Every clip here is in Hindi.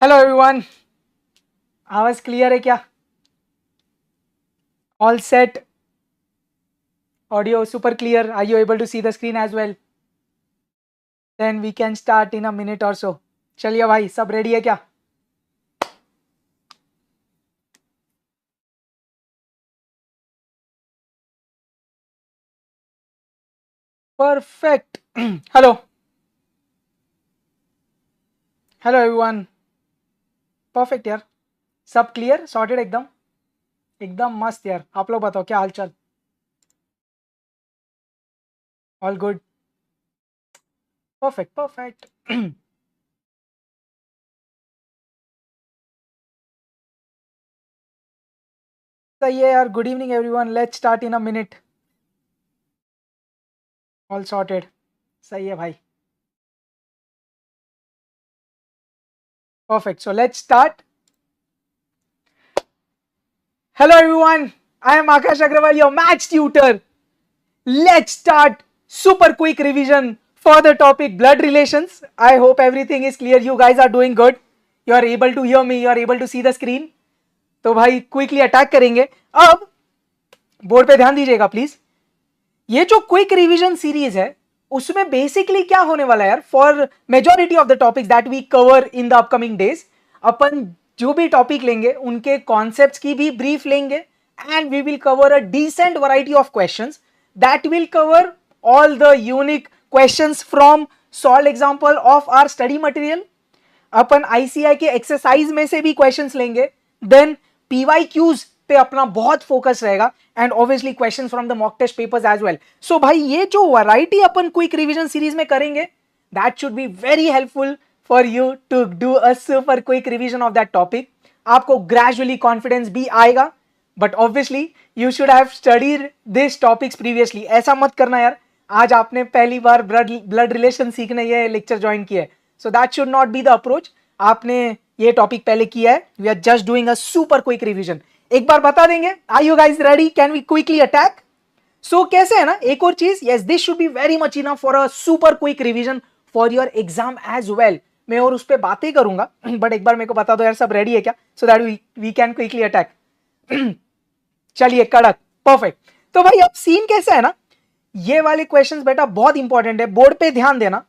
Hello everyone. आवाज क्लियर है क्या? All set? Audio super clear? Are you able to see the screen as well? Then we can start in a minute or so. चलिए भाई, सब रेडी है क्या? Perfect. Hello hello everyone. Perfect यार। सब क्लियर सॉर्टेड एकदम। एकदम मस्त यार। आप लोग बताओ क्या हालचाल? All good. Perfect perfect. सही है यार। Good evening everyone. Let's start in a minute. All sorted. सही है भाई। Perfect, so let's start. Hello everyone, I am Akash Agrawal, your maths tutor. Let's start super quick revision for the topic blood relations. I hope everything is clear. You guys are doing good. You are able to hear me, you are able to see the screen. तो भाई क्विकली अटैक करेंगे। अब बोर्ड पे ध्यान दीजिएगा प्लीज। ये जो क्विक रिवीजन सीरीज है उसमें बेसिकली क्या होने वाला है यार, for majority of the topics that we cover in the upcoming days, अपन जो भी टॉपिक लेंगे उनके कॉन्सेप्ट्स की भी ब्रीफ लेंगे and we will cover a decent variety of questions that will cover all the unique questions from solve example of our study material. अपन आईसीआई के एक्सरसाइज में से भी क्वेश्चंस लेंगे। देन पीवाईक्यूज पे अपना बहुत फोकस रहेगा and obviously questions from the mock test papers as well. So भाई ये जो वैरायटी अपन क्विक रिवीजन सीरीज में करेंगे that should be very helpful for you to do a super quick revision of that topic. आपको ग्रेजुअली कॉन्फिडेंस भी आएगा, but obviously you should have studied this topics previously. ऐसा मत करना यार, आज आपने पहली बार ब्लड रिलेशन सीखने ये लेक्चर ज्वाइन किया है, so that should not be the approach. आपने ये टॉपिक पहले किया है, we are just doing a super quick revision. एक बार बता देंगे, are you guys ready? Can we quickly attack? So कैसे है ना, एक और चीज, yes this should be very much enough for a super quick revision for your exam as well. मैं और उस पर बातें करूंगा, बट एक बार मेरे को बता दो यार सब रेडी है क्या, so that we can quickly attack. चलिए कड़क। परफेक्ट। तो भाई अब सीन कैसा है ना, ये वाले क्वेश्चंस बेटा बहुत इंपॉर्टेंट है, बोर्ड पे ध्यान देना।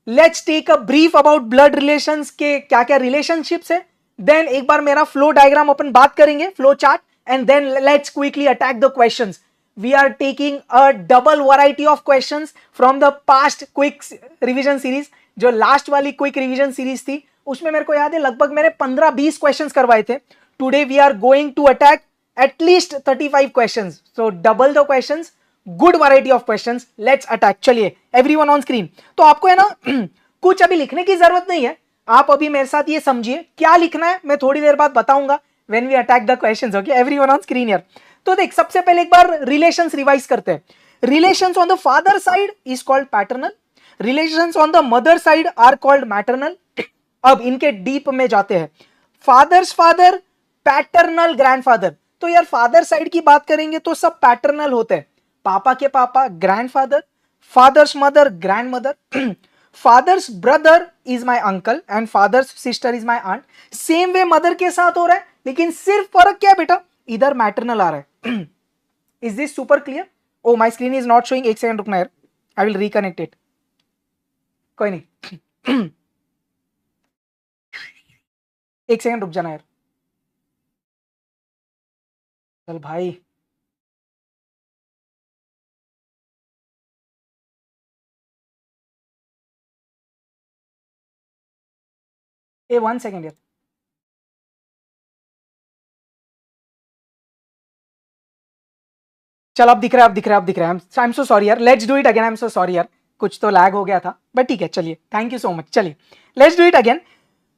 Let's take a brief about blood relations के क्या क्या रिलेशनशिप्स है। देन एक बार मेरा फ्लो डायग्राम अपन बात करेंगे, flow chart, and then let's quickly attack the questions. We are taking a double variety of questions from the past quick revision series. जो लास्ट वाली क्विक रिवीजन सीरीज थी उसमें मेरे को याद है लगभग मैंने 15-20 क्वेश्चंस करवाए थे। Today we are going to attack at least 35 questions, so double the questions, good variety of questions. Let's attack. चलिए एवरीवन ऑन स्क्रीन। तो आपको है ना कुछ अभी लिखने की जरूरत नहीं है, आप अभी मेरे साथ ये समझिए क्या लिखना है मैं थोड़ी देर बाद बताऊंगा when we attack the questions. Okay everyone on screen यार। तो देख सबसे पहले एक बार रिलेशंस रिवाइज करते हैं। Relations on the father side is called paternal, relations on the mother side are called maternal. अब इनके डीप में जाते हैं। Father's father, paternal grandfather. तो यार फादर साइड की बात करेंगे तो सब पैटर्नल होते हैं, पापा के पापा grandfather, father's mother grandmother, father's brother is my uncle and father's sister is my aunt. Same way mother के साथ हो रहा है, लेकिन सिर्फ फर्क क्या है बेटा, इधर मैटरनल आ रहा है। Is this super clear? Oh my screen is not showing, एक सेकंड रुकना यार, आई विल रिकनेक्ट इट। कोई नहीं। एक सेकंड रुक जाना यार। चल भाई। ए 1 सेकंड यार। चल अब दिख रहा है, अब दिख रहा है, अब दिख रहा है। आई एम सो सॉरी यार, let's do it again. I am so sorry यार, कुछ तो लैग हो गया था, बट ठीक है चलिए, थैंक यू सो मच। चलिए let's do it again.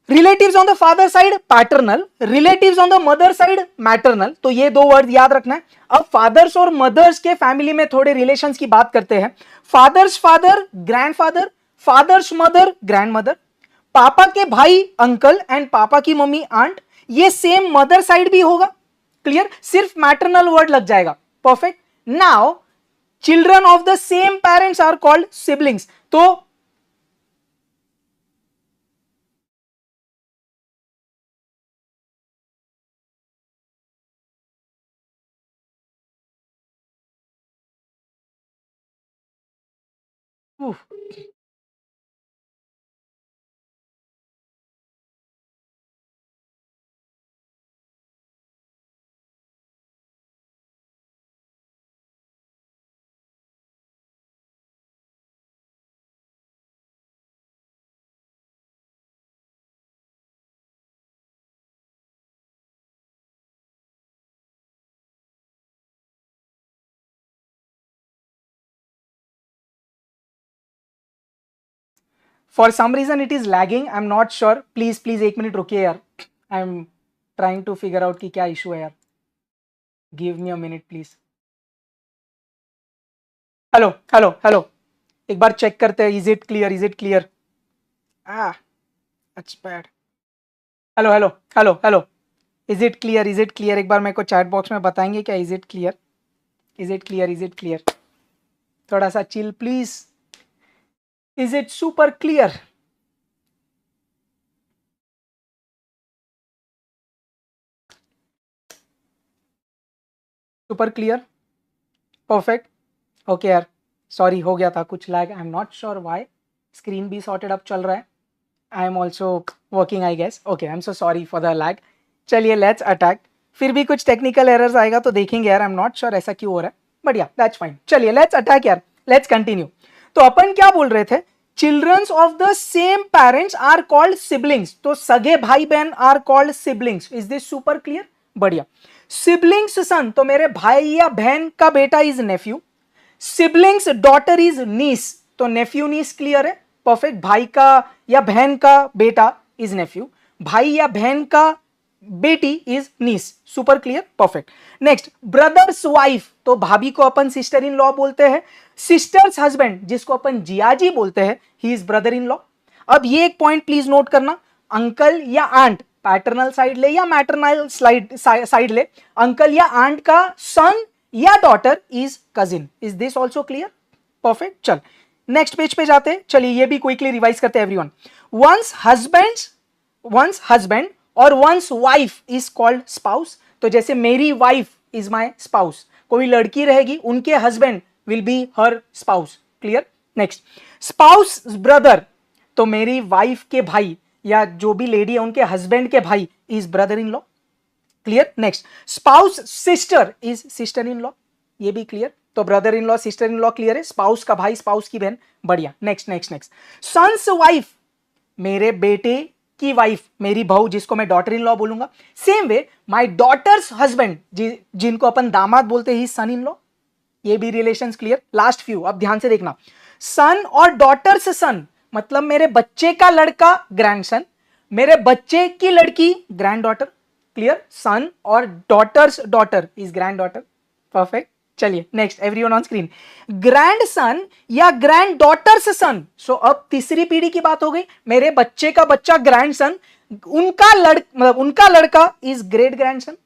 Relatives on the father side paternal, relatives on the mother side maternal. तो ये दो वर्ड याद रखना है। अब फादर्स और मदर्स के फैमिली में थोड़े रिलेशंस की बात करते हैं। Father's father grandfather, father's mother grandmother, पापा के भाई अंकल एंड पापा की मम्मी आंट। ये सेम मदर साइड भी होगा, क्लियर, सिर्फ मैटरनल वर्ड लग जाएगा। Perfect. Now children of the same parents are called siblings. तो Oof. For some reason it is lagging. I'm not sure. Please एक मिनट रुकिए यार. I'm trying to figure out कि क्या issue है यार. Give me a minute please. Hello. एक बार चेक करते हैं. Is it clear? Ah, that's bad. Hello. Is it clear? एक बार मेरे को चैट बॉक्स में बताएंगे क्या? Is it clear? थोड़ा सा chill please. Is it super clear? Super clear? Perfect. Okay यार, सॉरी हो गया था कुछ lag. I am not sure why. Screen भी सॉर्टेड अप चल रहा है. I am also working I guess. Okay, I am so sorry for the lag. चलिए लेट्स अटैक. फिर भी कुछ टेक्निकल एरर्स आएगा तो देखेंगे यार. आई एम नॉट श्योर ऐसा क्यों हो रहा है, बट या दैट्स फाइन. चलिए लेट्स अटैक यार. Let's continue. तो अपन क्या बोल रहे थे? Childrens of the same parents are called siblings. तो सगे भाई बहन are called siblings. Is this super clear? बढ़िया. सिबलिंग्स सन, तो मेरे भाई या बहन का बेटा is nephew. Siblings daughter is niece, तो नेफ्यू नीस क्लियर है. परफेक्ट. भाई का या बहन का बेटा इज नेफ्यू. भाई या बहन का बेटी is niece. Super clear. Perfect. Next, brother's wife, तो भाभी को अपन सिस्टर इन लॉ बोलते हैं. सिस्टर्स हस्बैंड, जिसको अपन जियाजी बोलते हैं, he is brother in law. अब ये एक पॉइंट प्लीज नोट करना. अंकल या आंट, पैटर्नल साइड ले या मैटरनल साइड ले, अंकल या आंट का सन या daughter is cousin. Is this also clear? Perfect. चल नेक्स्ट पेज पे जाते हैं. चलिए ये भी क्विकली रिवाइज करते हैं एवरीवन. वंस हस्बैंड और once wife is called spouse. तो जैसे मेरी वाइफ इज माय स्पाउस, कोई लड़की रहेगी उनके husband will be her spouse. Clear? Next, spouse brother, तो मेरी वाइफ के भाई या जो भी लेडी है उनके हस्बैंड के भाई is brother in law. Clear? Next, spouse sister is sister in law. ये भी क्लियर. तो brother in law, sister in law clear है. स्पाउस का भाई, स्पाउस की बहन. बढ़िया. नेक्स्ट, सन्स वाइफ, मेरे बेटे की वाइफ, मेरी बहू, जिसको मैं डॉटर इन लॉ बोलूंगा. Same way my daughter's husband, जिनको अपन दामाद बोलते हैं, सन इन लॉ. ये भी रिलेशंस क्लियर. लास्ट फ्यू अब ध्यान से देखना. सन और डॉटर्स सन, मतलब मेरे बच्चे का लड़का ग्रैंडसन, मेरे बच्चे की लड़की ग्रैंड डॉटर. क्लियर? सन और daughters daughter is granddaughter. Perfect. चलिए next, everyone on screen. Grandson या ग्रैंड डॉटर्स सन. सो अब तीसरी पीढ़ी की बात हो गई. मेरे बच्चे का बच्चा ग्रैंड सन, उनका लड़का इज ग्रेट ग्रैंडसन.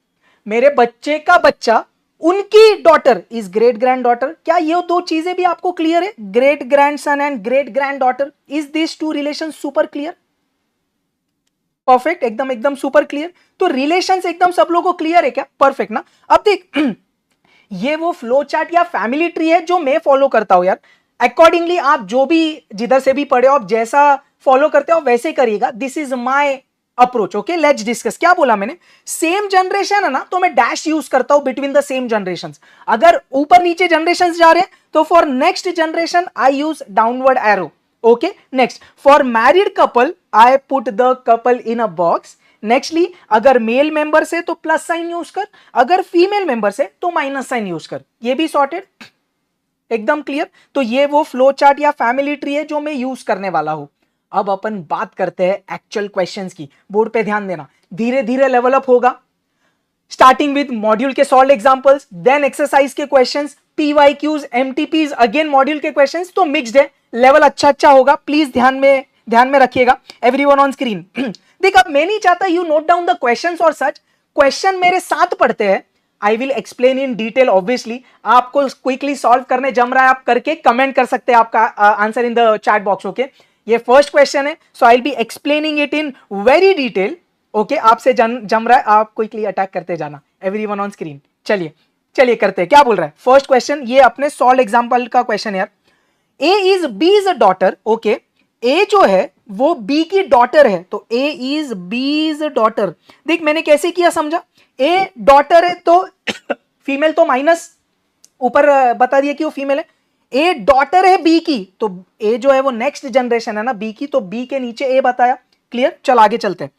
मेरे बच्चे का बच्चा, उनकी daughter is great granddaughter. क्या ये दो चीजें भी आपको क्लियर है? Great grandson and great granddaughter. Is this two relation super clear? Perfect. एकदम सुपर क्लियर. तो रिलेशंस एकदम सब लोगों को क्लियर है क्या? परफेक्ट ना. अब देख ये वो फ्लो चार्ट या फैमिली ट्री है जो मैं फॉलो करता हूं यार. अकॉर्डिंगली आप जो भी जिधर से भी पढ़े हो, आप जैसा फॉलो करते हो वैसे करिएगा. This is my approach. Okay, let's discuss. क्या बोला मैंने? सेम जनरेशन है ना, तो मैं डैश यूज करता हूं बिटवीन द सेम जनरेशन. अगर ऊपर नीचे जनरेशन जा रहे हैं तो for next generation I use downward arrow. Okay. Next, for married couple I put the couple in a box. Nextly, अगर मेल मेंबर से तो प्लस साइन यूज कर, अगर फीमेल मेंबर से तो माइनस साइन यूज कर. ये भी सॉर्टेड. एकदम क्लियर. तो ये वो फ्लो चार्ट या फैमिली ट्री है जो मैं यूज करने वाला हूं. अब अपन बात करते हैं एक्चुअल क्वेश्चंस की. बोर्ड पे ध्यान देना. धीरे धीरे लेवल अप होगा. स्टार्टिंग विद मॉड्यूल के सॉल्व एग्जांपल्स, देन एक्सरसाइज के क्वेश्चंस, पीवाईक्यूज, एमटीपीज, अगेन मॉड्यूल के क्वेश्चंस. तो मिक्स्ड है. लेवल अच्छा होगा. प्लीज ध्यान में रखिएगा. Everyone on screen. देख, अब मैं नहीं चाहता you note down the questions और सच. क्वेश्चन मेरे साथ पढ़ते हैं. I will explain in detail. Obviously आपको क्विकली सॉल्व करने जम रहा है, आप करके कमेंट कर सकते हैं आपका answer in the chat box. Okay, ये फर्स्ट क्वेश्चन है, so I will be explaining it in very detail. Okay, आपसे जम रहा है, आप क्विकली अटैक करते जाना. Everyone on screen. चलिए करते हैं. क्या बोल रहा है फर्स्ट क्वेश्चन? ये अपने सॉल्व एग्जांपल का क्वेश्चन है यार. A is B is a daughter, okay, A जो है वो बी की डॉटर है, तो ए इज बीज डॉटर। देख मैंने कैसे किया समझा, ए डॉटर है तो फीमेल तो माइनस ऊपर बता दिया कि वो फीमेल है, ए डॉटर है बी की, तो ए जो है वो नेक्स्ट जनरेशन है ना बी की, तो बी के नीचे ए बताया। क्लियर, चल आगे चलते हैं।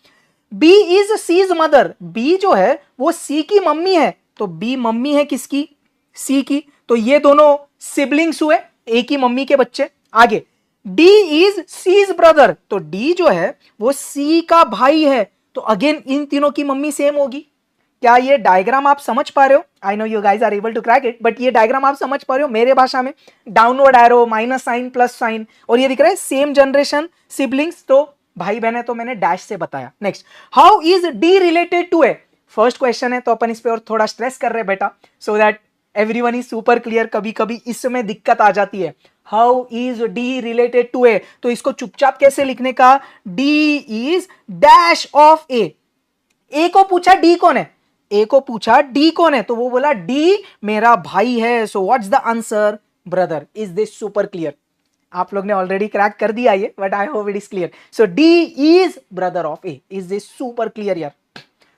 B is C's mother, B जो है वो सी की मम्मी है, तो बी मम्मी है किसकी, सी की, तो ये दोनों सिबलिंग्स हुए, ए की मम्मी के बच्चे। आगे डी इज सीज ब्रदर, तो डी जो है वो सी का भाई है, तो अगेन इन तीनों की मम्मी सेम होगी। क्या ये डायग्राम आप समझ पा रहे हो? I know you guys are able to crack it, but ये डायग्राम आप समझ पा रहे हो मेरे भाषा में, downward arrow, minus sign, plus sign, और ये दिख रहा है सेम जनरेशन सिबलिंग्स, तो भाई बहन है, तो मैंने डैश से बताया। Next, how is D related to A, first question है तो अपन इस पे और थोड़ा स्ट्रेस कर रहे हैं बेटा, so that everyone is super clear. कभी कभी इसमें दिक्कत आ जाती है, how is D related to A, तो इसको चुपचाप कैसे लिखने का, D is dash of A. A को पूछा डी कौन है, ए को पूछा डी कौन है, तो वो बोला डी मेरा भाई है, so what's the answer, brother. Is this super clear? आप लोग ने ऑलरेडी क्रैक कर दिया ये, but I hope it is clear. So D is brother of A, is this super clear यार?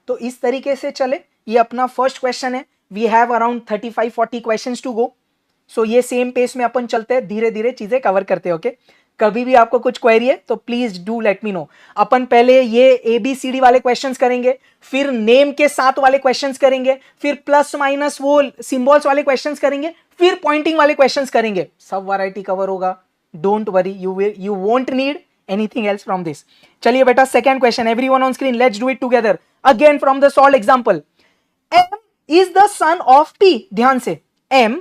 तो इस तरीके से चले, ये अपना फर्स्ट क्वेश्चन है। We have around 35-40 questions to go, so ये सेम पेस में अपन चलते हैं, धीरे धीरे चीजें कवर करते हैं। ओके, कभी भी आपको कुछ क्वेरी है तो please do let me know. अपन पहले ये ABCD वाले क्वेश्चंस करेंगे, फिर नेम के साथ वाले क्वेश्चंस करेंगे, फिर प्लस माइनस वो सिंबल्स वाले क्वेश्चंस करेंगे, फिर पॉइंटिंग वाले क्वेश्चंस करेंगे, सब वैरायटी कवर होगा। Don't worry, you won't need anything else from this. चलिए बेटा, second question, everyone on screen, let's do it together again from the solve example. M is the son of P, ध्यान से, M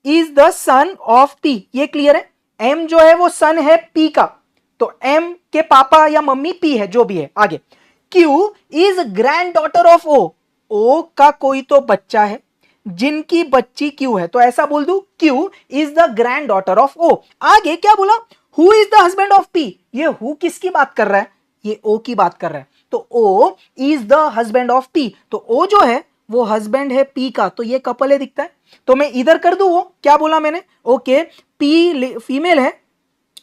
is the son of P, ये क्लियर है? M जो है वो सन है P का, तो M के पापा या मम्मी P है, जो भी है। आगे, Q is granddaughter of O, O का कोई तो बच्चा है जिनकी बच्ची Q है, तो ऐसा बोल दू Q is the granddaughter of O। आगे क्या बोला, who is the husband of P, ये हु किसकी बात कर रहा है, ये O की बात कर रहा है, तो O is the husband of P, तो O जो है वो हस्बैंड है P का, तो ये कपल है दिखता है, तो मैं इधर कर दूं, वो क्या बोला मैंने, ओके, P फीमेल है,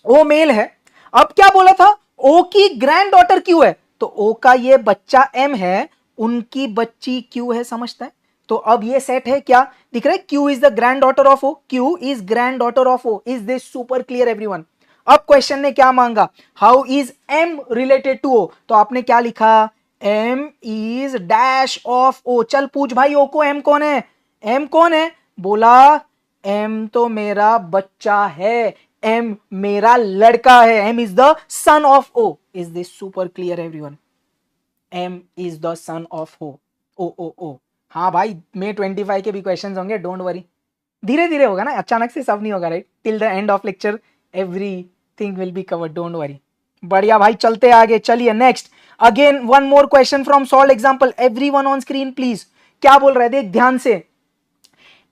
O मेल है। अब क्या बोला था, O की ग्रैंड डॉटर Q है, तो O का ये बच्चा M है, उनकी बच्ची Q है, समझता है? तो अब ये सेट है, क्या दिख रहा है, Q is the granddaughter of O, Q is granddaughter of O। Is this super clear everyone? अब क्वेश्चन ने क्या मांगा, how is M related to O, तो आपने क्या लिखा, M is dash of O। चल पूछ भाई O को M कौन है, M कौन है, बोला M तो मेरा बच्चा है, M मेरा लड़का है, M is the son of O। Is this super clear everyone? M is the son of O, O। हाँ भाई, May 25 के भी क्वेश्चंस होंगे, डोंट वरी, धीरे धीरे होगा ना, अचानक से सब नहीं होगा, right? Till the end of lecture everything will be covered, don't worry. बढ़िया भाई, चलते आगे। चलिए next, again one more question from solve example, everyone on screen please. क्या बोल रहे हैं, देख ध्यान से,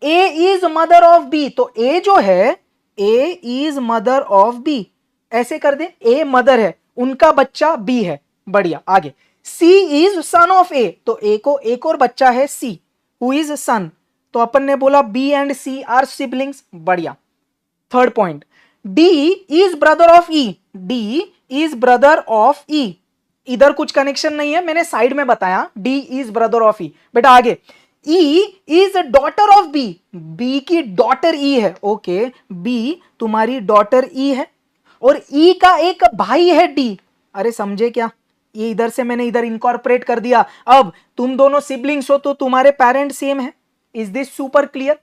A is mother of B, तो A जो है, A is mother of B, ऐसे कर दे, A मदर है, उनका बच्चा B है। बढ़िया, आगे, C is son of A, तो A को एक और बच्चा है C, हु इज सन, तो अपन ने बोला B and C are siblings. बढ़िया, third point, D is brother of E, D is brother of E, इधर कुछ कनेक्शन नहीं है, मैंने साइड में बताया, D is brother of E। बेटा आगे, E is daughter of B, B की डॉटर E है, ओके, B तुम्हारी डॉटर E है, और E का एक भाई है D। अरे समझे क्या, ये इधर से मैंने इधर इनकॉर्पोरेट कर दिया। अब तुम दोनों सिबलिंग्स हो तो तुम्हारे पेरेंट सेम है। Is this super clear?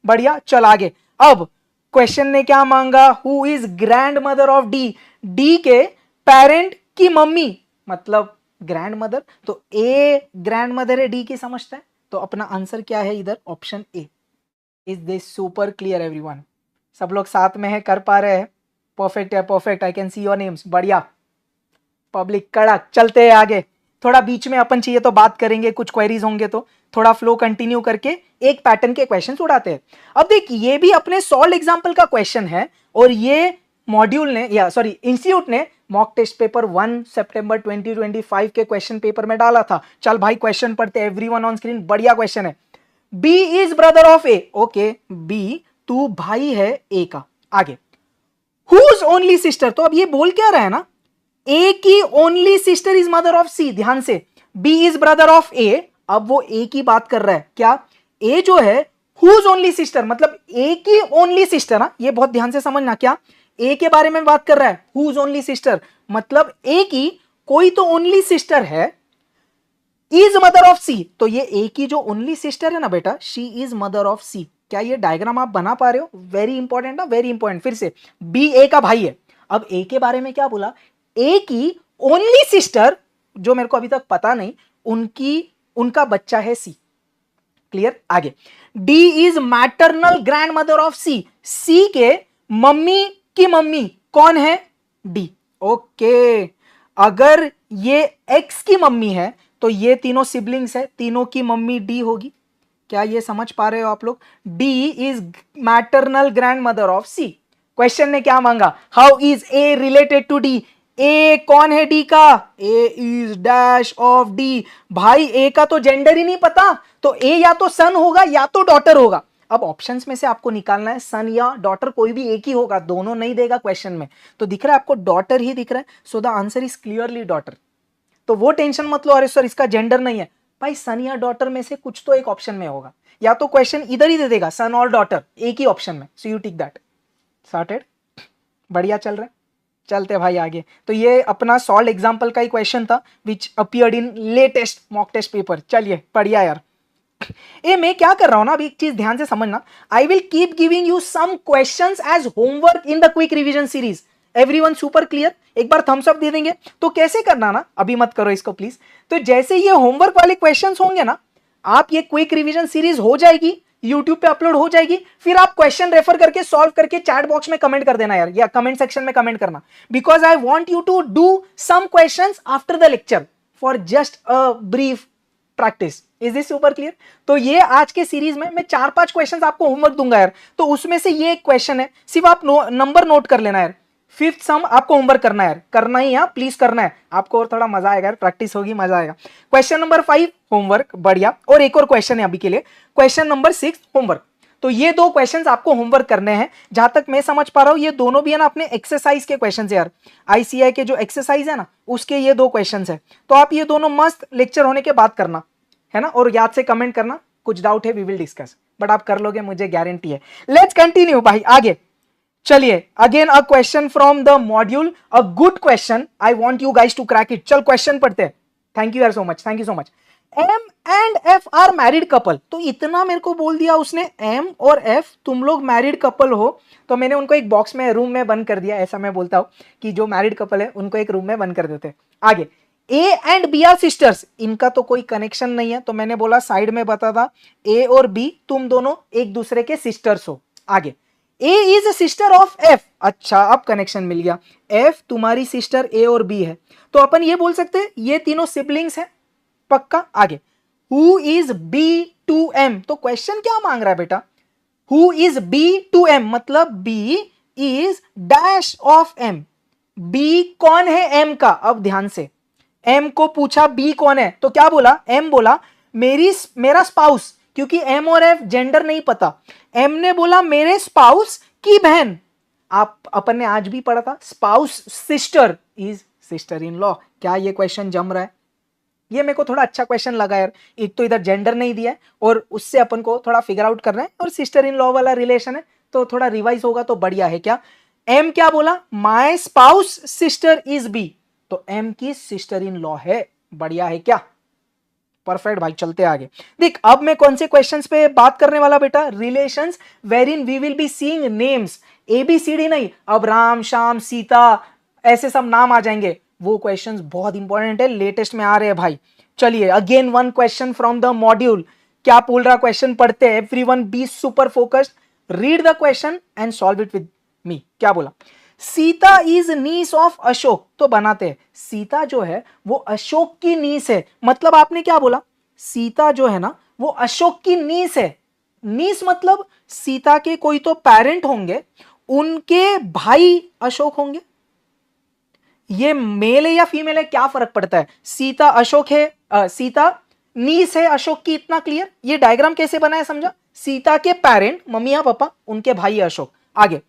बढ़िया, चल आगे। अब क्वेश्चन ने क्या मांगा, who is grandmother of D, D के पेरेंट की मम्मी मतलब ग्रैंड मदर, तो A ग्रैंड मदर है D की, समझता है? तो अपना आंसर क्या है इधर, option A. Is this super clear everyone? सब लोग साथ में है, कर पा रहे हैं? परफेक्ट है, perfect, I can see your names. बढ़िया, पब्लिक कड़क। चलते हैं आगे, थोड़ा बीच में अपन चाहिए तो बात करेंगे, कुछ क्वेरीज होंगे तो थोड़ा फ्लो कंटिन्यू करके एक पैटर्न के क्वेश्चंस उड़ाते हैं। अब देख, ये भी अपने सॉल्व एग्जांपल का क्वेश्चन है, और ये मॉड्यूल ने या सॉरी इंस्टीट्यूट ने मॉक टेस्ट पेपर 1 सितंबर 2025 के क्वेश्चन पेपर में डाला था। चल भाई क्वेश्चन पढ़ते, एवरीवन ऑन स्क्रीन। बढ़िया क्वेश्चन है, B is brother of A, okay, B तू भाई है ए का। आगे, हुज ओनली सिस्टर, तो अब ये बोल क्या रहा है ना, ए की only sister is mother of C, ध्यान से, B is brother of A, अब वो ए की बात कर रहा है, क्या ए जो है हुज ओनली सिस्टर, मतलब ए की ओनली सिस्टर, ना ये बहुत ध्यान से समझना, क्या ए के बारे में बात कर रहा है, हुज ओनली सिस्टर, मतलब ए की कोई तो ओनली सिस्टर है, इज मदर ऑफ सी, तो ये ए की जो ओनली सिस्टर है ना बेटा, शी इज मदर ऑफ सी। क्या ये डायग्राम आप बना पा रहे हो? वेरी इंपॉर्टेंट ना, वेरी इंपॉर्टेंट। फिर से, बी ए का भाई है, अब ए के बारे में क्या बोला, ए की ओनली सिस्टर, जो मेरे को अभी तक पता नहीं, उनका बच्चा है सी। क्लियर? आगे, D is maternal grandmother of C, C के मम्मी की मम्मी कौन है? डी। ओके, अगर ये एक्स की मम्मी है तो ये तीनों सिबलिंग्स है, तीनों की मम्मी डी होगी। क्या ये समझ पा रहे हो आप लोग? D is maternal grandmother of C. Question ने क्या मांगा, how is A related to D, A कौन है डी का? A is dash of D. भाई ए का तो जेंडर ही नहीं पता, तो ए या तो सन होगा या तो डॉटर होगा। अब ऑप्शंस में से आपको निकालना है सन या डॉटर, कोई भी एक ही होगा, दोनों नहीं देगा क्वेश्चन में। तो दिख रहा है आपको, डॉटर ही दिख रहा है, so the answer is clearly daughter. तो वो टेंशन मत लो, अरे सर इसका जेंडर नहीं है, भाई सन या डॉटर में से कुछ तो एक ऑप्शन में होगा, या तो क्वेश्चन इधर ही दे देगा सन और डॉटर एक ही ऑप्शन में, so you tick that. Sorted? बढ़िया चल रहा है, चलते भाई आगे। तो ये अपना सॉल्व एग्जांपल का ही क्वेश्चन था which appeared in latest mock test paper. चलिए बढ़िया यार। ए मैं क्या कर रहा हूं ना, अभी एक चीज ध्यान से समझना, I will keep giving you some questions as homework in the quick revision series. Everyone super clear? एक बार थम्स अप दे देंगे। तो कैसे करना ना, अभी मत करो इसको प्लीज। तो जैसे ये होमवर्क वाले क्वेश्चंस होंगे ना, आप ये क्विक रिवीजन सीरीज हो जाएगी, यूट्यूब पे अपलोड हो जाएगी, फिर आप क्वेश्चन रेफर करके सॉल्व करके चैट बॉक्स में कमेंट कर देना यार, या कमेंट सेक्शन में कमेंट करना, because I want you to do some questions after the lecture for just a brief practice. Is this super clear? तो ये आज के सीरीज में मैं 4-5 क्वेश्चंस आपको होमवर्क दूंगा यार, तो उसमें से ये एक क्वेश्चन है, सिर्फ आप नंबर नोट कर लेना यार। फिफ्थ सम आपको होमवर्क करना है यार, करना ही है, प्लीज करना है आपको, और थोड़ा मजा आएगा यार, प्रैक्टिस होगी, मजा आएगा। क्वेश्चन नंबर 5 होमवर्क, बढ़िया। और एक और क्वेश्चन है अभी के लिए, क्वेश्चन नंबर 6 होमवर्क। तो ये दो क्वेश्चंस आपको होमवर्क करने हैं, जहां तक मैं समझ पा रहा हूं ये दोनों भी है ना अपने एक्सरसाइज के क्वेश्चंस है यार, आईसीआई के जो एक्सरसाइज है ना उसके ये दो क्वेश्चंस है। तो आप ये दोनों मस्त लेक्चर होने के बाद करना है ना, और याद से कमेंट करना, कुछ डाउट है वी विल डिस्कस, बट आप कर लोगे मुझे गारंटी है। लेट्स कंटिन्यू भाई आगे। चलिए, again a question from the module, a good question, I want you guys to crack it. चल क्वेश्चन पढ़ते हैं। थैंक यू यार so much, thank you so much. M and F are married couple, तो इतना मेरे को बोल दिया उसने, एम और एफ तुम लोग मैरिड कपल हो, तो मैंने उनको एक बॉक्स में रूम में बंद कर दिया। ऐसा मैं बोलता हूं कि जो मैरिड कपल है उनको एक रूम में बंद कर देते हैं। आगे, A and B are sisters, इनका तो कोई कनेक्शन नहीं है, तो मैंने बोला साइड में बता था, ए और बी तुम दोनों एक दूसरे के सिस्टर्स हो। आगे, ए इज सिस्टर ऑफ एफ, अच्छा अब कनेक्शन मिल गया, एफ तुम्हारी सिस्टर ए और बी है, तो अपन ये बोल सकते हैं ये तीनों सिबलिंग्स हैं, पक्का। आगे, who is B to M, तो क्वेश्चन क्या मांग रहा है बेटा, who is B to M, मतलब B is dash of M, B कौन है एम का? अब ध्यान से, एम को पूछा बी कौन है, तो क्या बोला, एम बोला मेरा स्पाउस, क्योंकि एम और एफ जेंडर नहीं पता, एम ने बोला मेरे स्पाउस की बहन। आप अपन ने आज भी पढ़ा था, spouse sister is sister in law. क्या ये क्वेश्चन जम रहा है? ये मेरे को थोड़ा अच्छा क्वेश्चन लगा यार, एक तो इधर जेंडर नहीं दिया है और उससे अपन को थोड़ा फिगर आउट करना है, और सिस्टर इन लॉ वाला रिलेशन है तो थोड़ा रिवाइज होगा तो बढ़िया है। क्या एम क्या बोला, my spouse sister is B, तो एम की सिस्टर इन लॉ है, बढ़िया है क्या? परफेक्ट भाई, चलते आगे। देख अब मैं कौन से क्वेश्चंस पे बात करने वाला बेटा, relations wherein we will be seeing names, A B C D नहीं, अब राम श्याम सीता ऐसे सब नाम आ जाएंगे, वो क्वेश्चंस बहुत इंपॉर्टेंट है, लेटेस्ट में आ रहे हैं भाई। चलिए again one question from the module, क्या बोल रहा क्वेश्चन पढ़ते हैं, everyone be super focused, read the question and solve it with me. क्या बोला, Sita is niece of Ashok, तो बनाते हैं, सीता जो है वो अशोक की नीस है, मतलब आपने क्या बोला, सीता जो है ना वो अशोक की नीस है। नीस मतलब सीता के कोई तो पेरेंट होंगे, उनके भाई अशोक होंगे। ये मेल है या फीमेल है क्या फर्क पड़ता है, सीता अशोक है, सीता नीस है अशोक की, इतना क्लियर। ये डायग्राम कैसे बना है समझा, सीता के पेरेंट मम्मी या पापा, उनके भाई अशोक। आगे,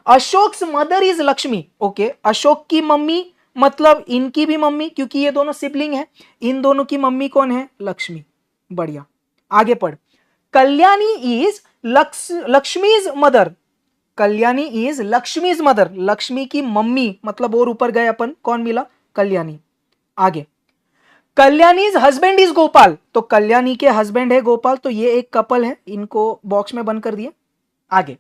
Ashok's mother is Lakshmi. Okay, Ashok की मम्मी मतलब इनकी भी मम्मी, क्योंकि ये दोनों सिबलिंग है, इन दोनों की मम्मी कौन है? लक्ष्मी। बढ़िया, आगे पढ़। Kalyani is Lakshmi's mother. Kalyani is Lakshmi's mother, Lakshmi की मम्मी मतलब और ऊपर गए अपन, कौन मिला? कल्याणी। आगे, कल्याणीज हस्बैंड इज गोपाल, तो कल्याणी के हस्बैंड है गोपाल, तो ये एक कपल है, इनको बॉक्स में बंद कर दिया। आगे,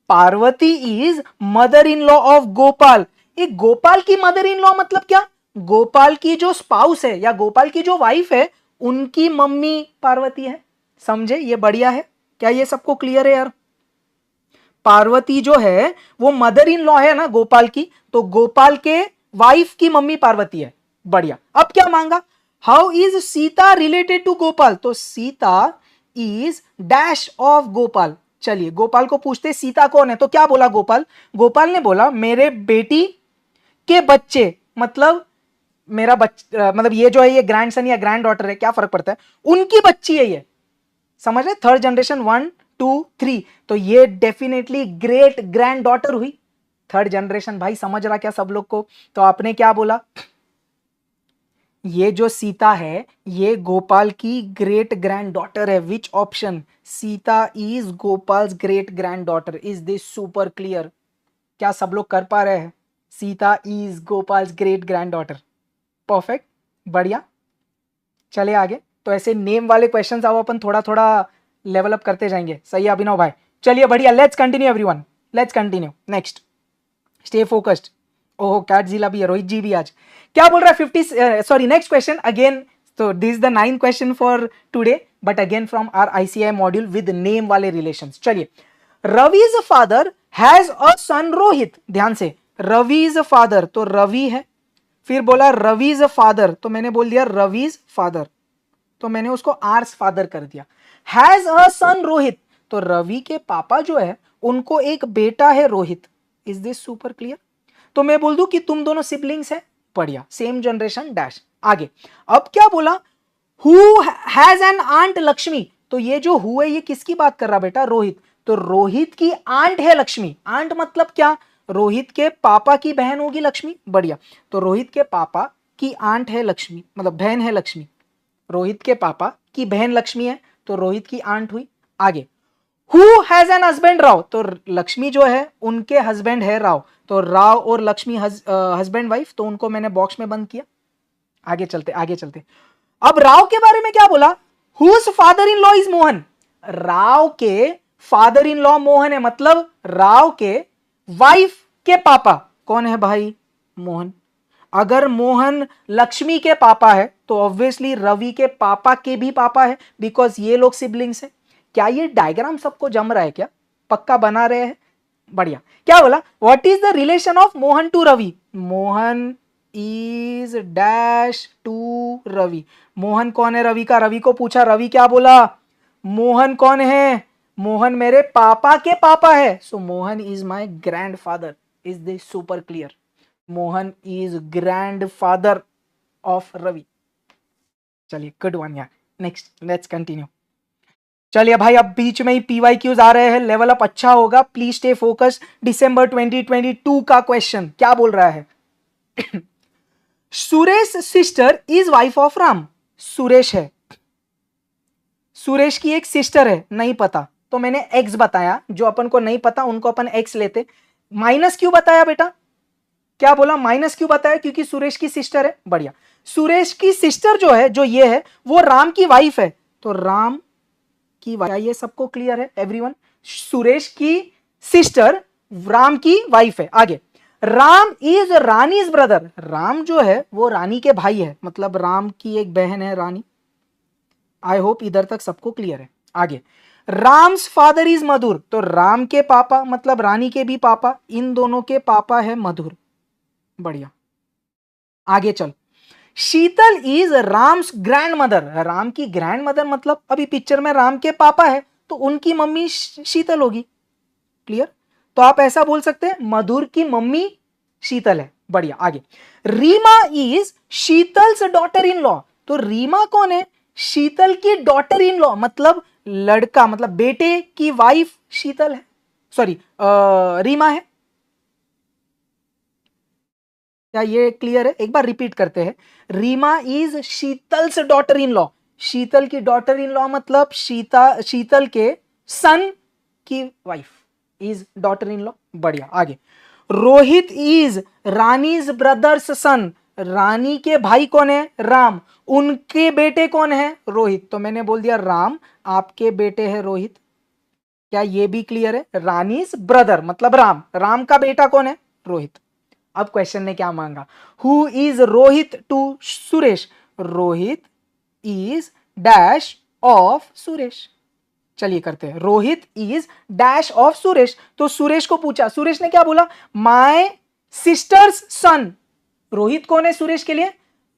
Parvati is mother in law of Gopal. ये गोपाल की मदर इन लॉ मतलब क्या? गोपाल की जो स्पाउस है या गोपाल की जो वाइफ है उनकी मम्मी पार्वती है। समझे? ये बढ़िया है क्या? ये सबको क्लियर है यार? पार्वती जो है वो मदर इन लॉ है ना गोपाल की, तो गोपाल के वाइफ की मम्मी पार्वती है। बढ़िया। अब क्या मांगा? How is Sita related to Gopal, तो Sita is dash of Gopal. चलिए गोपाल को पूछते सीता कौन है, तो क्या बोला गोपाल? गोपाल ने बोला मेरे बेटी के बच्चे, मतलब मेरा मतलब ये जो है ये ग्रैंडसन या ग्रैंड डॉटर है, क्या फर्क पड़ता है, उनकी बच्ची है ये। समझ रहे? थर्ड जनरेशन 1 2 3, तो ये डेफिनेटली ग्रेट ग्रैंड डॉटर हुई। थर्ड जनरेशन भाई, समझ रहा क्या सब लोग को? तो आपने क्या बोला? ये जो सीता है ये गोपाल की ग्रेट ग्रैंड डॉटर है। Which option? Sita is गोपाल्स great granddaughter. Is this super clear? क्या सब लोग कर पा रहे हैं? Sita is गोपाल्स great granddaughter. Perfect, बढ़िया। चले आगे। तो ऐसे नेम वाले क्वेश्चंस अब अपन थोड़ा थोड़ा लेवल अप करते जाएंगे। सही है अभिनव भाई? चलिए बढ़िया, let's continue everyone, let's continue. Next, stay focused. Oh Catzilla भी है, रोहित जी भी आज। क्या बोल रहा है? 50 सॉरी, नेक्स्ट क्वेश्चन अगेन। तो this is the 9th question for today, but again from R ICI module with name वाले रिलेशंस। चलिए, Ravi's father has a son Rohit. ध्यान से, रवि's फादर तो रवि है, फिर बोला रवि's फादर, तो मैंने बोल दिया रवि's फादर, तो मैंने उसको आर्स फादर कर दिया। हैज अ सन रोहित, तो रवि के पापा जो है उनको एक बेटा है Rohit. Is this super clear? तो मैं बोल दूं कि तुम दोनों सिबलिंग्स हैं। बढ़िया, सेम जनरेशन डैश। आगे, अब क्या बोला? Who has an aunt Lakshmi, तो ये जो हु है ये किसकी बात कर रहा बेटा? रोहित। तो रोहित की आंट है लक्ष्मी। आंट मतलब क्या? रोहित के पापा की बहन होगी लक्ष्मी। बढ़िया, तो रोहित के पापा की आंट है लक्ष्मी, मतलब बहन है लक्ष्मी। रोहित के पापा की बहन लक्ष्मी है, तो रोहित की आंट हुई। आगे, who has N husband Rao, तो लक्ष्मी जो है उनके हस्बैंड है राव, तो राव और लक्ष्मी हस्बैंड वाइफ, तो उनको मैंने बॉक्स में बंद किया। आगे चलते, आगे चलते। अब राव के बारे में क्या बोला? Whose father in law is Mohan. Rao के फादर इन लॉ मोहन है, मतलब राव के वाइफ के पापा कौन है भाई? मोहन। अगर मोहन लक्ष्मी के पापा है तो ऑब्वियसली रवि के पापा के भी पापा है, बिकॉज ये लोग सिबलिंग्स हैं। क्या ये डायग्राम सबको जम रहा है क्या? पक्का बना रहे हैं? बढ़िया। क्या बोला? What is the relation of Mohan to Ravi? Mohan is dash to Ravi. Mohan कौन है रवि का? रवि को पूछा, रवि क्या बोला? मोहन कौन है? मोहन मेरे पापा के पापा है, so Mohan is my grandfather. Is this super clear? Mohan is grandfather of Ravi. चलिए, गुड वन यार। Next, let's continue. चलिए भाई, अब बीच में ही पीवाईक्यूज आ रहे हैं, लेवल अप अच्छा होगा, प्लीज स्टे फोकस। दिसंबर 2022 का क्वेश्चन क्या बोल रहा है? Suresh sister is wife of Ram. Suresh है, सुरेश की एक सिस्टर है, नहीं पता, तो मैंने एक्स बताया। जो अपन को नहीं पता उनको अपन एक्स लेते। माइनस क्यों बताया बेटा? क्या बोला? माइनस क्यों बताया? क्योंकि सुरेश की सिस्टर है। बढ़िया। सुरेश की सिस्टर जो है, जो ये है, वो राम की वाइफ है, तो राम की वाइफ। ये सबको क्लियर है एवरीवन? सुरेश की सिस्टर राम की वाइफ है। आगे, राम इज रानीज ब्रदर। राम जो है वो रानी के भाई है, मतलब राम की एक बहन है रानी। आई होप इधर तक सबको क्लियर है। आगे, राम्स फादर इज मधुर, तो राम के पापा मतलब रानी के भी पापा, इन दोनों के पापा है मधुर। बढ़िया, आगे चल। Sheetal is Ram's grandmother. Ram की ग्रैंड मदर मतलब अभी पिक्चर में राम के पापा है, तो उनकी मम्मी शीतल होगी। क्लियर? तो आप ऐसा बोल सकते हैं मधुर की मम्मी शीतल है। बढ़िया, आगे। Reema is Sheetal's daughter in law, तो रीमा कौन है? शीतल की डॉटर इन लॉ, मतलब लड़का, मतलब बेटे की वाइफ शीतल है, सॉरी रीमा है। क्या ये क्लियर है? एक बार रिपीट करते हैं. Reema is Sheetal's daughter in law. Sheetal की डॉटर इन लॉ मतलब शीतल के सन की wife is daughter in law. बढ़िया. आगे. Rohit is Rani's brother's son. Rani के भाई कौन है? राम. उनके बेटे कौन है? रोहित. तो मैंने बोल दिया राम आपके बेटे हैं रोहित. क्या ये भी क्लियर है? रानीज ब्रदर मतलब राम. राम का बेटा कौन है? रोहित. अब क्वेश्चन ने क्या मांगा? Who is Rohit to Suresh. Rohit is dash of Suresh. चलिए करते हैं. Rohit is dash of Suresh. तो सुरेश को पूछा. सुरेश ने क्या बोला? माय सिस्टर्स सन. रोहित कौन है सुरेश के लिए?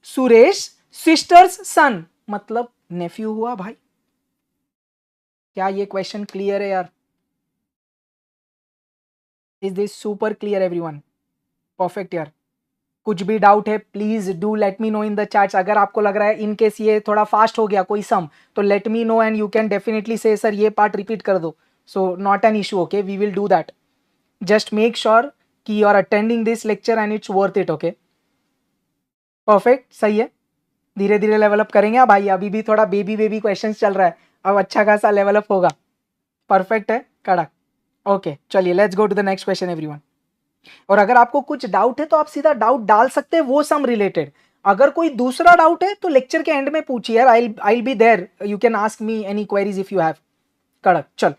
सुरेश सिस्टर्स सन मतलब नेफ्यू हुआ भाई. क्या ये क्वेश्चन क्लियर है यार? Is this super clear everyone? Perfect यार. कुछ भी डाउट है please do let me no in the chats. अगर आपको लग रहा है इन केस ये थोड़ा फास्ट हो गया कोई सम, तो let me know and you can definitely say sir ये पार्ट रिपीट कर दो. So not an issue. Okay, we will do that. Just make sure कि you are attending this lecture and it's worth it. Okay, perfect. सही है. धीरे धीरे लेवल अप करेंगे भाई. अभी भी थोड़ा बेबी क्वेश्चंस चल रहा है. अब अच्छा खासा लेवल अप होगा. परफेक्ट है. कड़क. ओके, चलिए let's go to the next question everyone. और अगर आपको कुछ डाउट है तो आप सीधा डाउट डाल सकते हैं वो सम रिलेटेड. अगर कोई दूसरा डाउट है तो लेक्चर के एंड में पूछिए यार. I be there. You can ask me any queries if you have. कड़क. चल,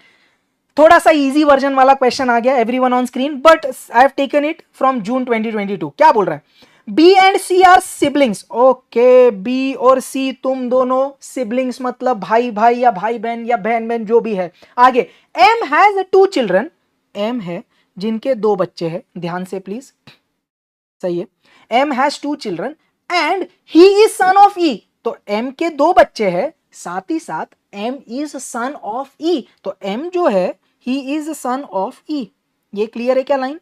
थोड़ा सा इजी वर्जन वाला क्वेश्चन आ गया everyone on screen, but I have taken it from June 2022. क्या बोल रहा है? B and C are siblings. Okay, B और सी तुम दोनों सिबलिंग्स मतलब भाई भाई या भाई बहन या बहन बहन जो भी है. आगे. M has 2 children. एम है जिनके 2 बच्चे हैं. ध्यान से प्लीज. सही है. M has 2 children and he is son of E. तो एम के 2 बच्चे हैं, साथ ही साथ M is son of E. तो एम जो है ही इज सन ऑफ ई. ये क्लियर है क्या लाइन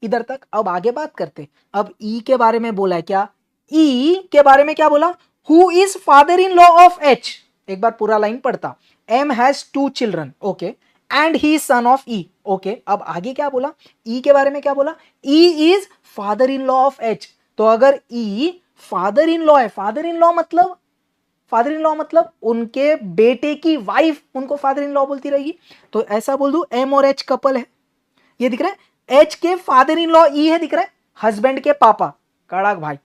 इधर तक? अब आगे बात करते. अब ई के बारे में बोला है. क्या ई के बारे में क्या बोला? Who is father in law of H. एक बार पूरा लाइन पढ़ता. M has 2 children. Okay, and he son of E. Okay, अब आगे क्या बोला? ई के बारे में क्या बोला? E is father in law of H. तो अगर ई फादर इन लॉ है, फादर इन लॉ मतलब उनके बेटे की वाइफ उनको फादर इन लॉ बोलती रहेगी. तो ऐसा बोल दू एम और एच कपल है. ये दिख रहा है. एच के फादर इन लॉ ई है, दिख रहा है. हस्बैंड के पापा. कड़क भाई.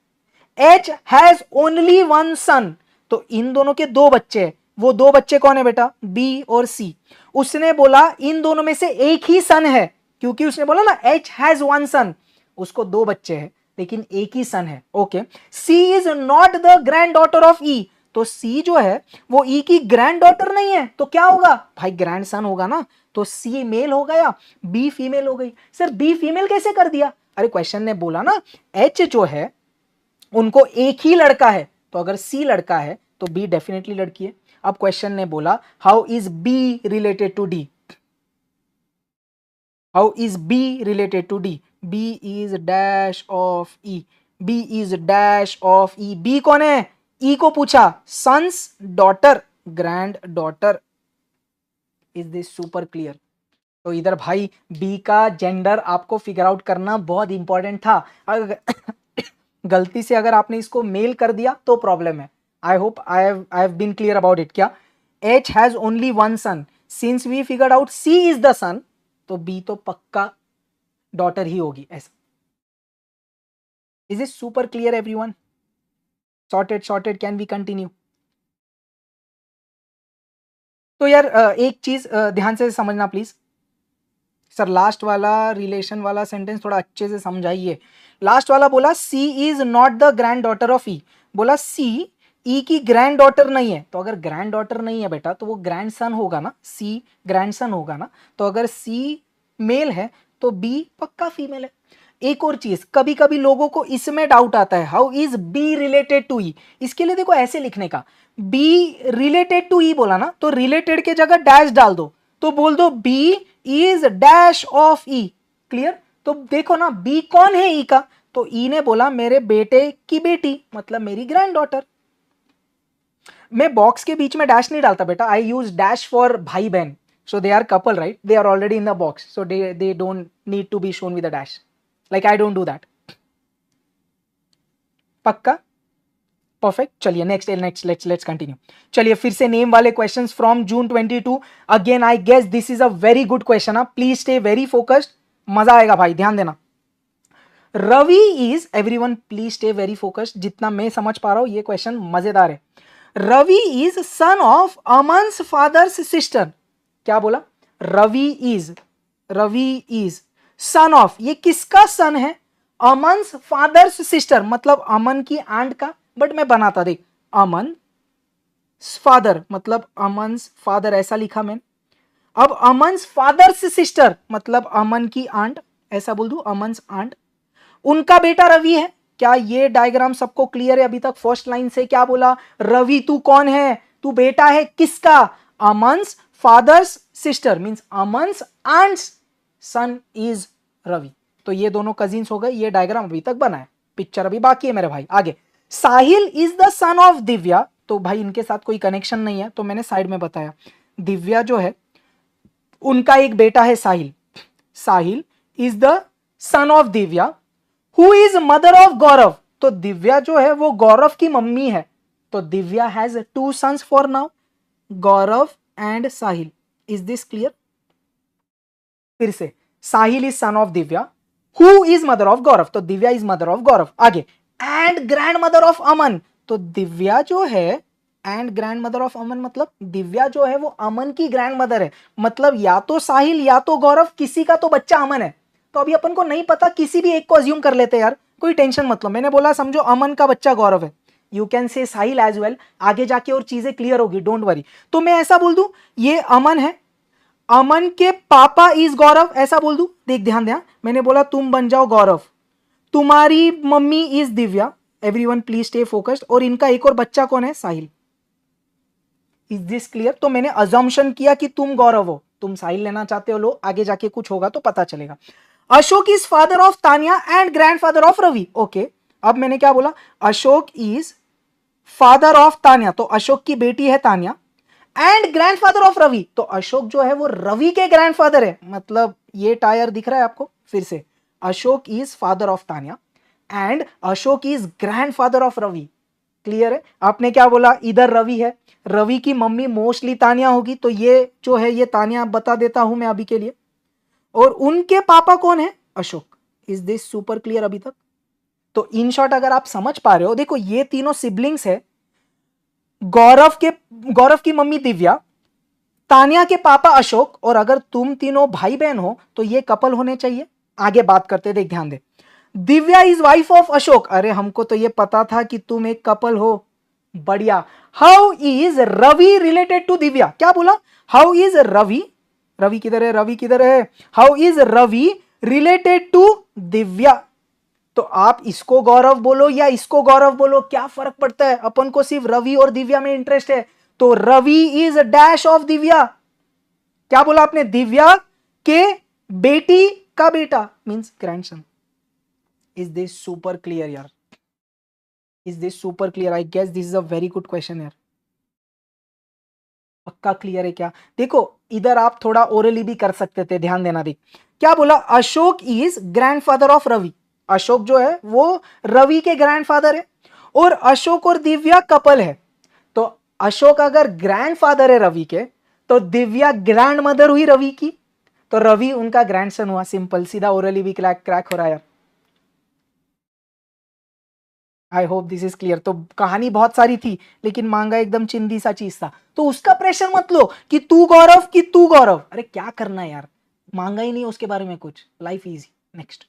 एच हैज ओनली 1 सन. तो इन दोनों के 2 बच्चे हैं. वो 2 बच्चे कौन है बेटा? बी और सी. उसने बोला इन दोनों में से एक ही सन है, क्योंकि उसने बोला ना एच हैज 1 सन. उसको 2 बच्चे हैं लेकिन एक ही सन है. Okay. C is not the granddaughter of E. तो सी जो है वो ई की ग्रैंड डॉटर नहीं है. तो क्या होगा भाई? ग्रैंड सन होगा ना. तो सी मेल हो गया, बी फीमेल हो गई. सर बी फीमेल कैसे कर दिया? अरे क्वेश्चन ने बोला ना एच जो है उनको एक ही लड़का है. तो अगर सी लड़का है तो बी डेफिनेटली लड़की है. अब क्वेश्चन ने बोला how is B related to D. How is B related to D. B is dash of E. B is dash of E. B कौन है? ई को पूछा. Sons daughter, granddaughter. Is this super clear? तो इधर भाई बी का जेंडर आपको फिगर आउट करना बहुत इंपॉर्टेंट था. अगर गलती से अगर आपने इसको मेल कर दिया तो प्रॉब्लम है. I hope I have been clear about it. क्या? H has only 1 son. Since we figured out C is the son, तो बी तो पक्का डॉटर ही होगी. ऐसा. Is it super clear everyone? Sorted. Can we continue? तो यार एक चीज ध्यान से समझना प्लीज. सर लास्ट वाला रिलेशन वाला सेंटेंस थोड़ा अच्छे से समझाइए. लास्ट वाला बोला C is not the granddaughter of ई. बोला सी ई की ग्रैंड डॉटर नहीं है. तो अगर ग्रैंड डॉटर नहीं है बेटा तो वो ग्रैंड सन होगा ना. सी ग्रैंड सन होगा ना. तो अगर सी मेल है तो बी पक्का फीमेल है. एक और चीज, कभी कभी लोगों को इसमें डाउट आता है how is B related to E. इसके लिए देखो ऐसे लिखने का. बी रिलेटेड टू ई बोला ना, तो रिलेटेड के जगह डैश डाल दो. तो बोल दो B is dash of E. Clear? तो देखो ना बी कौन है ई का. तो ई ने बोला मेरे बेटे की बेटी मतलब मेरी ग्रैंड डॉटर. मैं बॉक्स के बीच में डैश नहीं डालता बेटा. आई यूज डैश फॉर भाई बहन. So they are couple right. They are already in the box. So they don't need to be shown with a dash. Like I don't do that. पक्का? परफेक्ट. चलिए नेक्स्ट लेट्स कंटिन्यू. चलिए फिर से नेम वाले questions from June 22. Again I guess this is a very good question. Please stay very focused. मजा आएगा भाई, ध्यान देना. Ravi is, everyone please stay very focused. जितना मैं समझ पा रहा हूं ये क्वेश्चन मजेदार है. Ravi is son of Aman's father's sister. क्या बोला? रवि इज सन ऑफ, ये किसका सन है? अमन्स फादर्स सिस्टर, मतलब अमन की आंट का. बट मैं बनाता देख, अमन फादर मतलब अमन्स फादर, ऐसा लिखा मैंने. अब अमन्स फादर्स सिस्टर मतलब अमन की आंट, ऐसा बोल दूं, अमन्स आंट. उनका बेटा रवि है. क्या ये डायग्राम सबको क्लियर है अभी तक? फर्स्ट लाइन से क्या बोला? रवि तू कौन है? तू बेटा है किसका? Aman's father's sister, means Aman's aunt's son is Ravi. तो ये दोनों कजिन्स हो गए. ये डायग्राम अभी तक बना है, पिक्चर अभी बाकी है मेरे भाई. आगे, Sahil is the son of Divya. तो भाई इनके साथ कोई कनेक्शन नहीं है, तो मैंने साइड में बताया. दिव्या जो है उनका एक बेटा है Sahil. Sahil is the son of Divya who is mother of Gaurav. तो दिव्या जो है वो गौरव की मम्मी है. तो Divya has 2 sons for now, Gaurav and Sahil. Is this clear? फिर से, Sahil is son of Divya who is mother of Gaurav. तो Divya is mother of Gaurav. आगे, and grandmother of Aman. तो दिव्या जो है and grandmother of Aman, मतलब दिव्या जो है वो अमन की ग्रैंड मदर है. मतलब या तो साहिल या तो गौरव, किसी का तो बच्चा अमन है. तो अभी अपन को नहीं पता, किसी भी एक को अज्यूम कर लेते यार, कोई टेंशन मत लो. मैंने बोला समझो अमन का बच्चा गौरव है. You can say Sahil as well. आगे जाके और चीजें क्लियर होगी, डोंट वरी. तो मैं ऐसा बोल दूं ये अमन है, अमन के पापा इज गौरव, ऐसा बोल दूं. देख ध्यान ध्यान, मैंने बोला तुम बन जाओ गौरव, तुम्हारी mummy is Divya. Everyone please stay focused. और इनका एक और बच्चा कौन है? साहिल. Is this clear? तो मैंने अजम्पशन किया कि तुम गौरव हो, तुम साहिल लेना चाहते हो, लो, आगे जाके कुछ होगा तो पता चलेगा. Ashok is father of Tania and grandfather of Ravi. Okay, अब मैंने क्या बोला? Ashok is father of Tania, तो अशोक की बेटी है Tania, and grandfather of Ravi. तो अशोक जो है वो रवि के ग्रैंडफादर है. मतलब ये टायर दिख रहा है आपको? फिर से, Ashok is father of Tania and Ashok is grandfather of Ravi. Clear है? आपने क्या बोला? इधर रवि है, रवि की मम्मी मोस्टली तानिया होगी, तो ये जो है ये तानिया बता देता हूं मैं अभी के लिए. और उनके पापा कौन है? Ashok. Is this super clear अभी तक? तो इन शॉर्ट अगर आप समझ पा रहे हो, देखो ये तीनों सिबलिंग्स है. गौरव की मम्मी दिव्या, तानिया के पापा अशोक, और अगर तुम तीनों भाई बहन हो तो ये कपल होने चाहिए. आगे बात करते, देख ध्यान दे. Divya is wife of Ashok. अरे हमको तो ये पता था कि तुम एक कपल हो. बढ़िया. How is Ravi related to Divya? क्या बोला? हाउ इज रवि, रवि किधर है? रवि किधर है? How is Ravi related to Divya? तो आप इसको गौरव बोलो या इसको गौरव बोलो, क्या फर्क पड़ता है? अपन को सिर्फ रवि और दिव्या में इंटरेस्ट है. तो Ravi is dash of Divya. क्या बोला आपने? दिव्या के बेटी का बेटा, means grandson. Is this super clear यार? Is this super clear? I guess this is a very good question यार. पक्का क्लियर है क्या? देखो इधर आप थोड़ा ओरली भी कर सकते थे, ध्यान देना. देख क्या बोला? Ashok is grandfather of Ravi. Ashok जो है वो रवि के ग्रैंडफादर है, और अशोक और दिव्या कपल है. तो अशोक अगर ग्रैंडफादर है रवि के, तो दिव्या ग्रैंड मदर हुई रवि की, तो रवि उनका ग्रैंडसन हुआ. सिंपल, सीधा ओरली भी क्रैक हो रहा है यार. I hope this is clear. तो कहानी बहुत सारी थी, लेकिन मांगा एकदम चिंदी सा चीज था. तो उसका प्रेशर मत लो कि तू गौरव कि तू गौरव. अरे क्या करना है यार, मांगा ही नहीं उसके बारे में कुछ. Life easy. नेक्स्ट.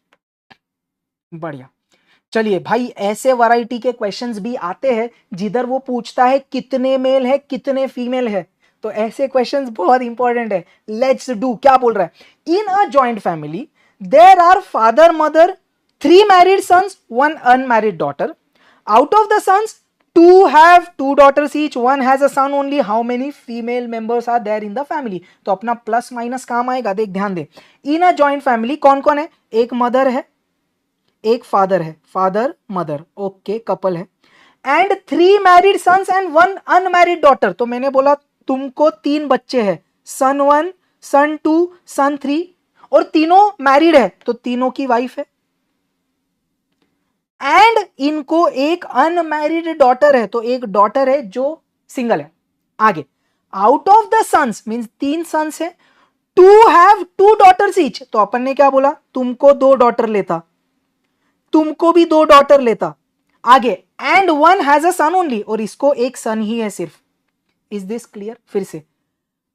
बढ़िया. चलिए भाई, ऐसे वैरायटी के क्वेश्चंस भी आते हैं जिधर वो पूछता है कितने मेल है कितने फीमेल है. तो ऐसे क्वेश्चंस बहुत इंपॉर्टेंट है. Let's do. क्या बोल रहा है? In a joint family there are father mother, 3 married sons, 1 unmarried daughter. Out of the sons, 2 have 2 daughters each, 1 has a son only. How many female members are there in the family? तो अपना प्लस माइनस काम आएगा. देख ध्यान दे. इन अ जॉइंट फैमिली कौन कौन है? एक मदर है, एक फादर है, फादर मदर, ओके कपल है. And 3 married sons and 1 unmarried daughter. तो मैंने बोला तुमको 3 बच्चे हैं, सन 1, सन 2, सन 3, और तीनों मैरिड है, तो तीनों की वाइफ है. एंड इनको एक अनमैरिड डॉटर है, तो एक डॉटर है जो सिंगल है। आगे, out of the sons means 3 sons है, टू हैव 2 डॉटर्स ईच, तो अपन ने क्या बोला, तुमको 2 डॉटर लेता, तुमको भी 2 डॉटर लेता। आगे, and 1 has a son only, और इसको एक सन ही है सिर्फ। Is this clear? फिर से,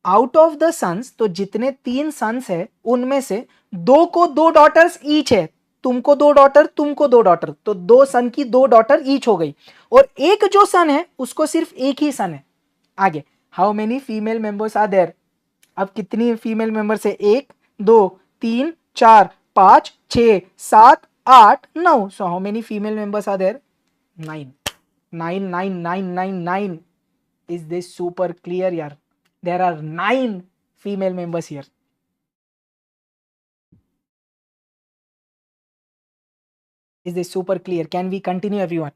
आउट ऑफ द सन्स, तो जितने 3 सन्स है उनमें से 2 को 2 डॉटर्स ईच है, तुमको 2 डॉटर, तुमको 2 डॉटर, तो 2 सन की 2 डॉटर ईच हो गई, और एक जो सन है उसको सिर्फ एक ही सन है। आगे, how many female members are there, अब कितनी फीमेल मेंबर्स है, 1 2 3 4 5 6 7 8 9, so how many female members are there, 9 9 9 9 9 9। Is this super clear यार? There are 9 female members here. Is this super clear? Can we continue everyone?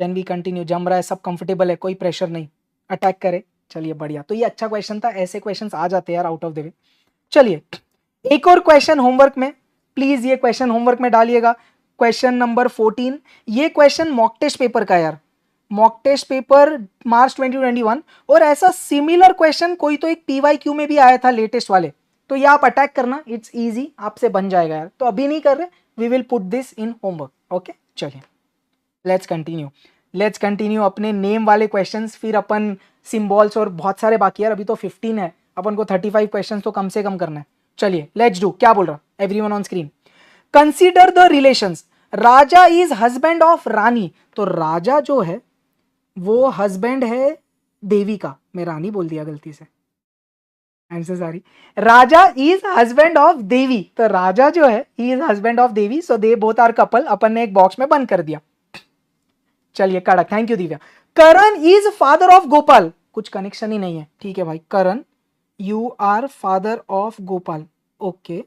Can we continue? जम रहा है, सब कंफर्टेबल है, कोई प्रेशर नहीं, अटैक करे। चलिए बढ़िया, तो ये अच्छा क्वेश्चन था, ऐसे क्वेश्चंस आ जाते हैं यार आउट ऑफ द वे। चलिए एक और क्वेश्चन होमवर्क में, प्लीज ये क्वेश्चन होमवर्क में डालिएगा। क्वेश्चन नंबर 14, ये क्वेश्चन मॉक टेस्ट पेपर का यार, मॉक टेस्ट पेपर मार्च 2021, और ऐसा सिमिलर क्वेश्चन कोई तो एक PYQ में भी आया था लेटेस्ट वाले, तो ये आप अटैक करना, इट्स इजी, आपसे बन जाएगा यार। तो अभी नहीं कर रहे, we will put this in homework, okay. चलिए लेट्स कंटिन्यू अपने नेम वाले क्वेश्चंस, फिर अपन सिंबल्स और बहुत सारे बाकी यार, अभी तो 15 है, अपन को 35 क्वेश्चन तो कम से कम करना है। चलिए लेट्स डू, क्या बोल रहा everyone on screen, consider the relations, Raja is husband of Rani, तो राजा जो है वो हस्बैंड है देवी का, मैं रानी बोल दिया गलती से, I am so sorry. Raja is husband of Devi, तो राजा जो है ही is husband of Devi, so they both are couple, अपन ने एक बॉक्स में बंद कर दिया। चलिए कड़क, thank you Divya. Karan is father of Gopal, कुछ कनेक्शन ही नहीं है, ठीक है भाई। Karan you are father of Gopal, okay.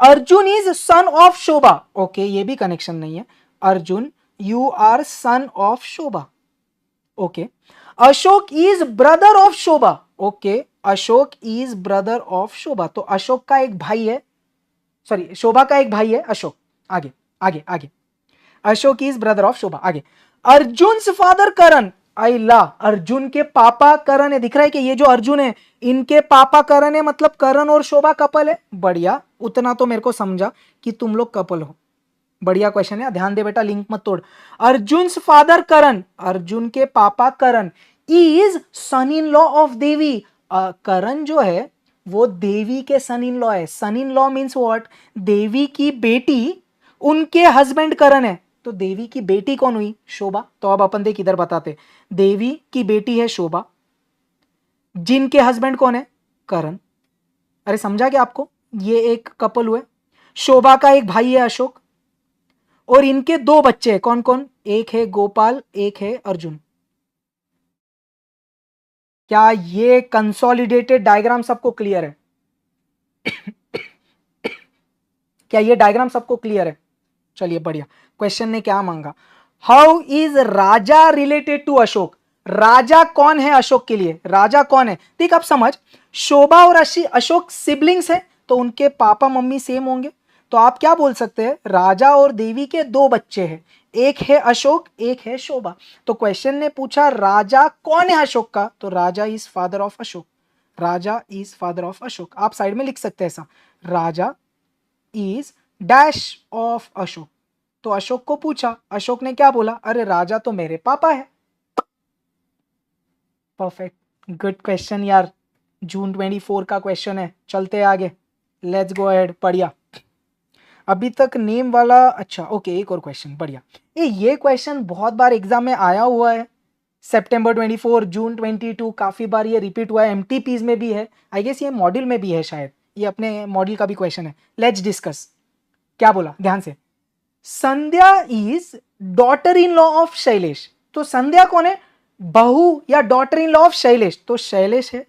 Arjun is son of Shobha, okay, ये भी कनेक्शन नहीं है। Arjun you are son of Shobha, okay. Ashok is brother of Shobha, okay, Ashok is brother of Shobha, तो अशोक का एक भाई है, सॉरी शोभा का एक भाई है अशोक। आगे आगे आगे, अशोक इज ब्रदर ऑफ शोभा। आगे, अर्जुन फादर करण, अल्लाह, अर्जुन के पापा करण है, दिख रहा है कि ये जो अर्जुन है इनके पापा करण है, मतलब करण और शोभा कपल है। बढ़िया, उतना तो मेरे को समझा कि तुम लोग कपल हो, बढ़िया क्वेश्चन है, ध्यान दे बेटा, लिंक मत तोड़। अर्जुन फादर करण, अर्जुन के पापा Karan is son in law of Devi, Karan जो है वो देवी के सन इन लॉ है। Son in law means what, Devi की बेटी उनके हस्बैंड करण है, तो देवी की बेटी कौन हुई, शोभा। तो अब अपन देख इधर बताते, देवी की बेटी है शोभा, जिनके हस्बैंड कौन है, करण। अरे समझा क्या आपको, ये एक कपल हुए, शोभा का एक भाई है अशोक, और इनके 2 बच्चे हैं, कौन कौन, एक है गोपाल, एक है अर्जुन। क्या ये कंसोलिडेटेड डायग्राम सबको क्लियर है? क्या ये डायग्राम सबको क्लियर है? चलिए बढ़िया। क्वेश्चन ने क्या मांगा, how is Raja related to Ashok, Raja कौन है अशोक के लिए, राजा कौन है। ठीक, अब समझ, शोभा और अशोक सिबलिंग्स हैं, तो उनके पापा मम्मी सेम होंगे, तो आप क्या बोल सकते हैं, राजा और देवी के 2 बच्चे हैं, एक है अशोक, एक है शोभा। तो क्वेश्चन ने पूछा राजा कौन है अशोक का, तो Raja is father of Ashok, Raja is father of Ashok. आप साइड में लिख सकते हैं ऐसा, Raja is dash of Ashok. तो अशोक को पूछा, अशोक ने क्या बोला, अरे राजा तो मेरे पापा है। परफेक्ट, गुड क्वेश्चन यार, जून 24 का क्वेश्चन है। चलते आगे, लेट्स गो अहेड। बढ़िया, अभी तक नेम वाला, अच्छा ओके, एक और क्वेश्चन, बढ़िया। ये क्वेश्चन बहुत बार एग्जाम में आया हुआ है, सितंबर 24, जून 22, काफी बार ये रिपीट हुआ है, एमटीपीज में भी है, आई गेस ये मॉड्यूल में भी है शायद, ये अपने मॉड्यूल का भी क्वेश्चन है। लेट्स डिस्कस, क्या बोला ध्यान से, Sandhya is daughter in law of Shailesh, तो संध्या कौन है, बहू या daughter in law of Shailesh, तो शैलेश है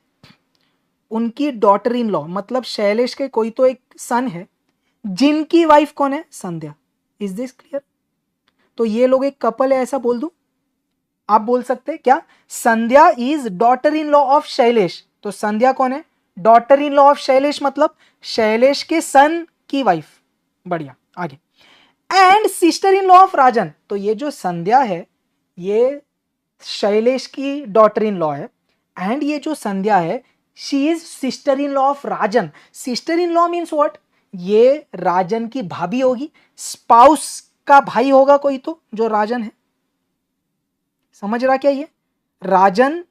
उनकी डॉटर इन लॉ, मतलब शैलेश के कोई तो एक सन है जिनकी वाइफ कौन है, संध्या। Is this clear? तो ये लोग एक कपल है, ऐसा बोल दूं, आप बोल सकते हैं क्या, Sandhya is daughter in law of Shailesh, तो संध्या कौन है, daughter in law of Shailesh, मतलब शैलेश के सन की वाइफ। बढ़िया, आगे, and sister in law of Rajan. तो ये जो संध्या है ये शैलेश की डॉटर इन लॉ है, एंड ये जो संध्या है she is sister in law of Rajan. Sister in law means what? ये राजन की भाभी होगी, स्पाउस का भाई होगा कोई तो जो राजन है। समझ रहा क्या? ये राजन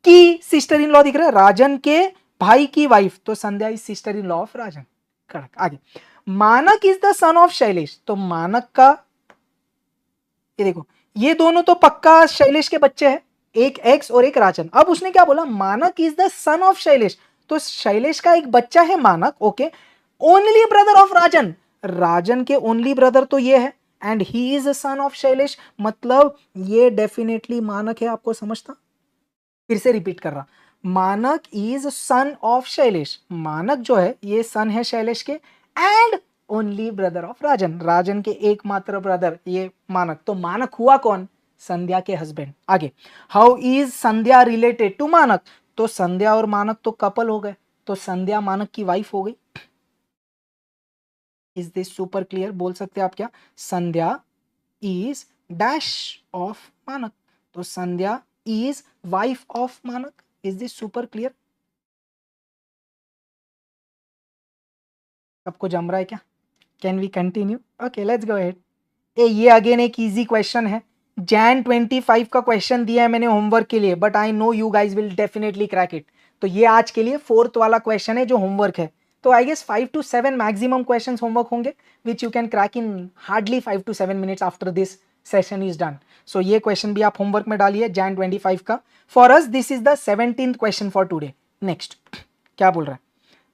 की सिस्टर इन लॉ दिख रहा है, राजन के भाई की वाइफ, तो Sandhya is sister in law of Rajan. Correct. आगे, Manak is the son of Shailesh. तो मानक का, ये देखो ये दोनों तो पक्का शैलेश के बच्चे हैं, एक एक्स और एक राजन। अब उसने क्या बोला? मानक is the son of Shailesh. तो शैलेश का एक बच्चा है मानक, ओके, ओनली ब्रदर ऑफ राजन। राजन के ओनली ब्रदर तो ये है, and he is a sun of Shailesh, मतलब ये डेफिनेटली मानक है। आपको समझता? फिर से रिपीट कर रहा, मानक इज सन ऑफ शैलेश। मानक जो है ये सन है शैलेश के, एंड ओनली ब्रदर ऑफ राजन, राजन के एकमात्र ब्रदर ये मानक। तो मानक हुआ कौन? संध्या के हस्बैंड। आगे, how is Sandhya related to Manak? तो संध्या और मानक तो कपल हो गए, तो संध्या मानक की वाइफ हो गई। Is this super clear? बोल सकते आप क्या? Sandhya is dash of Manak, तो Sandhya is wife of Manak. Is this super clear? सबको जम रहा है क्या? Can we continue? Okay, let's go ahead. ये अगेन एक इजी क्वेश्चन है, Jan 25 का क्वेश्चन दिया है मैंने होमवर्क के लिए, but I know you guys will definitely crack it. तो ये आज के लिए 4th वाला क्वेश्चन है जो होमवर्क है। तो I guess 5 to 7 maximum questions homework होंगे, which you can crack in hardly 5 to 7 minutes after this session is done. So ये क्वेश्चन भी आप होमवर्क में डालिए Jan 25 का। For us this is the 17th question for today. Next क्या बोल रहा है?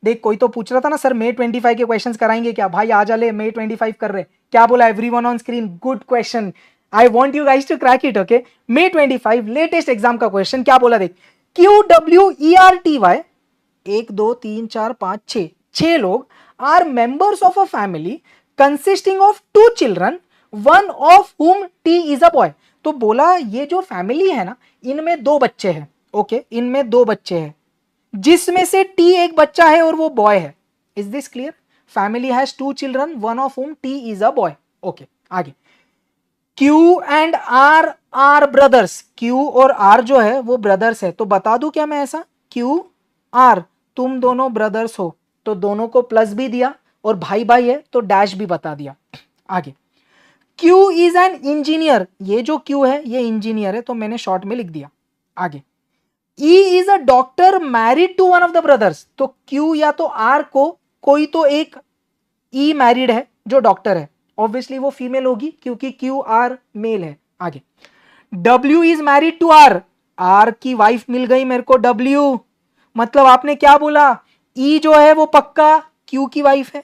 देख, कोई तो पूछ रहा था ना सर May 25 के क्वेश्चंस कराएंगे क्या? भाई आ जा ले, May 25 कर रहे। क्या बोला everyone on screen? Good question, I want you guys to crack it. Okay, May 25 latest exam का क्वेश्चन क्या बोला देख, QWERTY 1 2 3 4 5 6 6 लोग are members of a family consisting of 2 children, one of whom T is a boy. तो बोला ये जो फैमिली है ना, इनमें 2 बच्चे हैं। ओके, इनमें 2 बच्चे हैं, जिसमें से T एक बच्चा है और वो बॉय है। Is this clear? Family has 2 children, one of whom T is a boy. Okay, आगे, Q and R are brothers. Q और R जो है वो ब्रदर्स है। तो बता दूं क्या मैं ऐसा? Q R तुम दोनों ब्रदर्स हो, तो दोनों को प्लस भी दिया, और भाई भाई है तो डैश भी बता दिया। आगे, Q इज एन इंजीनियर। ये जो Q है ये इंजीनियर है, तो मैंने शॉर्ट में लिख दिया। आगे, E is a doctor married to one of the brothers. तो Q या तो R को कोई तो एक E मैरिड है जो डॉक्टर है, ऑब्वियसली वो फीमेल होगी क्योंकि QR मेल है। आगे, W is married to R, R की वाइफ मिल गई मेरे को W, मतलब आपने क्या बोला? E जो है वो पक्का Q की वाइफ है,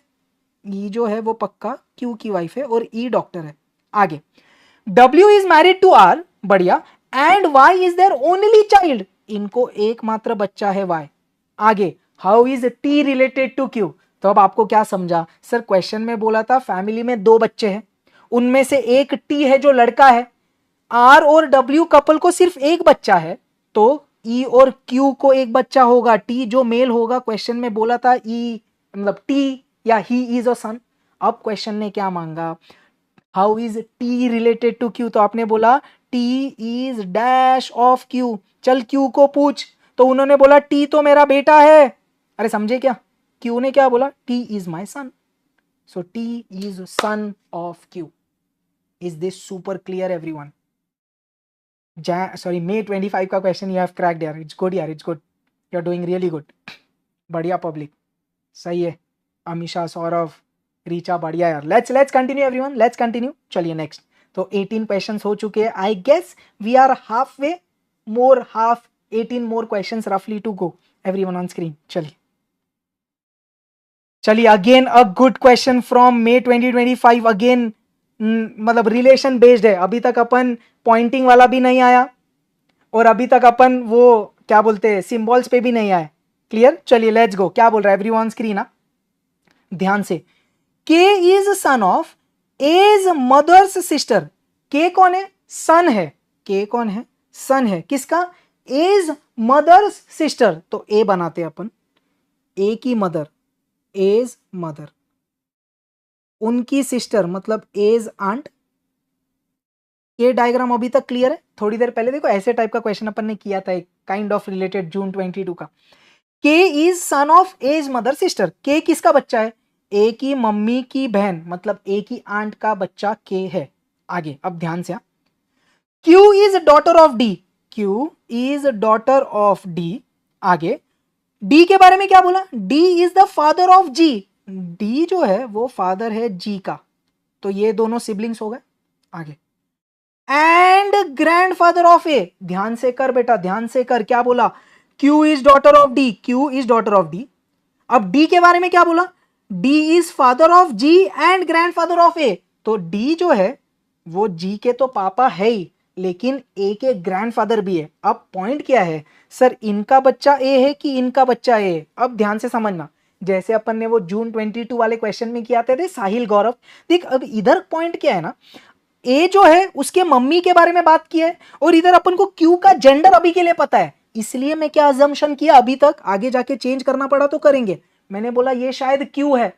E जो है वो पक्का Q की वाइफ है, और E डॉक्टर है। आगे, W is married to R, बढ़िया, and Y is their only child, इनको एकमात्र बच्चा है Y। आगे, how is T related to Q? तो अब आपको क्या समझा? सर क्वेश्चन में बोला था फैमिली में 2 बच्चे हैं, उनमें से एक T है जो लड़का है, R और W कपल को सिर्फ एक बच्चा है, तो E और Q को एक बच्चा होगा, T जो मेल होगा। क्वेश्चन में बोला था E मतलब T या ही इज अ सन। अब क्वेश्चन ने क्या मांगा? How is T related to Q? तो आपने बोला T is dash of Q। चल Q को पूछ, तो उन्होंने बोला T तो मेरा बेटा है। अरे समझे क्या? Q ने क्या बोला? T is my son, so T is son of Q। Is this super clear everyone? May 25 का क्वेश्चन यू हैव क्रैक्ड यार, इट्स गुड यार, it's good, you are doing really good. बढ़िया पब्लिक, सही है। अमीशा, सौरभ, रीचा, बढ़िया यार। Let's continue everyone, let's continue. चलिए नेक्स्ट। तो 18 क्वेश्चंस हो चुके हैं, I guess we are half way, more half 18 more questions रफली to go. Everyone on screen, चलिए again a good question from May 2025। Again मतलब रिलेशन बेस्ड है। अभी तक अपन पॉइंटिंग वाला भी नहीं आया, और अभी तक अपन वो क्या बोलते हैं सिंबल्स पे भी नहीं आए। क्लियर? चलिए लेट्स गो। क्या बोल रहा है एवरीवन ऑन स्क्रीन? ध्यान से, K is son of H's mother's sister. K कौन है? सन है। K कौन है? सन है। किसका? H's mother's sister. तो A बनाते अपन, A की मदर, एज मदर। उनकी सिस्टर मतलब एज आंट। ये डायग्राम अभी तक क्लियर है? थोड़ी देर पहले देखो ऐसे टाइप का क्वेश्चन अपन ने किया था, एक काइंड ऑफ रिलेटेड जून 22 का। K is son of as mother sister. K किसका बच्चा है? ए की मम्मी की बहन, मतलब ए की आंट का बच्चा के है। आगे अब ध्यान से, Q is daughter of D. Q is daughter of D. आगे डी के बारे में क्या बोला? D is the father of G. D जो है वो फादर है जी का, तो ये दोनों सिबलिंग्स हो गए। आगे एंड ग्रैंडफादर ऑफ ए। ध्यान से कर बेटा, ध्यान से कर, क्या बोला? Q is daughter of D. Q is daughter of D. अब डी के बारे में क्या बोला? D is father of G and grandfather of A. तो डी जो है वो जी के तो पापा है ही, लेकिन ए के ग्रैंडफादर भी है। अब पॉइंट क्या है सर, इनका बच्चा ए है कि इनका बच्चा ए है? अब ध्यान से समझना, जैसे अपन ने वो जून 22 वाले क्वेश्चन में किया थे साहिल गौरव। देख अब इधर पॉइंट क्या है ना, ए जो है उसके मम्मी के बारे में बात की है, और इधर अपन को क्यू का जेंडर अभी के लिए पता है, इसलिए मैं क्या अजम्पशन किया अभी तक, आगे जाके चेंज करना पड़ा तो करेंगे। मैंने बोला ये शायद क्यू है,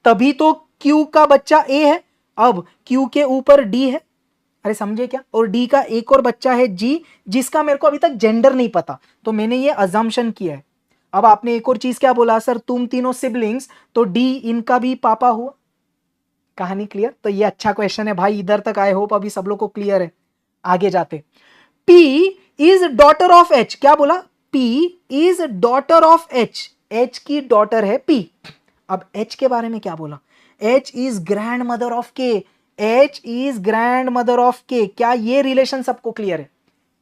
तभी तो क्यू का बच्चा ए है। अब क्यू के ऊपर डी है, अरे समझे क्या? और डी का एक और बच्चा है जी, जिसका मेरे को अभी तक जेंडर नहीं पता, तो मैंने ये अजम्पशन किया है। अब आपने एक और चीज क्या बोला सर, तुम तीनों सिबलिंग्स, तो डी इनका भी पापा हुआ। कहानी क्लियर? तो ये अच्छा क्वेश्चन है भाई, इधर तक आई होप अभी सब लोग को क्लियर है। आगे जाते, P is daughter of H. क्या बोला? P is daughter of H. H की डॉटर है P। अब एच के बारे में क्या बोला? H is grandmother of K. H is grandmother of K. क्या ये रिलेशन सबको क्लियर है?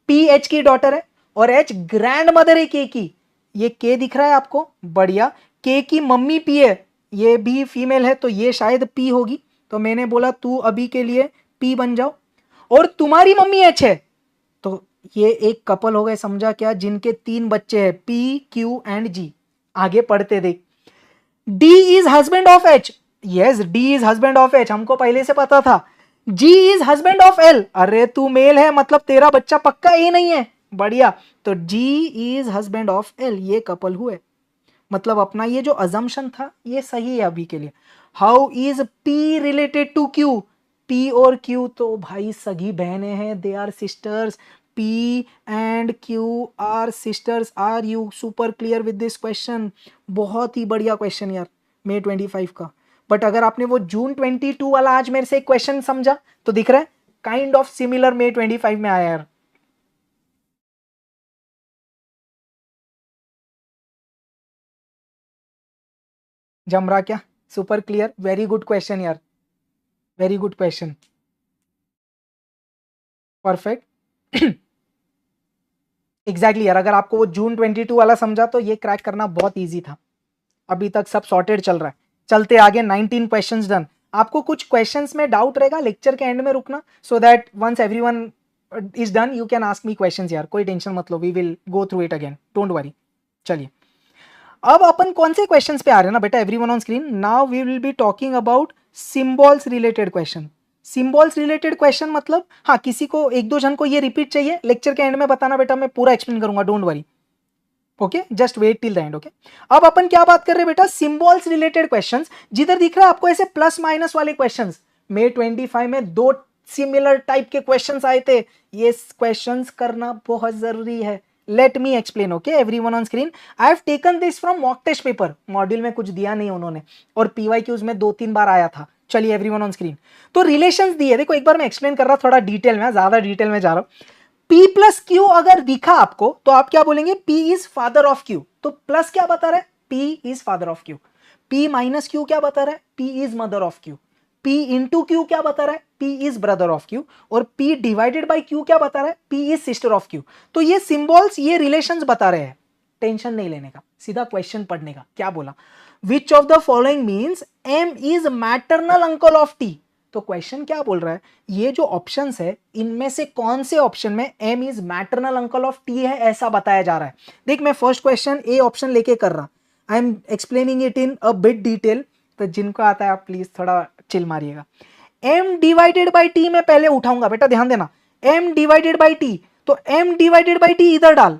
P एच की डॉटर है और एच ग्रैंड मदर है के की। ये के दिख रहा है आपको? बढ़िया। के की मम्मी P है, ये भी फीमेल है, तो ये शायद P होगी। तो मैंने बोला तू अभी के लिए P बन जाओ, और तुम्हारी मम्मी एच है, तो ये एक कपल हो गए, समझा क्या? जिनके 3 बच्चे हैं, P Q एंड G। आगे पढ़ते देख, D is husband of H। Yes, D is husband of H, हमको पहले से पता था। G is husband of L। अरे तू मेल है, मतलब तेरा बच्चा पक्का A नहीं है। बढ़िया, तो G is husband of L, ये कपल हुए। मतलब अपना ये जो अजम्पशन था ये सही है अभी के लिए। How is P related to Q? P और Q तो भाई सगी बहनें हैं, they are sisters. P and Q are sisters. Are you super clear with this question? बहुत ही बढ़िया क्वेश्चन यार, May 25 का। बट अगर आपने वो जून 22 वाला आज मेरे से एक क्वेश्चन समझा, तो दिख रहा है काइंड ऑफ सिमिलर May 25 में आया यार। जम रहा क्या? Super clear, very good question यार, very good question, perfect. Exactly यार, अगर आपको वो जून 22 वाला समझा तो ये क्रैक करना बहुत इजी था। अभी तक सब सॉर्टेड चल रहा है। चलते आगे, 19 क्वेश्चंस डन। आपको कुछ क्वेश्चंस में डाउट रहेगा, लेक्चर के एंड में रुकना, so that once everyone is done you can ask me questions यार, कोई टेंशन मत लो, we will go through it again, don't worry. चलिए अब अपन कौन से क्वेश्चंस पे आ रहे हैं ना बेटा, everyone on screen, now we will be talking about symbols related question. Symbols related question मतलब, हाँ किसी को एक दो जन को ये रिपीट चाहिए, लेक्चर के एंड में बताना बेटा, मैं पूरा एक्सप्लेन करूंगा, don't worry. Okay, just wait till the end. Okay, अब अपन क्या बात कर रहे हैं बेटा, सिंबल्स रिलेटेड क्वेश्चंस। जिधर दिख रहा है आपको ऐसे प्लस माइनस वाले क्वेश्चंस, May 25 में 2 सिमिलर टाइप के क्वेश्चंस आए थे, ये क्वेश्चंस करना बहुत जरूरी है। Let me explain. Okay everyone on screen, I have taken this from mock test paper, module में कुछ दिया नहीं उन्होंने, और PYQs में 2-3 बार आया था। चलिए एवरीवन ऑन स्क्रीन, तो रिलेशंस दिए, देखो एक बार मैं एक्सप्लेन कर रहा थोड़ा डिटेल में, ज्यादा डिटेल में जा रहा हूं। P प्लस क्यू अगर दिखा आपको तो आप क्या बोलेंगे? P is father of Q. तो प्लस क्या बता रहा है? P is father of Q. P minus Q क्या बता रहा है? P is mother of Q. P into Q क्या बता रहा है? P is brother of Q. और P डिवाइडेड बाई क्यू क्या बता रहा है? P is sister of Q. तो ये सिंबल्स, ये रिलेशंस बता रहे हैं, टेंशन नहीं लेने का, सीधा क्वेश्चन पढ़ने का। क्या बोला? विच of the following means M is maternal uncle of T। तो क्वेश्चन क्या बोल रहा है, ये जो ऑप्शंस है इनमें से कौन से ऑप्शन में M is maternal uncle of T है, ऐसा बताया जा रहा है। देख मैं फर्स्ट क्वेश्चन ए ऑप्शन लेके कर रहा, I am explaining it in a bit detail, तो जिनको आता है आप प्लीज थोड़ा चिल मारिएगा। M डिवाइडेड बाई T में पहले उठाऊंगा बेटा, ध्यान देना, M डिवाइडेड बाई T, तो M डिवाइडेड बाई T इधर डाल,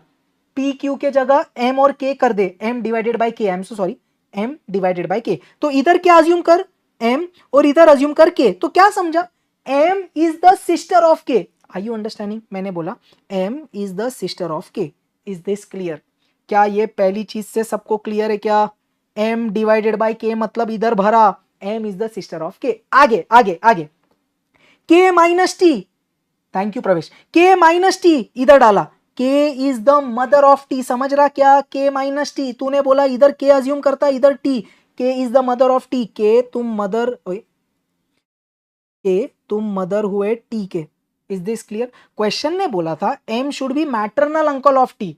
P Q के जगह M और K कर दे, M divided by K, I am so sorry, M divided by K। तो इधर क्या अज्यूम कर, एम और इधर अज्यूम कर के, तो क्या समझा, M is the sister of K. Are you understanding? मैंने बोला M is the sister of K. Is this clear? क्या ये पहली चीज से सबको क्लियर है क्या? एम डिवाइडेड बाय के मतलब इधर भरा M is the sister of K. आगे आगे आगे, के माइनस टी, थैंक यू प्रवेश, के माइनस टी इधर डाला, के is the mother of T. समझ रहा क्या? के माइनस टी, तूने बोला इधर के अज्यूम करता इधर T, K is the mother of T. के तुम मदर, के तुम मदर हुए T K. Is this clear? Question ने बोला था M should be maternal uncle of T.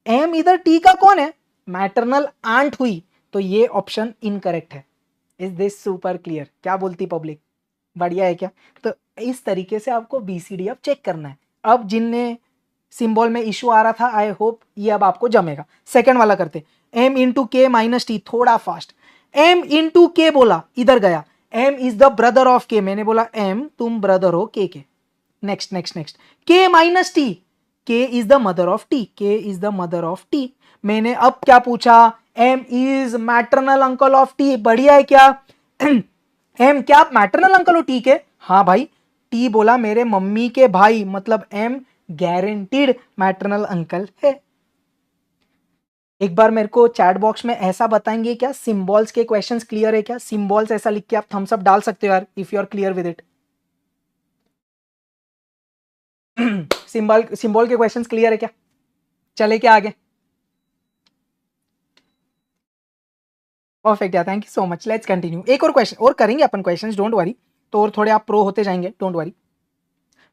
M इधर टी का कौन है? मैटरनल आंट हुई, तो ये ऑप्शन इनकरेक्ट है। Is this super clear? क्या बोलती पब्लिक? बढ़िया है क्या? तो इस तरीके से आपको BCDF चेक करना है। अब जिनने सिंबल में इशू आ रहा था, आई होप ये अब आपको जमेगा। सेकंड वाला करते, M into K minus T, थोड़ा फास्ट। एम इंटू के बोला, इधर गया, M is the brother of K. मैंने बोला एम तुम ब्रदर हो के K. Next next next, K minus T, K is the mother of T, K is the mother of T. मैंने अब क्या पूछा, M is maternal uncle of T. बढ़िया है क्या? एम क्या मैटरनल अंकल हो टी के? हाँ भाई, टी बोला मेरे मम्मी के भाई, मतलब एम गारंटीड मैटरनल अंकल है। एक बार मेरे को चैट बॉक्स में ऐसा बताएंगे क्या, सिंबल्स के क्वेश्चंस क्लियर है क्या? सिंबल्स ऐसा लिख के आप थम्स अप डाल सकते हो यार, if you are clear with it. Symbol के क्वेश्चंस क्लियर है क्या? चले क्या आगे? परफेक्ट यार, thank you so much. Let's continue. एक और क्वेश्चन और करेंगे अपन क्वेश्चंस, डोंट वरी। तो और थोड़े आप प्रो होते जाएंगे, डोंट वरी।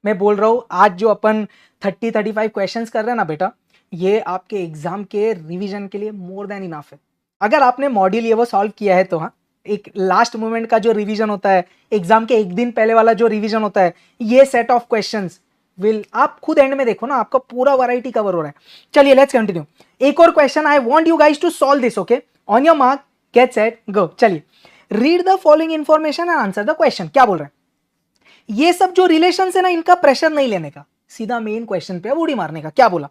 मैं बोल रहा हूं आज जो अपन 30-35 क्वेश्चंस कर रहे हैं ना बेटा, ये आपके एग्जाम के रिवीजन के लिए मोर देन इनफ है। अगर आपने मॉड्यूल ये वो सॉल्व किया है तो हाँ, एक लास्ट मोमेंट का जो रिवीजन होता है, एग्जाम के एक दिन पहले वाला जो रिवीजन होता है, ये सेट ऑफ क्वेश्चंस विल, आप खुद एंड में देखो ना, आपका पूरा वैरायटी कवर हो रहा है। चलिए लेट्स कंटिन्यू। एक और question, I want you guys to solve this, okay? On your mark, get set, go. चलिए, read the following information and answer the question. क्या बोल रहे हैं? ये सब जो रिलेशन है ना, इनका प्रेशर नहीं लेने का, सीधा मेन क्वेश्चन पे उड़ी मारने का। क्या बोला?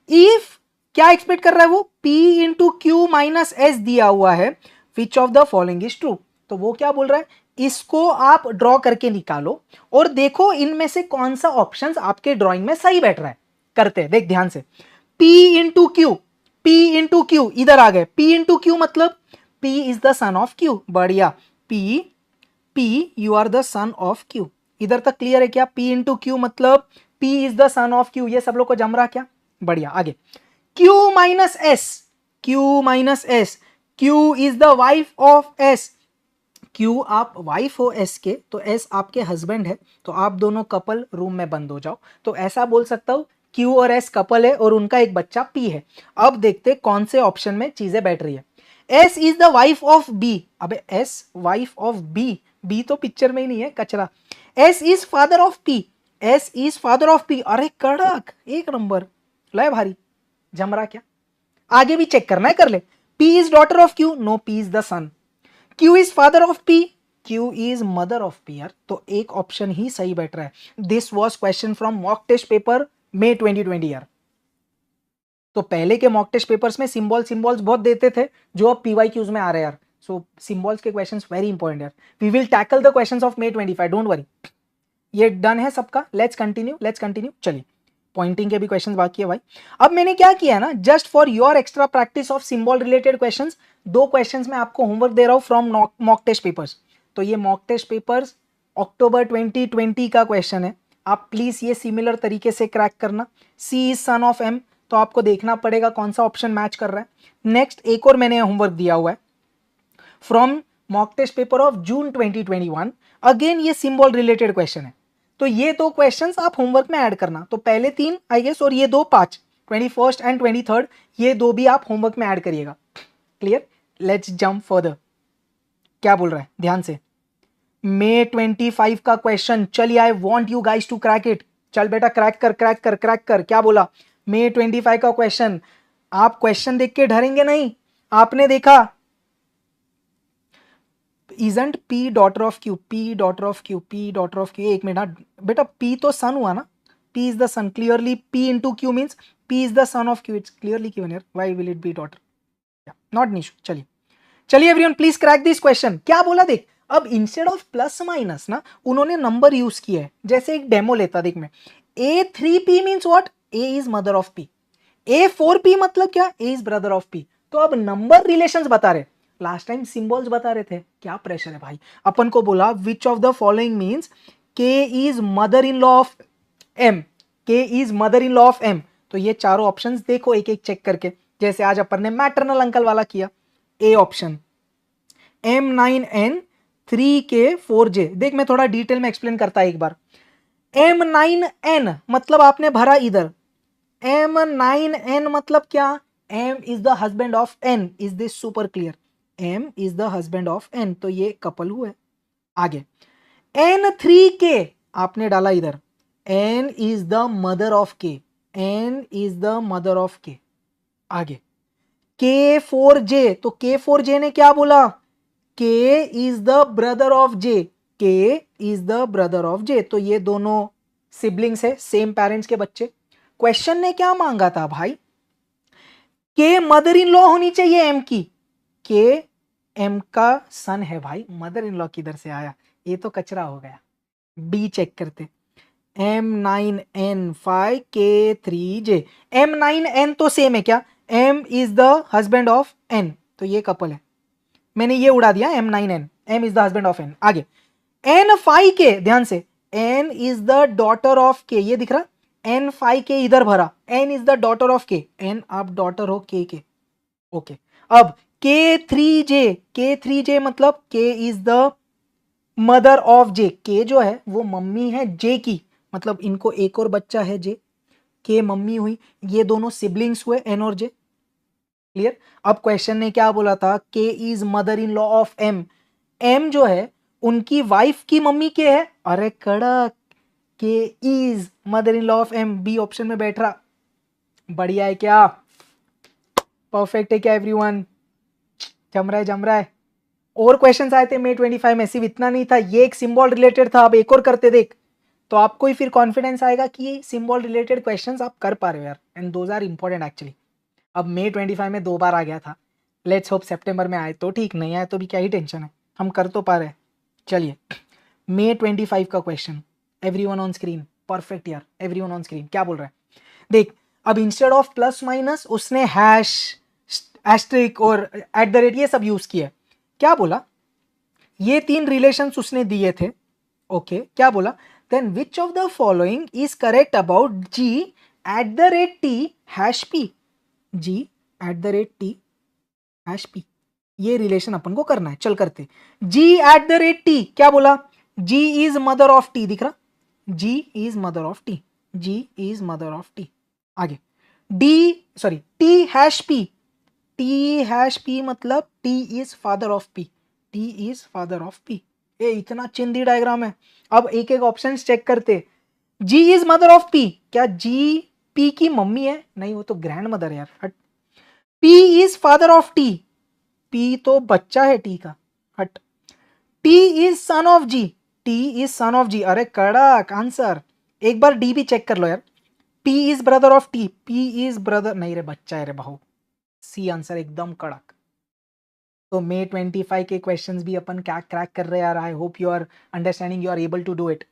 इफ, क्या एक्सपेक्ट कर रहा है वो, P into Q minus S दिया हुआ है, विच of the following is true. तो वो क्या बोल रहा है, इसको आप ड्रॉ करके निकालो और देखो इनमें से कौन सा ऑप्शन आपके ड्रॉइंग में सही बैठ रहा है। करते हैं, देख ध्यान से। P into Q, P into Q इधर आ गए। P इंटू क्यू मतलब P is the son of Q। बढ़िया, P you are the son of Q। इधर तक क्लियर है क्या? P इंटू क्यू मतलब P is the son of Q। ये सब लोग को जम रहा क्या? बढ़िया, आगे। Q minus S, Q minus S, Q is the wife of S। Q आप वाइफ हो S के, तो S आपके हस्बैंड है, तो आप दोनों कपल रूम में बंद हो जाओ। तो ऐसा बोल सकता हूं Q और S कपल है और उनका एक बच्चा P है। अब देखते कौन से ऑप्शन में चीजें बैठ रही है। S is the wife of B। अबे S wife of B, B तो पिक्चर में ही नहीं है, कचरा। S is father of P, S is father of P। अरे कड़क, एक नंबर, लय भारी, जम रहा क्या? आगे भी चेक करना है, कर ले। P is daughter of Q, no, P is the son. Q is father of P, Q is mother of P। यार तो एक ऑप्शन ही सही बैठ रहा है। This was question from mock test paper May 2020 यार। तो पहले के मॉक टेस्ट पेपर्स में सिंबल्स बहुत देते थे, जो अब PYQs में आ रहे हैं यार। सो सिंबल्स के क्वेश्चंस वेरी इंपॉर्टेंट यार। We will tackle the questions of May 25, don't worry. ये डन है सबका। Let's continue. चलिए, पॉइंटिंग के भी क्वेश्चन बाकी है भाई। अब मैंने क्या किया है ना, just for your extra practice of symbol related questions, 2 questions में आपको होमवर्क दे रहा हूं फ्रॉम मॉक टेस्ट पेपर्स। तो ये मॉक टेस्ट पेपर्स अक्टूबर 2020 का क्वेश्चन है। आप प्लीज ये सिमिलर तरीके से क्रैक करना। C is son of M, तो आपको देखना पड़ेगा कौन सा ऑप्शन मैच कर रहा है। नेक्स्ट एक और मैंने होमवर्क दिया हुआ है from mock test paper of June 2021। Again ये सिंबल रिलेटेड क्वेश्चन है। तो ये 2 क्वेश्चंस आप होमवर्क में ऐड करना। तो पहले 3 आई गेस और ये 2 5, 21st एंड 23rd, ये 2 भी आप होमवर्क में ऐड करिएगा। क्लियर? Let's jump further. क्या बोल रहा है ध्यान से? May 25 का क्वेश्चन। चलिए, I want you guys to crack it. चल बेटा, क्रैक कर। क्या बोला? May 25 का क्वेश्चन। आप क्वेश्चन देख के डरेंगे नहीं। आपने देखा isn't P daughter of Q, P daughter of Q, P daughter of Q। एक मिनट बेटा, P तो सन हुआ ना, P is the son, clearly P into Q means P is the son of Q, it's clearly given here, why will it be daughter? Yeah, not an issue। चलिए everyone, please crack this question. क्या बोला देख, अब इंस्टेड ऑफ प्लस माइनस ना उन्होंने नंबर यूज किया है। जैसे एक डेमो लेता देख मैं, A3P means what, A is mother of P, A4P मतलब क्या, A is brother of P। तो अब नंबर रिलेशंस बता रहे, लास्ट टाइम सिंबल्स बता रहे थे। क्या प्रेशर है भाई, अपन को बोला विच of the following means K is mother in law of M, K is mother in law of M। तो ये चारों ऑप्शंस देखो एक एक चेक करके, जैसे आज अपन ने मैटरनल अंकल वाला किया। A option M9N 3K4J। देख मैं थोड़ा डिटेल में एक्सप्लेन करता एक बार। M9N मतलब आपने भरा इधर, M9N मतलब क्या, M is the husband of N, is this super clear, M is the husband of N, तो ये कपल हुए। आगे N3K आपने डाला इधर, N is the mother of K, N is the mother of K। आगे K4J, तो K4J ने क्या बोला, K is the brother of J, K is the brother of J। तो ये दोनों सिबलिंग्स है, सेम पेरेंट्स के बच्चे। क्वेश्चन ने क्या मांगा था भाई, K मदर इन लॉ होनी चाहिए M की, K M का सन है भाई, मदर इन लॉ किधर से आया, ये तो कचरा हो गया। B चेक करते, M9N5K3J, M9N तो सेम है क्या, M is the husband of N, तो ये कपल है, मैंने ये उड़ा दिया M9N, M is the husband of N। आगे N5K, ध्यान से, N is the daughter of K, ये दिख रहा, N5K इधर भरा, N is the daughter of K, N आप डॉटर हो K के, ओके। अब K3J, K3J मतलब K is the mother of J, K जो है वो मम्मी है J की, मतलब इनको एक और बच्चा है J, K मम्मी हुई, ये दोनों सिबलिंग्स हुए N और J, क्लियर। अब क्वेश्चन ने क्या बोला था, K is mother in law of M, M जो है उनकी वाइफ की मम्मी के है, अरे कड़क, K is mother in law of M, B option में बैठ रहा, बढ़िया है क्या, परफेक्ट है क्या एवरीवन, जम रहा है जम रहा है। और क्वेश्चंस आए थे May 25 में, सिर्फ इतना नहीं था, ये एक सिंबल रिलेटेड था, अब एक और करते देख, तो आपको ही फिर कॉन्फिडेंस आएगा कि सिंबल रिलेटेड क्वेश्चंस आप कर पा रहे हो यार, and those are important actually. अब May 25 में 2 बार आ गया था, लेट्स होप सितंबर में आए तो ठीक, नहीं आए तो भी क्या ही टेंशन है, हम कर तो पा रहे हैं। चलिए May 25 का question, everyone on screen, perfect यार, एवरीवन ऑन स्क्रीन, क्या बोल रहा है देख। अब इंस्टेड ऑफ प्लस माइनस उसने हैश, एस्ट्रिक और एट द रेट ये सब यूज किया। क्या बोला, ये 3 रिलेशंस उसने दिए थे, ओके क्या बोला, then which of the following is correct about G at the rate T hash P, G at the rate T hash P, ये रिलेशन अपन को करना है, चल करते। G at the rate T क्या बोला, G is mother of T, दिख रहा, G is mother of T, G is mother of T। आगे T hash P, T hash P मतलब T is father of P, T is father of P। ए इतना चिंदी डायग्राम है। अब एक एक ऑप्शन चेक करते, G is mother of P, क्या G P की मम्मी है, नहीं वो तो ग्रैंड मदर है यार, हट। P is father of T, P तो बच्चा है T का, हट। T is son of G, T is son of G, अरे कड़क आंसर, एक बार D भी चेक कर लो यार, P is brother of T, P is brother नहीं रे, बच्चा है रे बहू, सी आंसर एकदम कड़क। तो May 25 के क्वेश्चंस भी अपन क्या क्रैक कर रहे हैं यार, I hope you are understanding, you are able to do it.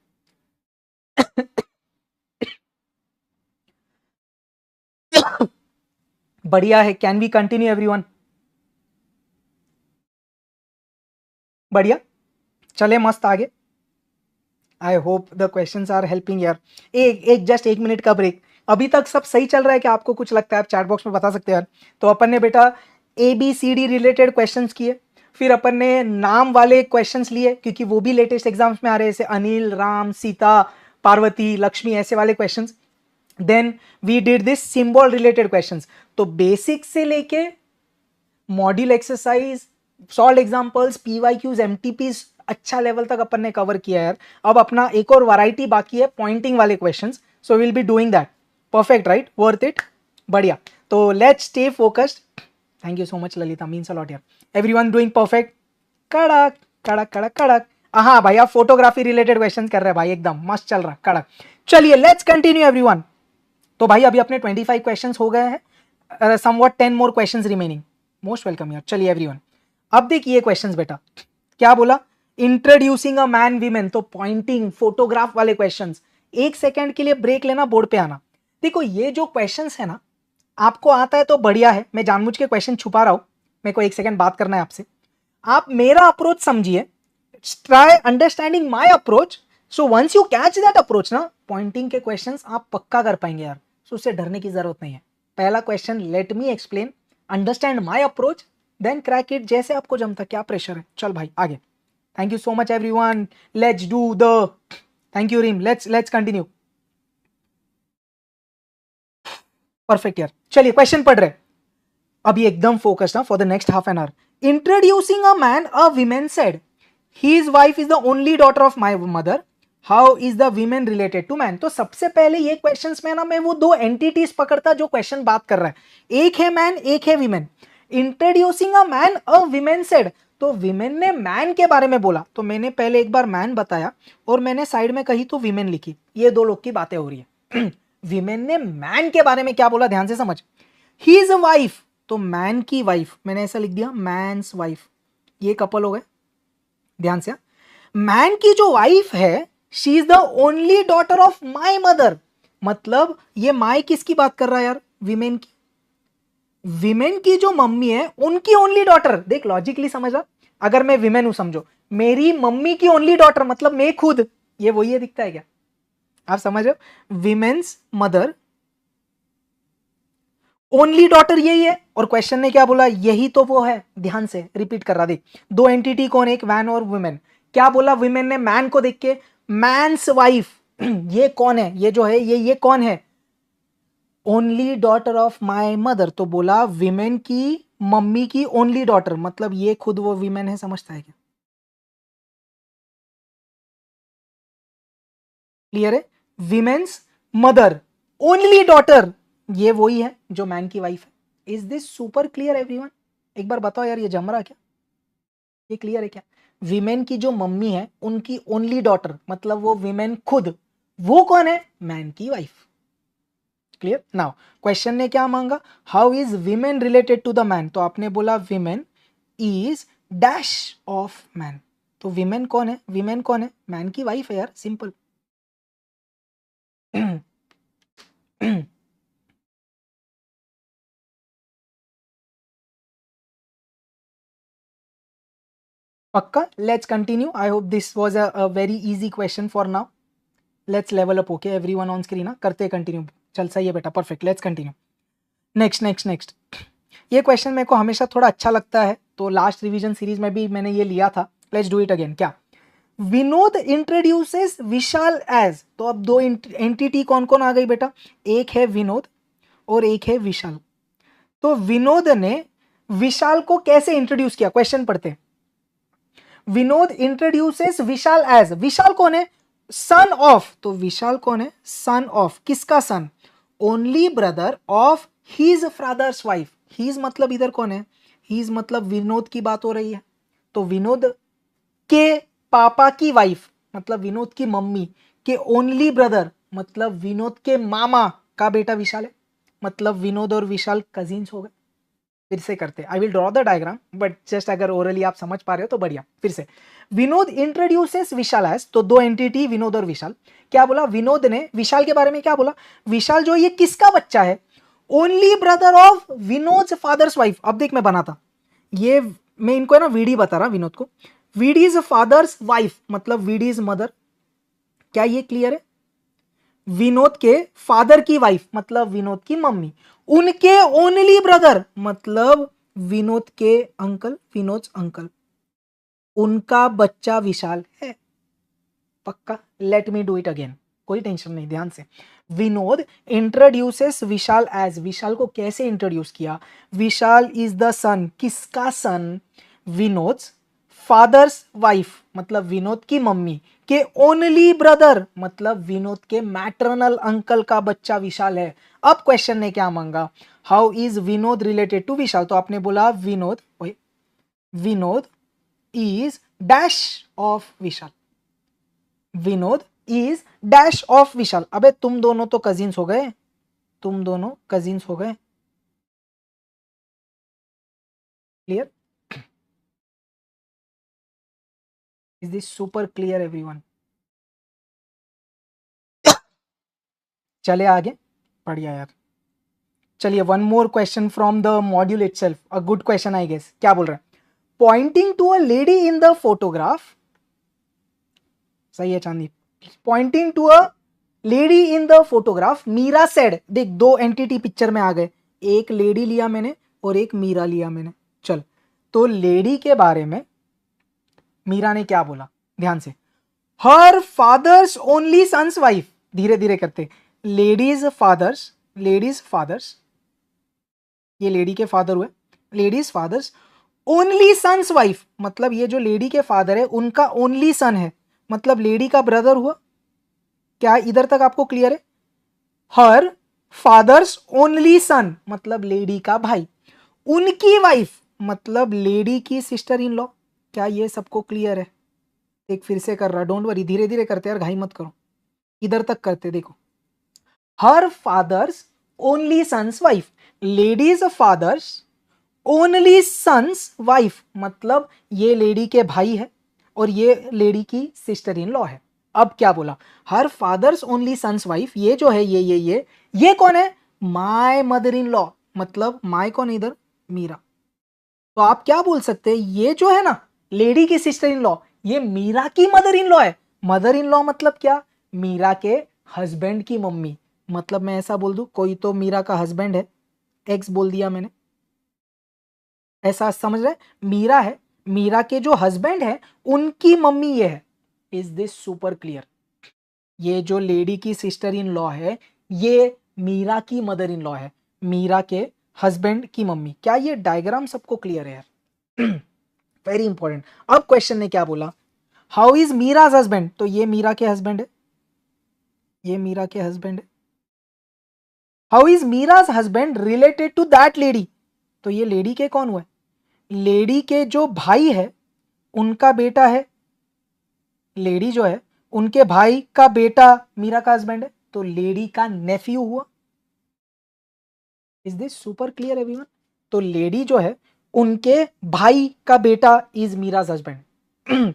बढ़िया है, कैन वी कंटिन्यू एवरीवन, बढ़िया, चले मस्त आगे। I hope the questions are helping यार। एक जस्ट 1 मिनट का ब्रेक, अभी तक सब सही चल रहा है क्या, आपको कुछ लगता है आप चैट बॉक्स में बता सकते हैं यार। तो अपन ने बेटा ABCD रिलेटेड क्वेश्चंस किए, फिर अपन ने नाम वाले क्वेश्चंस लिए क्योंकि वो भी लेटेस्ट एग्जाम्स में आ रहे हैं, जैसे अनिल, राम, सीता, पार्वती, लक्ष्मी, ऐसे वाले questions. Then we did this symbol related questions, तो बेसिक से लेके module exercise, solve examples, PYQs, MTPs अच्छा लेवल तक अपन ने कवर किया यार। अब अपना एक और वैरायटी बाकी है, पॉइंटिंग वाले questions, so will be doing that. Perfect right, worth it, बढ़िया। तो let's stay focused, thank you so much Lalita, means a lot यार, एवरीवन डूइंग परफेक्ट, कड़क कड़क कड़क कड़क। हाँ भाई आप फोटोग्राफी रिलेटेड क्वेश्चंस कर रहे हैं भाई, एकदम मस्त चल रहा, कड़क। चलिए लेट्स कंटिन्यू एवरीवन। तो भाई अभी अपने 25 क्वेश्चंस हो गए हैं, somewhat 10 more questions remaining, most welcome यार। चलिए एवरीवन, अब देखिए क्वेश्चंस बेटा, क्या बोला, इंट्रोड्यूसिंग अ मैन वीमेन, तो पॉइंटिंग, फोटोग्राफ वाले क्वेश्चंस। एक सेकंड के लिए ब्रेक लेना, बोर्ड पे आना। देखो ये जो क्वेश्चंस है ना, आपको आता है तो बढ़िया है, मैं जानबूझ के क्वेश्चन छुपा रहा हूं, मेरे को एक सेकंड बात करना है आपसे। आप मेरा अप्रोच समझिए, try understanding my approach, so once you catch that approach ना, पॉइंटिंग के क्वेश्चंस आप पक्का कर पाएंगे यार, सो उससे डरने की जरूरत नहीं है। पहला question, let me explain, understand my approach, then crack it, जैसे आपको जमता, क्या प्रेशर है। चल भाई आगे। Thank you so much everyone, let's do the, thank you Reem, let's continue. Perfect यार, चलिए क्वेश्चन पढ़ रहे, अभी एकदम focused for the next half an hour. Introducing a man, a women said his wife is the only daughter of my mother, how is the women related to man. तो सबसे पहले ये क्वेश्चंस में ना मैं वो दो एंटिटीज पकड़ता जो क्वेश्चन बात कर रहा है, एक है मैन, एक है women. Introducing a man, a women said, तो वीमेन ने मैन के बारे में बोला, तो मैंने पहले एक बार मैन बताया और मैंने साइड में कही तो वीमेन लिखी, ये दो लोग की बातें हो रही है। वीमेन ने मैन के बारे में क्या बोला, ध्यान से समझ। ही इज अ वाइफ, तो मैन की वाइफ, मैंने ऐसा लिख दिया मैन्स वाइफ, ये कपल हो गए, ध्यान से। मैन की जो वाइफ है, she is the only daughter of my mother, मतलब ये माई किसकी बात कर रहा है यार, विमेन की। विमेन की जो मम्मी है उनकी ओनली डॉटर, देख लॉजिकली समझ रहा, अगर मैं विमेन हूं समझो, मेरी मम्मी की ओनली डॉटर मतलब मैं खुद, ये वही है, दिखता है क्या, आप समझ रहे हो, विमेन्स मदर, ओनली डॉटर यही है। और क्वेश्चन ने क्या बोला, यही तो वो है, ध्यान से रिपीट कर रहा, देख दो एंटिटी कौन, एक मैन और वुमेन, क्या बोला विमेन ने मैन को देख के, मैन्स वाइफ, ये कौन है, ये जो है ये कौन है, only daughter of my mother, तो बोला विमेन की मम्मी की ओनली डॉटर, मतलब ये खुद वो विमेन है, समझता है क्या, क्लियर है। विमेन्स मदर, ओनली डॉटर, ये वही है जो मैन की वाइफ है। Is this super clear everyone, एक बार बताओ यार, ये जम रहा क्या, ये क्लियर है क्या। विमेन की जो मम्मी है उनकी ओनली डॉटर, मतलब वो विमेन खुद, वो कौन है, मैन की वाइफ। क्लियर। नाउ क्वेश्चन ने क्या मांगा, how is women related to the man, तो आपने बोला women is dash of man, तो विमेन कौन है, विमेन कौन है, मैन की वाइफ है यार, सिंपल। पक्का, let's continue, I hope this was a very easy question for now, let's level up, okay everyone on screen, करते कंटिन्यू, चल सही है बेटा, perfect, let's continue. Next next next, ये क्वेश्चन मेरे को हमेशा थोड़ा अच्छा लगता है, तो लास्ट रिवीजन सीरीज में भी मैंने ये लिया था, लेट्स डू इट अगेन। क्या, विनोद इंट्रोड्यूसेस विशाल एज, तो अब दो एंटिटी कौन कौन आ गई बेटा, एक है विनोद और एक है विशाल। तो विनोद ने विशाल को कैसे इंट्रोड्यूस किया, क्वेश्चन पढ़ते हैं। विनोद इंट्रोड्यूसेस विशाल एज, विशाल कौन है, सन ऑफ, तो विशाल कौन है, सन ऑफ, किसका son, only brother of his father's wife, his मतलब इधर कौन है, हीज मतलब विनोद की बात हो रही है, तो विनोद के पापा की वाइफ, मतलब विनोद की मम्मी के ओनली ब्रदर, मतलब विनोद के मामा का बेटा विशाल है, मतलब विनोद और विशाल कजिन्स हो गए। फिर से करते, I will draw the diagram, but just अगर ओरली आप समझ पा रहे हो तो बढ़िया। फिर से, विनोद इंट्रोड्यूसेस विशाल एज, तो दो एंटिटी विनोद और विशाल, क्या बोला विनोद ने विशाल के बारे में, क्या बोला, विशाल जो ये किसका बच्चा है, only brother of Vinod father's wife. अब देख मैं बनाता, ये मैं इनको है ना वीडी बता रहा विनोद को, वीडी इज फादर्स वाइफ, मतलब वीडी इज मदर, क्या ये क्लियर है, विनोद के फादर की वाइफ मतलब विनोद की मम्मी, उनके ओनली ब्रदर मतलब विनोद के अंकल, विनोद अंकल, उनका बच्चा विशाल है। पक्का, late me do it again, कोई टेंशन नहीं, ध्यान से। विनोद इंट्रोड्यूसेस विशाल एज, विशाल को कैसे इंट्रोड्यूस किया, विशाल इज द सन, किसका सन, विनोद फादर्स वाइफ मतलब विनोद की मम्मी के ओनली ब्रदर मतलब विनोद के मैटरनल अंकल का बच्चा विशाल है। अब क्वेश्चन ने क्या मांगा, how is Vinod related to Vishal, तो आपने बोला Vinod, Vinod is dash of Vishal, Vinod is dash of Vishal. अबे तुम दोनों तो कजिन्स हो गए, तुम दोनों कजिन्स हो गए, clear. Is this super clear everyone? चले आगे, बढ़िया यार। चलिए one more question from the module itself, a good question I guess. क्या बोल रहा है? Pointing to a lady in the photograph, सही है Chandi, pointing to a lady in the photograph Meera said, देख दो एंटिटी पिक्चर में आ गए, एक लेडी लिया मैंने और एक मीरा लिया मैंने। चल, तो लेडी के बारे में मीरा ने क्या बोला, ध्यान से, her father's only son's wife, धीरे धीरे करते, लेडीज फादर्स, लेडीज फादर्स, ये लेडी के फादर हुए, lady's father's only son's wife, मतलब ये जो लेडी के फादर है उनका ओनली सन है, मतलब लेडी का ब्रदर हुआ। क्या इधर तक आपको क्लियर है? हर फादर्स ओनली सन मतलब लेडी का भाई, उनकी वाइफ मतलब लेडी की सिस्टर इन लॉ। क्या ये सबको क्लियर है? एक फिर से कर रहा, डोंट वरी, धीरे धीरे करते यार, घाई मत करो, इधर तक करते, देखो, her father's only son's wife, lady's father's only son's wife मतलब ये लेडी के भाई है और ये लेडी की सिस्टर इन लॉ है। अब क्या बोला? Her father's only son's wife, ये जो है ये कौन है? माय मदर इन लॉ, मतलब माय कौन है इधर? मीरा। तो आप क्या बोल सकते हैं, ये जो है ना लेडी की सिस्टर इन लॉ, ये मीरा की मदर इन लॉ है। मदर इन लॉ मतलब क्या? मीरा के हस्बैंड की मम्मी, मतलब मैं ऐसा बोल दूं, कोई तो मीरा का हस्बैंड है, एक्स बोल दिया मैंने, ऐसा समझ रहे? मीरा है, मीरा के जो हस्बैंड है उनकी मम्मी ये है। Is this super clear? ये जो लेडी की सिस्टर इन लॉ है ये मीरा की मदर इन लॉ है, मीरा के हस्बैंड की मम्मी। क्या ये डायग्राम सबको क्लियर है यार? Very important. अब क्वेश्चन ने क्या बोला? हाउ इज मीराज हस्बैंड, तो ये मीरा के हस्बैंड है, ये मीरा के हस्बैंड है। How is Meera's husband related to that lady, तो ये लेडी के कौन हुए? लेडी के जो भाई है उनका बेटा है, लेडी जो है उनके भाई का बेटा मीरा का हस्बैंड है, तो लेडी का नेफ्यू हुआ। Is this super clear everyone? तो लेडी जो है उनके भाई का बेटा इज मीराज हस्बैंड।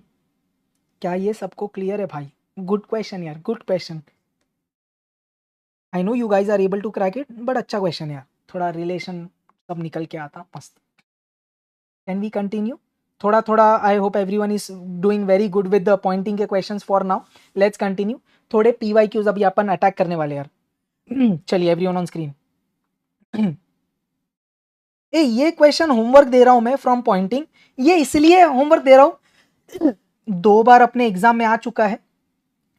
क्या ये सबको क्लियर है भाई? गुड क्वेश्चन यार, good question. I know you guys are able to crack it, but अच्छा क्वेश्चन यार, थोड़ा रिलेशन सब निकल के आता मस्त। Can we continue? थोड़ा थोड़ा I hope everyone is doing very good with the pointing के questions for now. Let's continue. थोड़े पीवाईक्यूज अभी अपन अटैक करने वाले यार। चलिए एवरीवन ऑन स्क्रीन। ये क्वेश्चन होमवर्क दे रहा हूं मैं फ्रॉम पॉइंटिंग, ये इसलिए होमवर्क दे रहा हूं, 2 बार अपने एग्जाम में आ चुका है,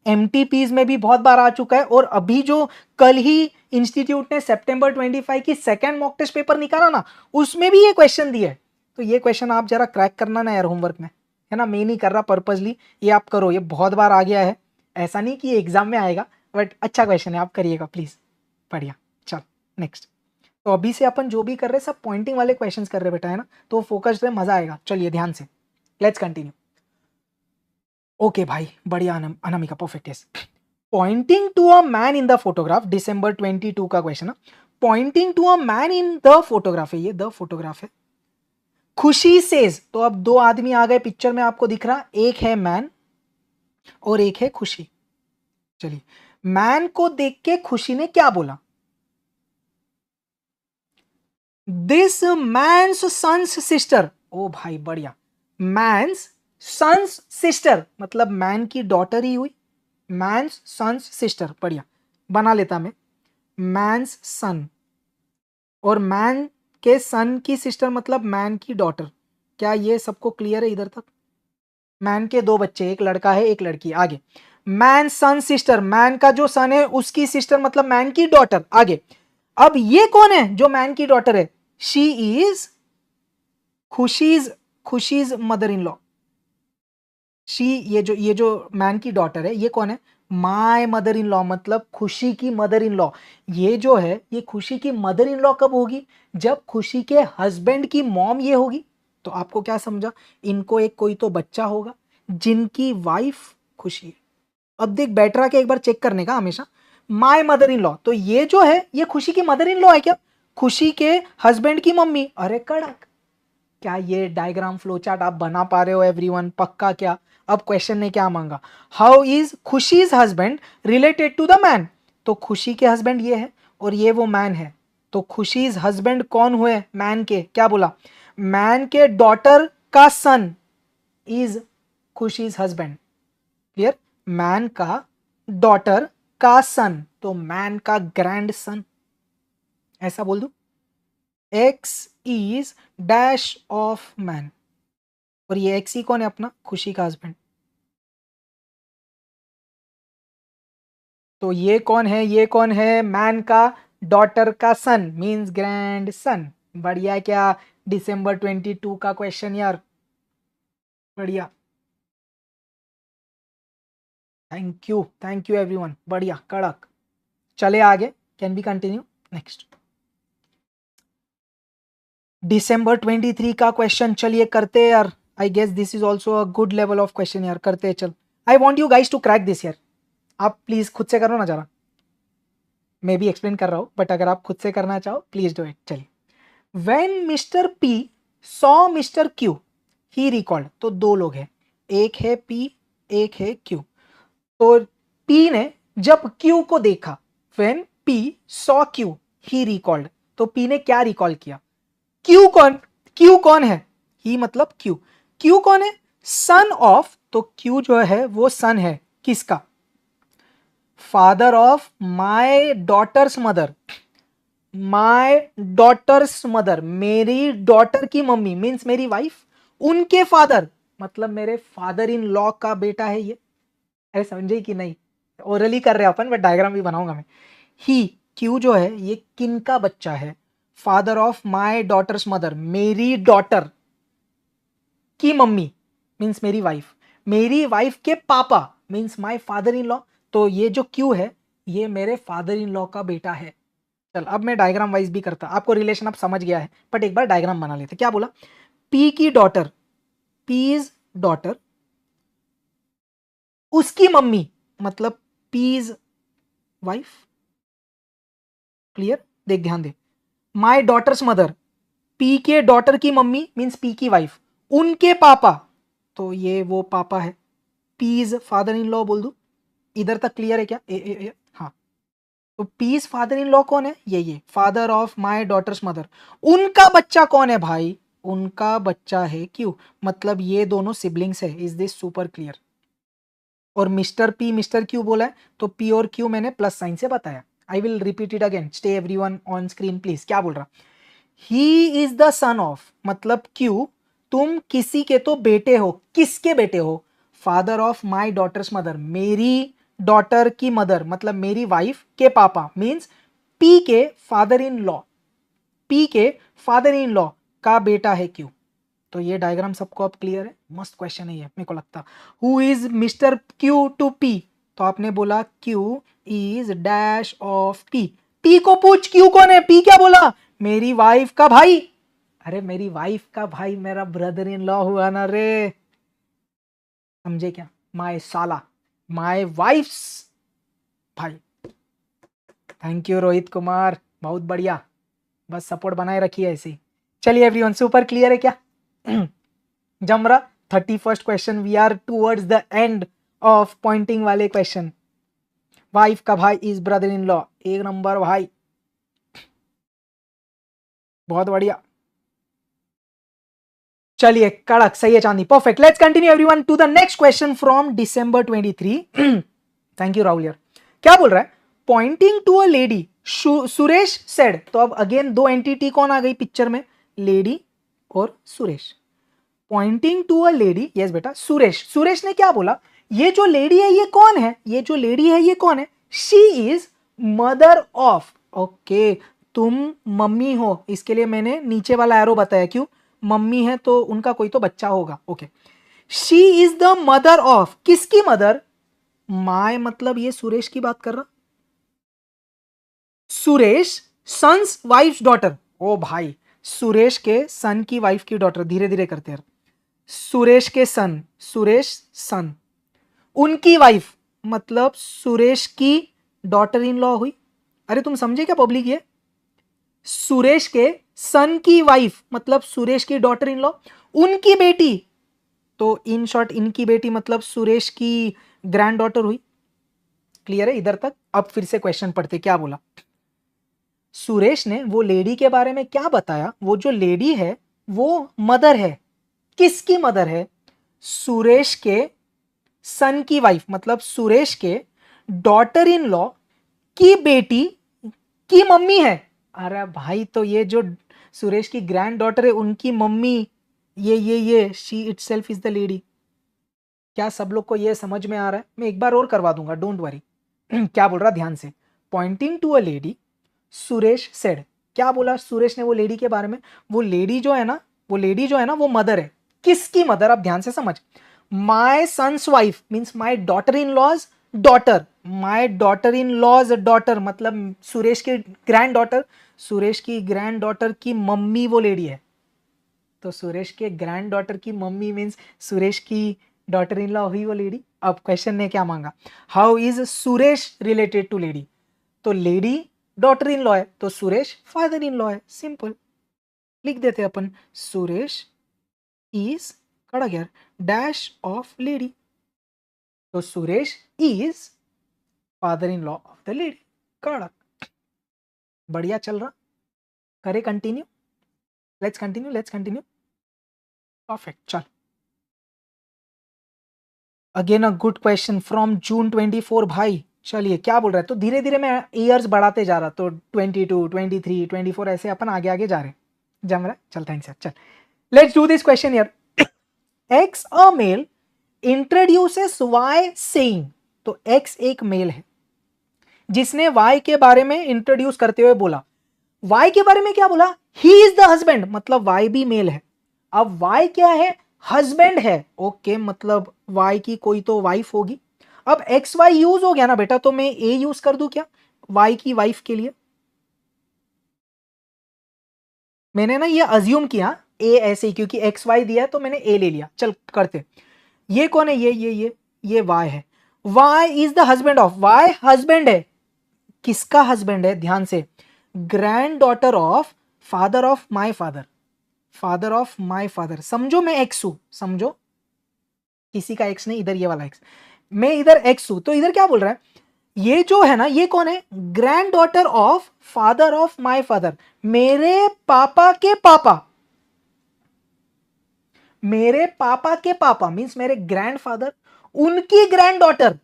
एमटीपीज में भी बहुत बार आ चुका है, और अभी जो कल ही इंस्टीट्यूट ने सितंबर 25 की सेकंड मॉक टेस्ट पेपर निकाला ना, उसमें भी ये क्वेश्चन दिया है। तो ये क्वेश्चन आप जरा क्रैक करना ना यार होमवर्क में, है ना, मैं नहीं कर रहा पर्पजली, ये आप करो, ये बहुत बार आ गया है, ऐसा नहीं कि ये एग्जाम में आएगा, बट अच्छा क्वेश्चन है, आप करिएगा प्लीज। बढ़िया, चल नेक्स्ट। तो अभी से अपन जो भी कर रहे हैं सब पॉइंटिंग वाले क्वेश्चंस कर रहे बेटा, है ना, तो फोकस्ड रहे, मजा आएगा। चलिए ध्यान से, लेट्स कंटिन्यू। ओके भाई, बढ़िया Anamika, perfect. Yes, pointing to a man in the photograph, दिसंबर 22 का क्वेश्चन है। Pointing to a man in the photograph है, ये द फोटोग्राफ है। खुशी सेज, तो अब 2 आदमी आ गए पिक्चर में, आपको दिख रहा, एक है मैन और एक है खुशी। चलिए, मैन को देख के खुशी ने क्या बोला? दिस मैन्स सन्स सिस्टर, ओ भाई बढ़िया, मैन्स सन्स सिस्टर मतलब मैन की डॉटर ही हुई, मैन्स सन्स सिस्टर, बढ़िया बना लेता मैं, मैन्स सन और मैन के सन की सिस्टर मतलब मैन की डॉटर। क्या ये सबको क्लियर है इधर तक? मैन के 2 बच्चे, एक लड़का है एक लड़की। आगे, मैन सन सिस्टर, मैन का जो सन है उसकी सिस्टर मतलब मैन की डॉटर। आगे, अब ये कौन है जो मैन की डॉटर है? She is Khushi's mother in law. She, ये जो मैन की डॉटर है ये कौन है? माय मदर इन लॉ, मतलब खुशी की मदर इन लॉ। ये जो है ये खुशी की मदर इन लॉ कब होगी? जब खुशी के हस्बैंड की मॉम ये होगी। तो आपको क्या समझा? इनको एक कोई तो बच्चा होगा जिनकी वाइफ खुशी है। अब देख, बैठ रहा के एक बार चेक करने का हमेशा, माय मदर इन लॉ, तो ये जो है ये खुशी की मदर इन लॉ है क्या? खुशी के हस्बैंड की मम्मी। अरे कड़क, क्या ये डायग्राम फ्लो चार्ट आप बना पा रहे हो एवरीवन? पक्का क्या? अब क्वेश्चन ने क्या मांगा, how is Khushi's husband related to the man. तो खुशी के हस्बैंड ये है और ये वो मैन है, तो खुशीज हस्बैंड कौन हुए, मैन के, क्या बोला, मैन के डॉटर का son is Khushi's husband. Clear, man का डॉटर का सन, तो मैन का ग्रैंड सन, ऐसा बोल दू, x is dash of man, और ये एक्स ही कौन है, अपना खुशी का हस्बैंड। तो ये कौन है, ये कौन है, मैन का डॉटर का सन मींस ग्रैंड सन। बढ़िया क्या, दिसंबर 22 का क्वेश्चन यार, बढ़िया, थैंक यू एवरीवन, बढ़िया कड़क। चले आगे, can be continue next. December 23 का क्वेश्चन चलिए करते हैं यार, I guess this is also a good level of question यार, करते हैं चल। I want you guys to crack this यार, आप प्लीज खुद से करो ना जरा, मैं भी एक्सप्लेन कर रहा हूं बट अगर आप खुद से करना चाहो प्लीज डू इट। चलिए, when mister P saw mister Q he recalled, तो दो लोग हैं, एक है पी एक है क्यू। तो पी ने जब क्यू को देखा, when P saw Q he recalled, तो पी ने क्या रिकॉल किया, क्यू कौन है, ही मतलब क्यू कौन है, सन ऑफ, तो क्यू जो है वो सन है किसका, father of my daughter's mother, my daughter's mother, मेरी डॉटर की मम्मी मीन्स मेरी वाइफ, उनके फादर मतलब मेरे फादर इन लॉ का बेटा है ये। अरे समझे कि नहीं, ओरली कर रहे हैं अपन बट डायग्राम भी बनाऊंगा मैं। ही क्यू जो है ये किन का बच्चा है, father of my daughter's mother, मेरी डॉटर की मम्मी मीन्स मेरी वाइफ के पापा means my father in law, तो ये जो क्यू है ये मेरे फादर इन लॉ का बेटा है। चल अब मैं डायग्राम वाइज भी करता, आपको रिलेशन अब समझ गया है बट एक बार डायग्राम बना लेते। क्या बोला, पी की डॉटर, पीज डॉटर, उसकी मम्मी मतलब पीज वाइफ। क्लियर, देख ध्यान दे, माय डॉटर्स मदर, पी के डॉटर की मम्मी मीन्स पी की वाइफ, उनके पापा, तो ये वो पापा है, पीज फादर इन लॉ बोल दू, इधर तक क्लियर है क्या, हाँ। तो पीस फादर इन लॉ कौन है, ये father of my daughter's mother, उनका बच्चा कौन है भाई, उनका बच्चा है क्यू, मतलब ये दोनों सिबलिंग्स है, इज दिस सुपर क्लियर। और मिस्टर पी मिस्टर क्यू बोला है तो पी और क्यू मैंने प्लस साइन से बताया। I will repeat it again, stay everyone on screen please. क्या बोल रहा, he is the son of मतलब क्यू, तुम किसी के तो बेटे हो, किसके बेटे हो, father of my daughter's mother, मेरी डॉटर की मदर मतलब मेरी वाइफ के पापा मीन्स पी के फादर इन लॉ, पी के फादर इन लॉ का बेटा है क्यू। तो ये डायग्राम सबको अब क्लियर है, मस्त क्वेश्चन है ये मेरे को लगता। Who is mister Q to P, तो आपने बोला Q is dash of P, P को पूछ क्यू कौन है, पी क्या बोला, मेरी वाइफ का भाई। अरे मेरी वाइफ का भाई मेरा ब्रदर इन लॉ हुआ ना रे, समझे क्या, माय साला, माय वाइफ्स भाई। थैंक यू रोहित कुमार, बहुत बढ़िया, बस सपोर्ट बनाए रखिए ऐसे ही। चलिए एवरीवन, सुपर क्लियर है क्या, जमरा 31st question, we are towards the end of pointing वाले क्वेश्चन। वाइफ का भाई इज ब्रदर इन लॉ, एक नंबर भाई, बहुत बढ़िया। चलिए कड़क, सही है चांदी, perfect. Let's continue everyone to the next question from December 23। Thank you Rahul यार। क्या बोल रहा है, pointing to a lady Suresh said, तो अब अगेन दो एंटिटी कौन आ गई पिक्चर में, लेडी और Suresh. Pointing to a lady, yes बेटा सुरेश, सुरेश ने क्या बोला, ये जो लेडी है ये कौन है, ये जो लेडी है ये कौन है, she is mother of, okay तुम मम्मी हो, इसके लिए मैंने नीचे वाला एरो बताया, क्यों, मम्मी है तो उनका कोई तो बच्चा होगा, okay. She is the mother of, किसकी मदर, माय मतलब ये सुरेश की बात कर रहा, सुरेश सन्स वाइफ डॉटर, ओ भाई सुरेश के सन की वाइफ की डॉटर, धीरे धीरे करते हैं, सुरेश के सन, सुरेश सन, उनकी वाइफ मतलब सुरेश की डॉटर इन लॉ हुई। अरे तुम समझे क्या पब्लिक, ये सुरेश के सन की वाइफ मतलब सुरेश की डॉटर इन लॉ, उनकी बेटी, तो इन शॉर्ट इनकी बेटी मतलब सुरेश की ग्रैंड डॉटर हुई। क्लियर है इधर तक? अब फिर से क्वेश्चन पढ़ते, क्या बोला सुरेश ने वो लेडी के बारे में क्या बताया? वो जो लेडी है वो मदर है। किसकी मदर है? सुरेश के सन की वाइफ, मतलब सुरेश के डॉटर इन लॉ की बेटी की मम्मी है। अरे भाई, तो ये जो सुरेश की ग्रैंड डॉटर है उनकी मम्मी, ये she itself is the lady. क्या सब लोग को ये समझ में आ रहा है? मैं एक बार और करवा दूंगा, डोंट वरी। क्या बोल रहा ध्यान से, pointing to a lady Suresh said. क्या बोला सुरेश ने वो लेडी के बारे में? वो लेडी जो है ना, वो लेडी जो है ना वो मदर है। किसकी मदर? आप ध्यान से समझ। My son's wife means my daughter in law's daughter, my daughter in law's daughter मतलब सुरेश की ग्रैंड डॉटर, सुरेश की ग्रैंड डॉटर की मम्मी वो लेडी है। तो सुरेश के ग्रैंड डॉटर की मम्मी मीन्स सुरेश की डॉटर इन लॉ हुई वो लेडी। अब क्वेश्चन ने क्या मांगा? How is Suresh related to lady? तो लेडी डॉटर इन लॉ है तो सुरेश फादर इन लॉ है। सिंपल लिख देते अपन, सुरेश इज कड़ा गया डैश ऑफ लेडी, तो Suresh is father in law of the lady. कड़क, बढ़िया चल रहा। करे continue, let's continue, let's continue. Perfect, चल। Again a good question from June 24 भाई। चलिए क्या बोल रहा है? तो धीरे धीरे मैं ईयर्स बढ़ाते जा रहा, तो 22, 23, 24 ऐसे अपन आगे आगे जा रहे। जम रहा है? चल थैंक्स यार। चल लेट्स डू दिस क्वेश्चन यार। एक्स अ मेल इंट्रोड्यूसेस वाई सेइंग, तो एक्स एक मेल है जिसने वाई के बारे में इंट्रोड्यूस करते हुए बोला। वाई के बारे में क्या बोला? ही इज द हस्बैंड, मतलब वाई भी मेल है। अब वाई क्या है? हस्बैंड है। ओके, मतलब वाई की कोई तो वाइफ होगी। अब एक्स वाई यूज हो गया ना बेटा, तो मैं ए यूज कर दूं क्या वाई की वाइफ के लिए? मैंने ना ये अज्यूम किया ए ऐसे ही, क्योंकि एक्स वाई दिया है तो मैंने ए ले लिया। चल करते। ये कौन है? ये वाई है। Y is the husband of, Y husband है। किसका हस्बैंड है? ध्यान से, granddaughter of father of my father, father of my father. समझो मैं एक्स हूं, समझो किसी का एक्स नहीं, इधर ये वाला एक्स, मैं इधर एक्स हूं। तो इधर क्या बोल रहा है? ये जो है ना, ये कौन है? Granddaughter of father of my father, मेरे पापा के पापा, मेरे पापा के पापा मीन्स मेरे ग्रैंडफादर, उनकी ग्रैंड डॉटर।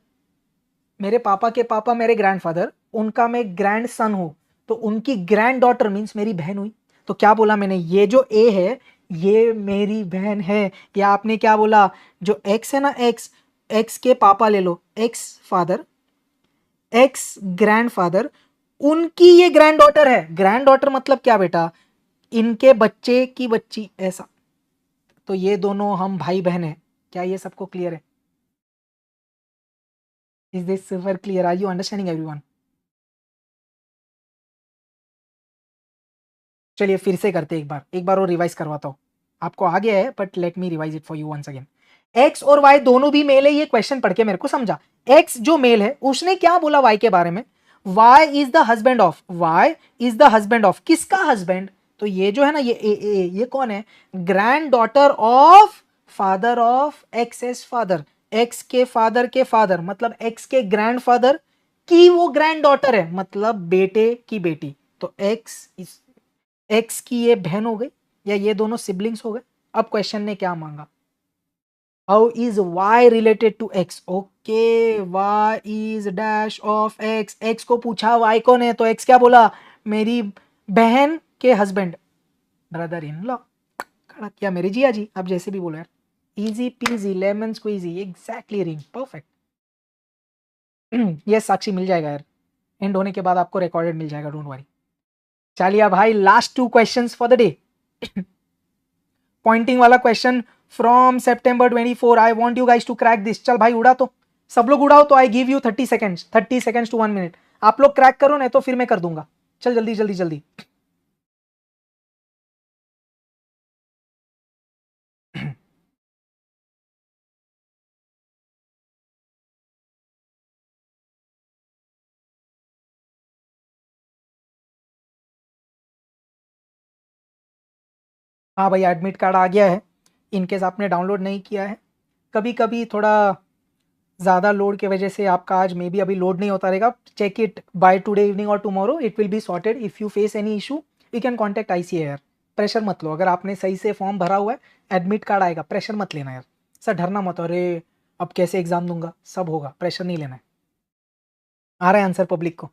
मेरे पापा के पापा मेरे ग्रैंडफादर, उनका मैं ग्रैंड सन हूं, तो उनकी ग्रैंड डॉटर मीन्स मेरी बहन हुई। तो क्या बोला मैंने? ये जो ए है ये मेरी बहन है। या आपने क्या बोला? जो एक्स है ना, एक्स, एक्स के पापा ले लो, एक्स फादर, एक्स ग्रैंडफादर, उनकी ये ग्रैंड डॉटर है। ग्रैंड डॉटर मतलब क्या बेटा? इनके बच्चे की बच्ची, ऐसा। तो ये दोनों हम भाई बहन हैं। क्या ये सबको क्लियर है? Is this super clear? Are you understanding everyone? चलिए फिर से करते एक बार और रिवाइज करवाता हूँ। आपको आ गया है but let me revise it for you once again. X और वाई दोनों भी मेल है, ये क्वेश्चन पढ़ के मेरे को समझा। एक्स जो मेल है उसने क्या बोला वाई के बारे में? Y is the husband of, Y is the husband of, किसका हस्बैंड? तो ये जो है ना, ये कौन है? Granddaughter of father of X's father, X के फादर मतलब एक्स के ग्रैंडफादर की वो ग्रैंड डॉटर है, मतलब बेटे की बेटी। तो एक्स की ये बहन हो गई, या ये दोनों सिबलिंग्स हो गए। अब क्वेश्चन ने क्या मांगा? How is Y related to X? Okay, Y is dash of X. X को पूछा वाई कौन है, तो एक्स क्या बोला? मेरी बहन के हस्बैंड, ब्रदर इन लॉ। खड़ा किया मेरे जिया जी, आप जैसे भी बोलो यार। Easy peasy lemon squeezy, exactly ring, perfect. ये साक्षी मिल जाएगा यार, एंड होने के बाद आपको रिकॉर्डेड मिल जाएगा, डोंट वरी। चलिए भाई, last two questions for the day. Pointing वाला question from September 24, I want you guys to crack this. चल भाई उड़ा, तो सब लोग उड़ाओ, तो I give you 30 seconds, 30 seconds to 1 minute. आप लोग क्रैक करो ना, तो फिर मैं कर दूंगा। चल जल्दी जल्दी जल्दी। हाँ भाई, एडमिट कार्ड आ गया है। इनकेस आपने डाउनलोड नहीं किया है कभी कभी थोड़ा ज़्यादा लोड की वजह से आपका आज मे बी अभी लोड नहीं होता रहेगा. Check it by today evening और tomorrow, it will be sorted. If you face any issue you can contact ICAR. Pressure मत लो, अगर आपने सही से फॉर्म भरा हुआ है एडमिट कार्ड आएगा, प्रेशर मत लेना यार. सर डरना मत, अरे अब कैसे एग्जाम दूंगा, सब होगा, प्रेशर नहीं लेना है. आ रहा है आंसर पब्लिक को?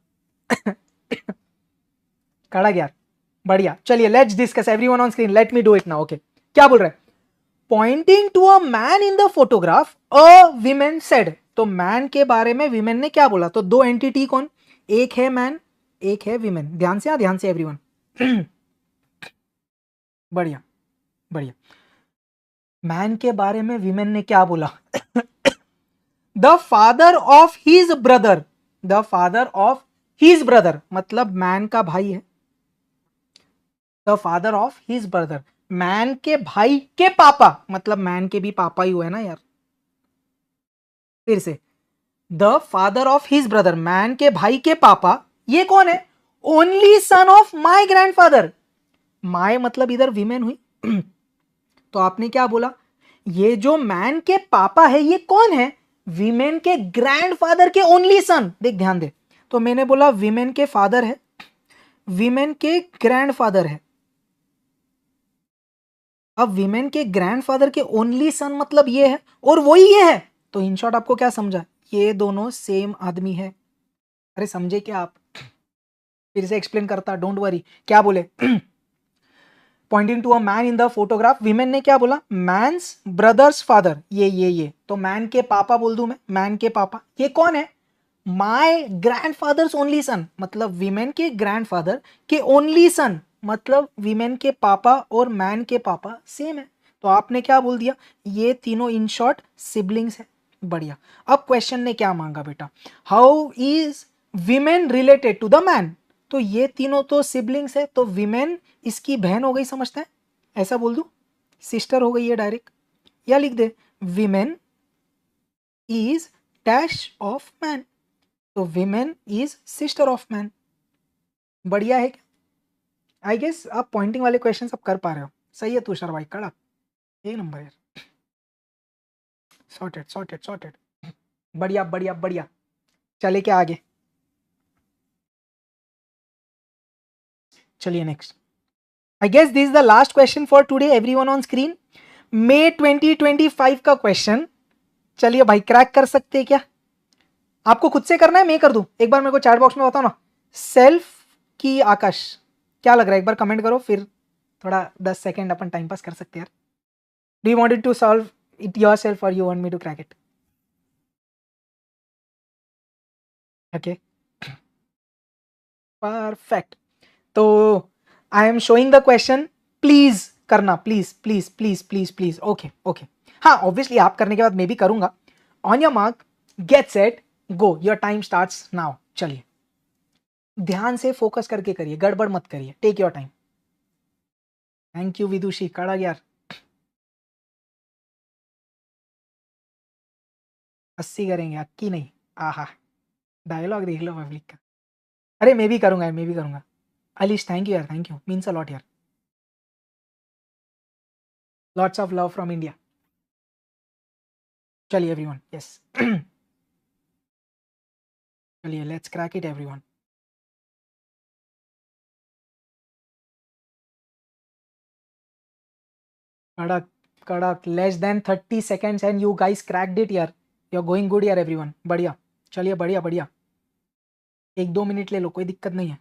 कड़ा यार, बढ़िया. चलिए let's discuss, everyone on screen, let me do it now. Okay, क्या बोल रहे हैं? Pointing to a man in the photograph a women said. तो मैन के बारे में विमेन ने क्या बोला? तो दो एंटिटी कौन? एक है मैन, एक है विमेन. ध्यान से, ध्यान से एवरीवन. बढ़िया बढ़िया. मैन के बारे में विमेन ने क्या बोला? The father of his brother. The father of his brother मतलब मैन का भाई है. The father of his brother, man के भाई के पापा, मतलब मैन के भी पापा ही हुए ना यार. फिर से, the father of his brother, man के भाई के पापा. ये कौन है? Only son of my grandfather. My मतलब इधर विमेन हुई. तो आपने क्या बोला? ये जो मैन के पापा है ये कौन है? विमेन के ग्रैंडफादर के ओनली सन. देख ध्यान दे, तो मैंने बोला विमेन के फादर है, विमेन के ग्रैंडफादर है. अब विमेन के ग्रैंडफादर के ओनली सन मतलब ये है और वही ये है. तो इन शॉर्ट आपको क्या समझा? ये दोनों सेम आदमी है. अरे समझे क्या आप? फिर से एक्सप्लेन करता, डोंट वरी. क्या बोले? Pointing to a man in the photograph, women ने क्या बोला? Man's brother's father. ये तो मैन के पापा बोल दूं मैं, मैन के पापा. ये कौन है? माय ग्रैंडफादर्स ओनली सन, मतलब विमेन के ग्रैंडफादर के ओनली सन, मतलब विमेन के पापा और मैन के पापा सेम है. तो आपने क्या बोल दिया? ये तीनों इन शॉर्ट सिबलिंग्स है. बढ़िया. अब क्वेश्चन ने क्या मांगा बेटा? How is women related to the man. तो ये तीनों तो सिबलिंग्स है, तो विमेन इसकी बहन हो गई, समझते हैं? ऐसा बोल दूं, सिस्टर हो गई है डायरेक्ट. या लिख दे women is dash of man. तो women is sister of man. बढ़िया है क्या? आई गेस आप पॉइंटिंग वाले क्वेश्चन सब कर पा रहे हो. सही है तुषार भाई, कड़ा एक नंबर यार. Sorted sorted sorted. बढ़िया बढ़िया बढ़िया. चले क्या आगे? चलिए next. I guess this is the last question for today, everyone on screen. May 2025 का क्वेश्चन. चलिए भाई, क्रैक कर सकते हैं क्या? आपको खुद से करना है, मैं कर दूं? एक बार मेरे को चैट बॉक्स में बताओ ना. सेल्फ की आकाश, क्या लग रहा है? एक बार कमेंट करो, फिर थोड़ा 10 सेकेंड अपन टाइम पास कर सकते हैं यार. Do you wanted to solve it yourself और you want me to crack it? Okay, perfect. तो I am showing the question, please करना, please please please please please. Okay okay. हाँ ऑब्वियसली आप करने के बाद मैं भी करूंगा. On your mark, get set, go. Your time starts now. चलिए ध्यान से फोकस करके करिए, गड़बड़ मत करिए. Take your time. Thank you Vidushi, कड़ा यार. 80 करेंगे, अक्की नहीं. आहा, डायलॉग देख लो पब्लिक का. अरे मैं भी करूंगा यार, मैं भी करूंगा. अलीश थैंक यू यार, thank you, means a lot यार. Lots of love from India. चलिए एवरीवन, यस. चलिए लेट्स क्रैक इट एवरीवन. कड़क कड़क. Less than 30 seconds and you guys cracked it यार. यू आर गोइंग गुड यार एवरीवन. बढ़िया. चलिए बढ़िया बढ़िया. 1-2 मिनट ले लो, कोई दिक्कत नहीं है.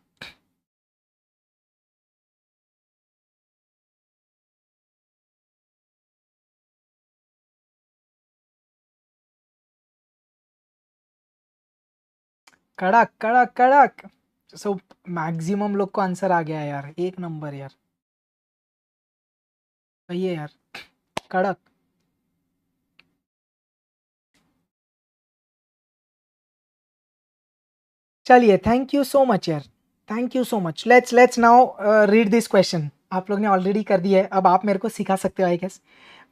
कड़क कड़क कड़क. सो मैक्सिमम लोग को आंसर आ गया है यार. एक नंबर यार. सही है यार. कड़क. चलिए थैंक यू सो मच यार, thank you so much. Let's now read this question. आप लोग ने ऑलरेडी कर दिया है, अब आप मेरे को सिखा सकते हो आई गेस.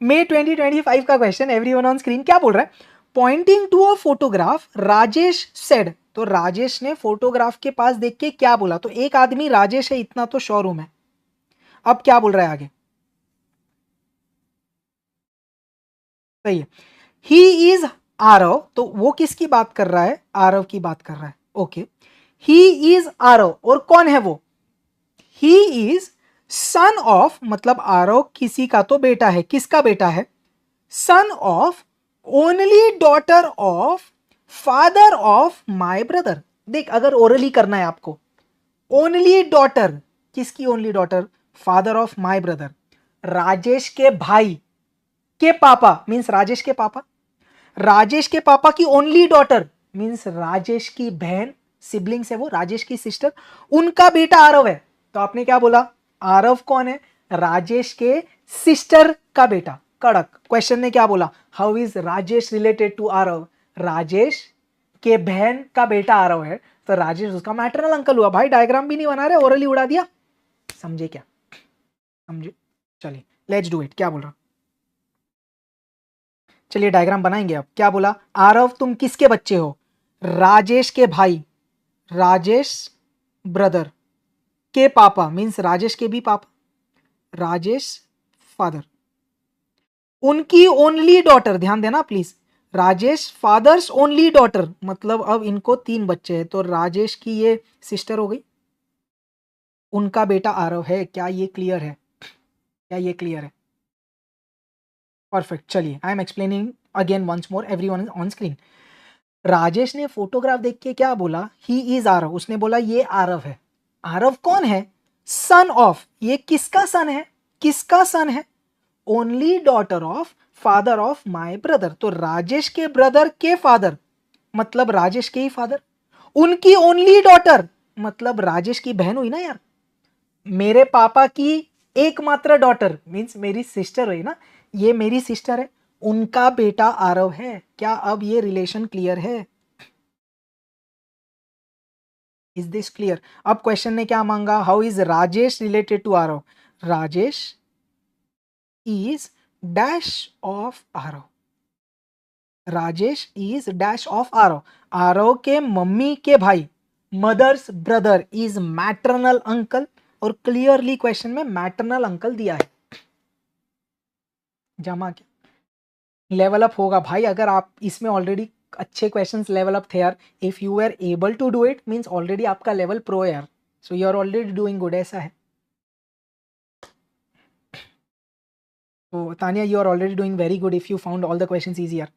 May 2025 का क्वेश्चन, एवरीवन ऑन स्क्रीन. क्या बोल रहा है? Pointing to a photograph Rajesh said. तो राजेश ने फोटोग्राफ के पास देख के क्या बोला? तो एक आदमी राजेश है, इतना तो शोरूम है. अब क्या बोल रहा है आगे? सही है. ही इज आरव, तो वो किसकी बात कर रहा है? आरव की बात कर रहा है। ओके, ही इज आरव, और कौन है वो? ही इज सन ऑफ, मतलब आरव किसी का तो बेटा है। किसका बेटा है? Son of only daughter of father of my brother. देख, अगर ओरली करना है आपको, ओनली डॉटर, किसकी only daughter? Father of my brother, Rajesh के भाई के पापा, मींस राजेश के पापा, राजेश के पापा की ओनली डॉटर मींस राजेश की बहन, सिबलिंग्स है वो, राजेश की सिस्टर, उनका बेटा आरव है। तो आपने क्या बोला? आरव कौन है? राजेश के सिस्टर का बेटा। कड़क। क्वेश्चन ने क्या बोला? How is Rajesh related to Aarav? Rajesh के बहन का बेटा आरव है, तो राजेश उसका मैटरनल अंकल हुआ। भाई डायग्राम भी नहीं बना रहे, ओरली उड़ा दिया। समझे क्या? समझे? चलिए लेट्स डू इट। क्या बोल रहा? चलिए डायग्राम बनाएंगे। अब क्या बोला? आरव तुम किसके बच्चे हो? राजेश के भाई, राजेश ब्रदर के पापा, मींस राजेश के भी पापा, राजेश फादर, उनकी ओनली डॉटर। ध्यान देना please, Rajesh fathers only daughter, मतलब अब इनको 3 बच्चे हैं, तो राजेश की ये सिस्टर हो गई, उनका बेटा आरव है। क्या ये क्लियर है? क्या ये क्लियर है? परफेक्ट। चलिए I am explaining again once more, everyone is on screen. Rajesh ने फोटोग्राफ देख के क्या बोला? He is Aarav. उसने बोला ये आरव है। आरव कौन है? सन ऑफ, ये किसका सन है? किसका सन है? Only daughter of father of my brother, तो राजेश के ब्रदर के फादर, मतलब राजेश के ही फादर, उनकी ओनली डॉटर, मतलब राजेश की बहन हुई ना यार, मेरे पापा की एकमात्र डॉटर, मींस मेरी सिस्टर हुई ना, ये मेरी सिस्टर है, उनका बेटा आरव है। क्या अब ये रिलेशन क्लियर है? Is this clear? अब क्वेश्चन ने क्या मांगा? How is Rajesh related to Aarav? Rajesh is dash of Aarav, Rajesh is dash of Aarav, Aarav के मम्मी के भाई, mother's brother is maternal uncle, और क्लियरली क्वेश्चन में मैटरनल अंकल दिया है। जमा क्या? लेवल अप होगा भाई, अगर आप इसमें ऑलरेडी अच्छे क्वेश्चंस लेवल अप थे यार। If you are able to do it means already आपका लेवल प्रो है यार, so you are already doing good, ऐसा है। तो Tania, you are already doing very good if you found all the questions easy यार।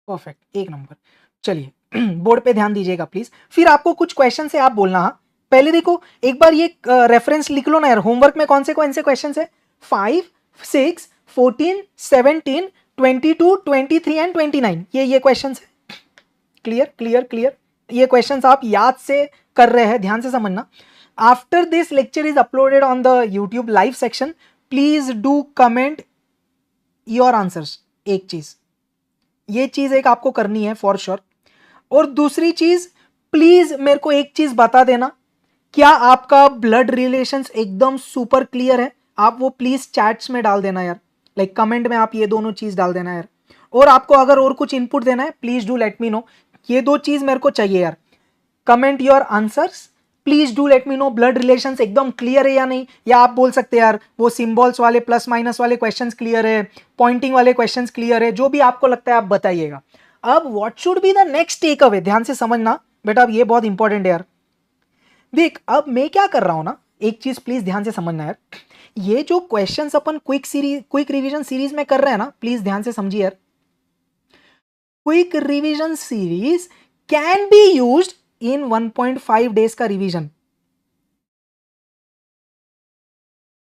परफेक्ट, एक नंबर। चलिए बोर्ड पे ध्यान दीजिएगा प्लीज, फिर आपको कुछ क्वेश्चन है आप बोलना। हाँ, पहले देखो एक बार ये रेफरेंस लिख लो ना यार। होमवर्क में कौन से क्वेश्चन है? 5, 6, 14, 17, 22, 23 एंड 29, ये क्वेश्चन है। Clear clear clear? ये क्वेश्चन आप याद से कर रहे हैं, ध्यान से समझना। After this lecture is uploaded on the YouTube live section, please do comment your answers. एक चीज, ये चीज एक आपको करनी है फॉर श्योर। और दूसरी चीज, प्लीज मेरे को एक चीज बता देना, क्या आपका ब्लड रिलेशंस एकदम सुपर क्लियर है? आप वो प्लीज चैट्स में डाल देना यार, लाइक कमेंट में आप ये दोनों चीज डाल देना यार। और आपको अगर और कुछ इनपुट देना है, please do let me no. ये 2 चीज मेरे को चाहिए यार। Comment your answers, please do let me no blood relations एकदम क्लियर है या नहीं। या आप बोल सकते हैं यार वो सिंबल्स वाले प्लस माइनस वाले क्वेश्चंस क्लियर है, पॉइंटिंग वाले क्वेश्चंस क्लियर है, जो भी आपको लगता है आप बताइएगा। अब what should be the next takeaway? ध्यान से समझना बेटा, अब ये बहुत इंपॉर्टेंट है यार। देख, अब मैं क्या कर रहा हूं ना, एक चीज प्लीज ध्यान से समझना यार। ये जो क्वेश्चंस अपन क्विक रिवीजन सीरीज में कर रहे हैं ना, प्लीज ध्यान से समझिए यार। Quick revision series can be used in 1.5 days का revision.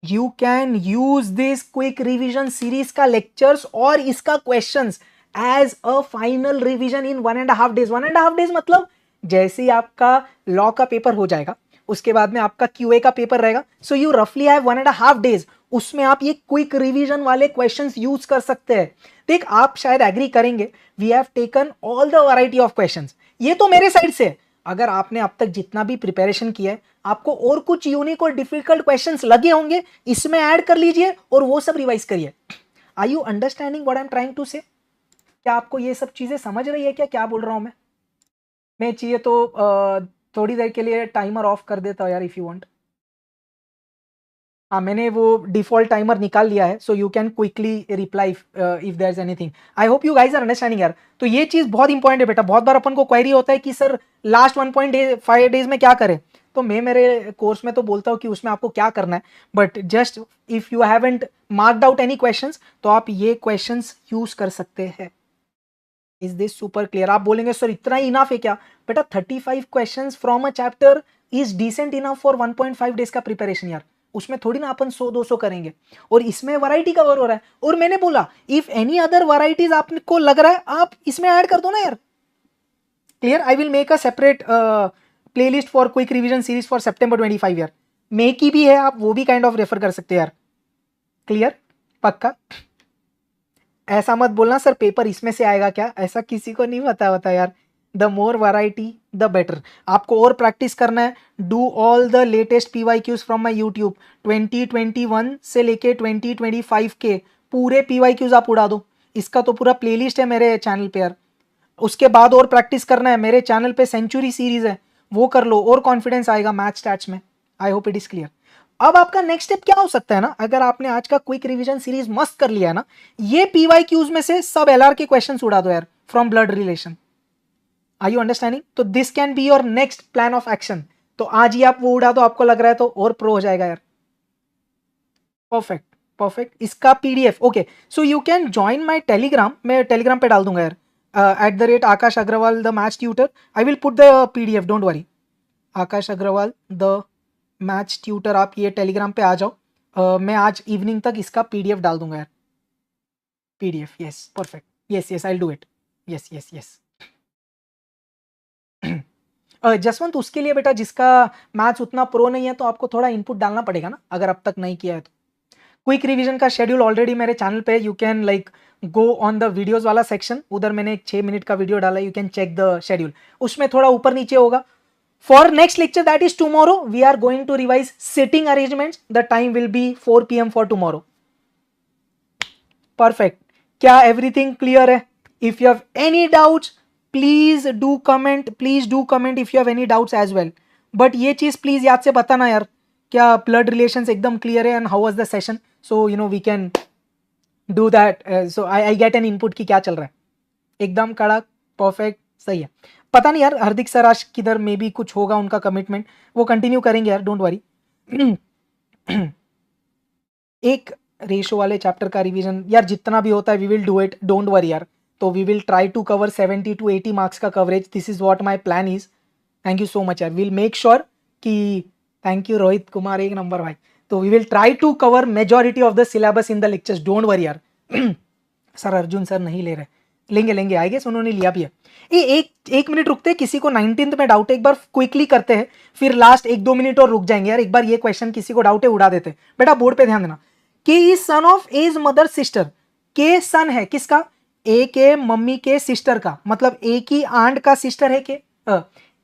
You can use this quick revision series का लेक्चर्स और इसका questions as a final revision in 1.5 days. 1.5 days मतलब जैसे ही आपका लॉ का पेपर हो जाएगा, उसके बाद में आपका क्यूए का पेपर रहेगा, सो यू रफली हैव 1.5 डेज, उसमें आप ये क्विक रिवीजन वाले क्वेश्चंस यूज कर सकते हैं। देख, आप शायद एग्री करेंगे, we have taken all the variety of questions. ये तो मेरे साइड से, अगर आपने अब तक जितना भी प्रिपरेशन किया है, आपको और कुछ यूनिक और डिफिकल्ट क्वेश्चंस लगे होंगे, इसमें ऐड कर लीजिए और वो सब रिवाइज करिए। Are you understanding what I am trying to say? क्या आपको ये सब चीजें समझ रही है? क्या बोल रहा हूं मैं चाहिए तो थोड़ी देर के लिए टाइमर ऑफ कर देता हूं यार, इफ यू वांट। हाँ, मैंने वो डिफॉल्ट टाइमर निकाल लिया है, so you can quickly reply if there is anything. I hope you guys are understanding यार। तो ये चीज़ बहुत इंपॉर्टेंट है बेटा। बहुत बार अपन को क्वेरी होता है कि सर लास्ट 1.5 डेज में क्या करें, तो मैं मेरे कोर्स में तो बोलता हूँ कि उसमें आपको क्या करना है, but just if you haven't marked out any questions तो आप ये क्वेश्चंस यूज कर सकते हैं। Is this super clear? आप बोलेंगे सर इतना ही इनफ है क्या? बेटा 35 questions from a chapter is decent enough for 1.5 days का प्रिपरेशन यार। उसमें थोड़ी ना अपन 100-200 करेंगे, और इसमें वैरायटी कवर हो रहा है। और मैंने बोला इफ एनी अदर वैरायटीज आपको लग रहा है आप इसमें ऐड कर दो ना यार। Clear? I will make a separate playlist for quick revision series for सितंबर 25 यार। मे की भी है, आप वो भी काइंड ऑफ रेफर कर सकते हैं यार। क्लियर? पक्का? ऐसा मत बोलना सर पेपर इसमें से आएगा क्या, ऐसा किसी को नहीं पता होता यार। The more variety the better. आपको और प्रैक्टिस करना है, do all the latest PYQs from my YouTube. 2021 से लेके 2025 के पूरे PYQs आप उड़ा दो। इसका तो पूरा प्लेलिस्ट है मेरे चैनल पे यार। उसके बाद और प्रैक्टिस करना है, मेरे चैनल पे सेंचुरी सीरीज है, वो कर लो और कॉन्फिडेंस आएगा मैथ स्टैट्स में। आई होप इट इज क्लियर। अब आपका नेक्स्ट स्टेप क्या हो सकता है ना, अगर आपने आज का क्विक रिवीजन सीरीज मस्त कर लिया ना, ये PYQs में से सब LR के क्वेश्चंस उड़ा दो यार from blood relation. Are you understanding? So this can be your next plan of action. तो आज ही आप वो उड़ा दो, आपको लग रहा है तो और प्रो हो जाएगा यार। Perfect perfect. इसका PDF okay, so you can join my Telegram. मैं टेलीग्राम पे डाल दूंगा यार, @Akash Agrawal the maths tutor. I will put the PDF, don't worry. Akash Agrawal the maths tutor, आप ये टेलीग्राम पे आ जाओ। मैं आज इवनिंग तक इसका PDF डाल दूंगा यार। PDF, yes perfect, yes yes I will do it, yes yes yes. Jaswant उसके लिए बेटा जिसका मैथ्स उतना प्रो नहीं है तो आपको थोड़ा इनपुट डालना पड़ेगा ना, अगर अब तक नहीं किया है तो। क्विक रिवीजन का शेड्यूल ऑलरेडी मेरे चैनल पे, you can like go on the videos वाला सेक्शन, उधर मैंने एक 6 मिनट का वीडियो डाला है, you can check the schedule. उसमें थोड़ा ऊपर नीचे होगा। For next lecture that is tomorrow we are going to revise sitting arrangements. The time will be 4 PM for tomorrow. Perfect. क्या एवरीथिंग क्लियर है? If you have any doubts please do comment, please do comment if you have any doubts as well. But ये चीज प्लीज याद से बताना यार, क्या ब्लड रिलेशंस एकदम क्लियर है and how was the session, so you know we can do that. So I get an input की क्या चल रहा है। एकदम कड़क परफेक्ट सही है। पता नहीं यार हार्दिक सर आज किधर, मे बी कुछ होगा उनका कमिटमेंट, वो कंटिन्यू करेंगे यार, डोंट वरी। एक रेशो वाले चैप्टर का रिवीजन यार जितना भी होता है we will do it, don't worry यार। तो we will try to cover 70 to 80 marks का coverage, this is what my plan is. Thank you so much यार, विल मेक श्योर कि, थैंक यू रोहित कुमार, एक नंबर भाई। तो we will try to cover majority of the syllabus in the lectures, don't worry यार। सर अर्जुन सर नहीं ले रहे, लेंगे लेंगे, आई गेस उन्होंने लिया भी है। एक मिनट रुकते हैं, किसी को 19th में डाउट है एक बार क्विकली करते हैं, फिर लास्ट 1-2 मिनट और रुक जाएंगे यार। एक बार ये क्वेश्चन किसी को डाउट है उड़ा देते हैं। बेटा बोर्ड पे ध्यान देना। K is son of as mother sister. K son है किसका? ए के मम्मी के सिस्टर का, मतलब ए की आंट का सिस्टर है के,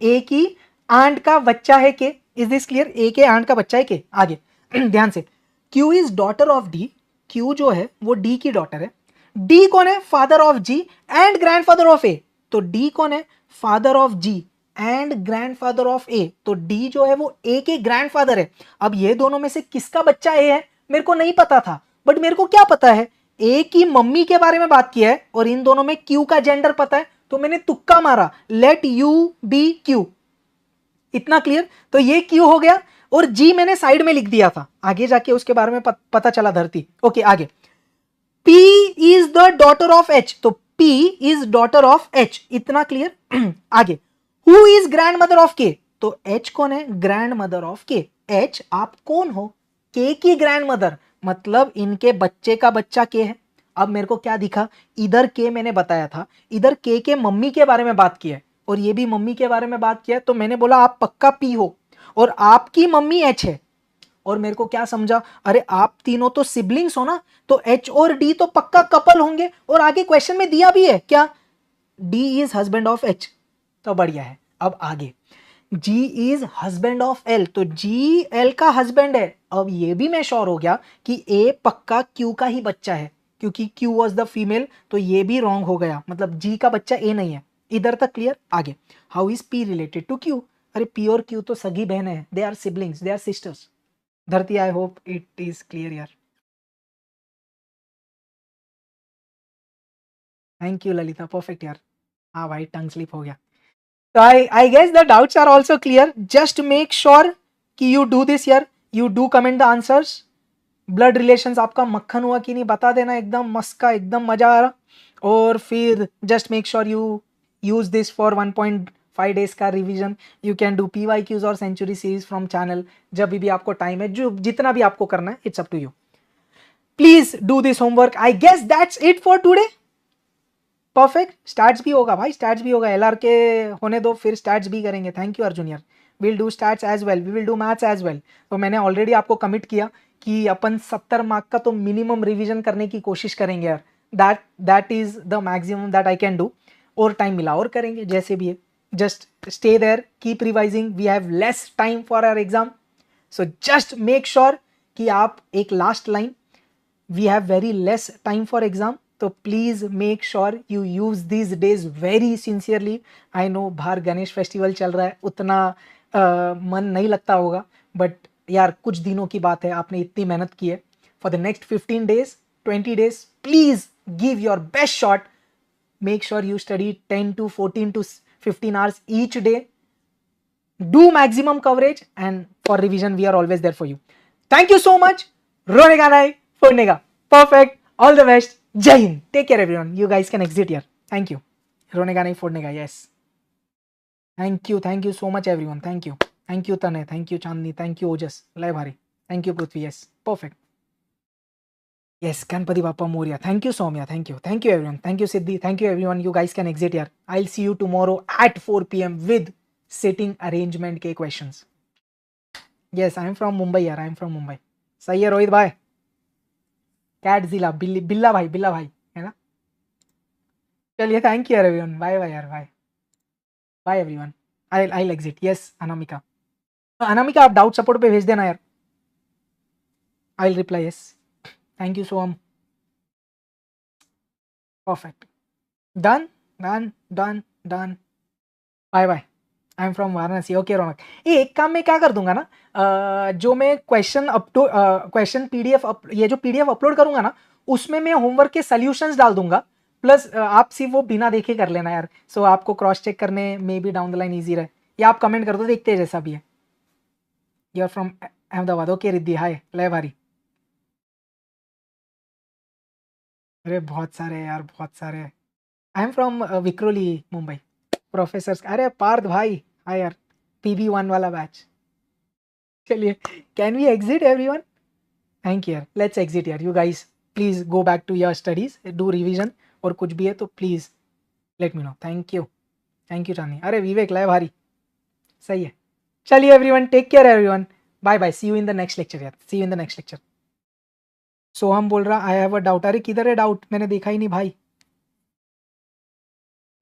ए की आंट का बच्चा है के। Is this clear? ए के आंट का बच्चा है के। आगे ध्यान से, Q is daughter of D. Q जो है वो डी की डॉटर है। डी कौन है? Father of G and grandfather of A. तो डी कौन है? Father of G and grandfather of A. तो डी जो है वो ए के ग्रैंडफादर है। अब ये दोनों में से किसका बच्चा ए है मेरे को नहीं पता था, बट मेरे को क्या पता है, ए की मम्मी के बारे में बात किया है और इन दोनों में क्यू का जेंडर पता है, तो मैंने तुक्का मारा, लेट यू बी क्यू। इतना क्लियर? तो ये क्यू हो गया और जी मैंने साइड में लिख दिया था, आगे जाके उसके बारे में पता चला धरती। ओके आगे, P is the daughter of H, तो P is daughter of H। इतना क्लियर? आगे, who is grandmother of K, तो H कौन है? Grand mother of K। H आप कौन हो? K की ग्रैंड मदर, मतलब इनके बच्चे का बच्चा K है। अब मेरे को क्या दिखा, इधर K मैंने बताया था, इधर K के मम्मी के बारे में बात किया है और ये भी मम्मी के बारे में बात किया है, तो मैंने बोला आप पक्का P हो और आपकी मम्मी H है। और मेरे को क्या समझा, अरे आप तीनों तो सिबलिंग्स हो ना, तो H और D तो पक्का कपल होंगे। और आगे क्वेश्चन में दिया भी है क्या, D is husband of H, तो बढ़िया है। अब आगे, G is husband of L, तो G L का हस्बैंड है। अब ये भी मैं श्योर हो गया कि A पक्का Q का ही बच्चा है, क्योंकि Q वॉज द फीमेल, तो ये भी रॉन्ग हो गया, मतलब G का बच्चा A नहीं है। इधर तक क्लियर? आगे, how is P related to Q, अरे P और Q तो सगी बहन है, they are siblings, they are sisters. Dharti, I hope it is clear यार. थैंक यू ललिता, परफेक्ट यार. हाँ भाई, टंग स्लिप हो गया. तो I guess the doubts are also clear. Just make sure कि यू डू दिस यार. You do comment the answers. Blood relations आपका मक्खन हुआ कि नहीं बता देना. एकदम मस्त का, एकदम मजा आ रहा. और फिर just make sure you use this for 1.5 days का revision. You can do PYQs और सेंचुरी सीरीज फ्रॉम चैनल जब भी आपको टाइम है, जो जितना भी आपको करना है. It's up to you. Please do this homework. I guess that's it for today. Perfect. Starts भी होगा भाई, स्टार्ट्स भी होगा. LR के होने दो, फिर स्टार्ट्स भी करेंगे. थैंक यू अर्जुन यार. Will do starts as well, we will do maths as well. तो मैंने ऑलरेडी आपको कमिट किया कि अपन 70 मार्क का तो मिनिमम रिवीजन करने की कोशिश करेंगे यार. That is the maximum that I can do. और टाइम मिला और करेंगे जैसे भी है. Just stay there, keep revising. We have less time for our exam. So just make sure कि आप एक last line, we have very less time for exam. तो please make sure you use these days very sincerely. I know बाहर गणेश फेस्टिवल चल रहा है, उतना मन नहीं लगता होगा, बट यार कुछ दिनों की बात है, आपने इतनी मेहनत की है. For the next 15 days 20 days please give your best shot. Make sure you study 10 to 14 to 15 hours each day. Do maximum coverage, and for revision we are always there for you. Thank you so much. रोनेगा नहीं फोड़नेगा. Perfect. All the best. Jai Hind. Take care everyone. You guys can exit here. Thank you. रोनेगा नहीं फोड़नेगा. Yes. Thank you. Thank you so much everyone. Thank you. Thank you Tanay. Thank you Chandni. Thank you Ojas. Lay Bhari. Thank you Prithvi. Yes. Perfect. Yes. Ganpati Bappa Moria. Thank you Soumya. Thank you. Thank you everyone. Thank you Siddhi. Thank you everyone. You guys can exit here. I'll see you tomorrow at 4 p.m. with sitting arrangement के questions. Yes, I am from Mumbai यार. I am from Mumbai. सही है रोहित भाई. कैट जिला बिल्ली बिल्ला भाई है ना. चलिए thank you everyone. Bye bye यार. Bye bye everyone. I'll exit. Yes Anamika. Anamika आप डाउट सपोर्ट पे भेज देना यार. I'll reply yes. Thank you so much. Perfect. Done. Bye bye. I am from Varanasi. Okay Raunak. ये एक काम मैं क्या कर दूंगा ना, जो मैं क्वेश्चन PDF ये जो PDF अपलोड करूंगा ना, उसमें मैं होमवर्क के सॉल्यूशंस डाल दूंगा. प्लस आप सिर्फ वो बिना देखे कर लेना यार. सो आपको क्रॉस चेक करने में भी डाउन द लाइन ईजी रहे. या आप कमेंट कर दो, देखते हैं जैसा भी है. You are from Ahmedabad. Okay Riddhi hi. लय भारी. अरे बहुत सारे यार, बहुत सारे. I am from Vikhroli Mumbai. Professor. अरे पार्थ भाई हाय यार. PB1 वाला बैच. चलिए can we exit everyone. Thank you यार. लेट्स एग्जिट यार. You guys please go back to your studies, do revision. और कुछ भी है तो please let me know. Thank you. Thank you Chandi. अरे विवेक लाए भारी. सही है. चलिए everyone, take care everyone. Bye bye. See you in the next lecture यार. See you in the next lecture. Soham बोल रहा आई हैव अ डाउट. अरे किधर है डाउट, मैंने देखा ही नहीं भाई.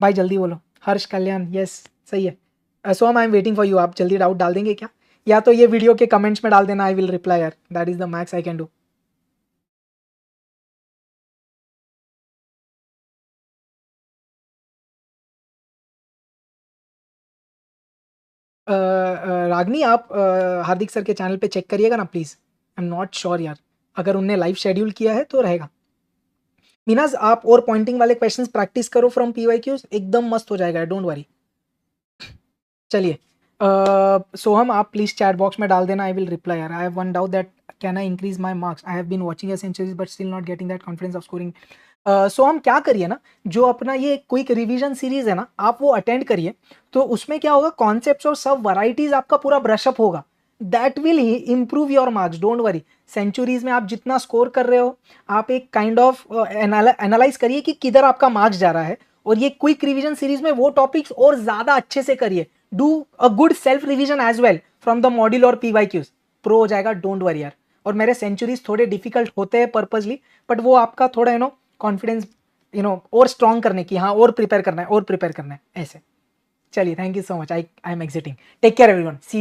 भाई जल्दी बोलो. हर्ष कल्याण. यस सही है. Soham I am waiting for you. आप जल्दी डाउट डाल देंगे क्या, या तो ये वीडियो के कमेंट्स में डाल देना. आई विल रिप्लाई यार. That is the max I can do. Ragini आप हार्दिक सर के चैनल पे चेक करिएगा ना please. I am not sure यार, अगर उनने लाइव शेड्यूल किया है तो रहेगा. मीनाज आप और पॉइंटिंग वाले क्वेश्चंस प्रैक्टिस करो फ्रॉम PYQs, एकदम मस्त हो जाएगा. Don't worry. चलिए सोहम आप प्लीज चैट बॉक्स में डाल देना. आई विल रिप्लाई यार. I have one doubt that can I increase my marks. I have been watching your centuries but still not getting that confidence of scoring. So हम क्या करिए ना, जो अपना ये क्विक रिवीजन सीरीज है ना, आप वो अटेंड करिए. तो उसमें क्या होगा, कॉन्सेप्ट्स और सब वैरायटीज आपका पूरा ब्रशअप होगा. That will improve your marks. Don't worry. Centuries में आप जितना स्कोर कर रहे हो, आप एक काइंड ऑफ एनालाइज करिए कि किधर आपका मार्क्स जा रहा है. और ये क्विक रिवीजन सीरीज में वो टॉपिक्स और ज्यादा अच्छे से करिए. Do a good self revision as well from the module और PYQs. प्रो हो जाएगा. डोंट वरी यार. और मेरे सेंचुरीज थोड़े डिफिकल्ट होते हैं पर्पजली, बट वो आपका थोड़ा कॉन्फिडेंस और स्ट्रॉन्ग करने की, हाँ और प्रिपेयर करना है ऐसे. चलिए thank you so much. I am exiting. Take care everyone. See you.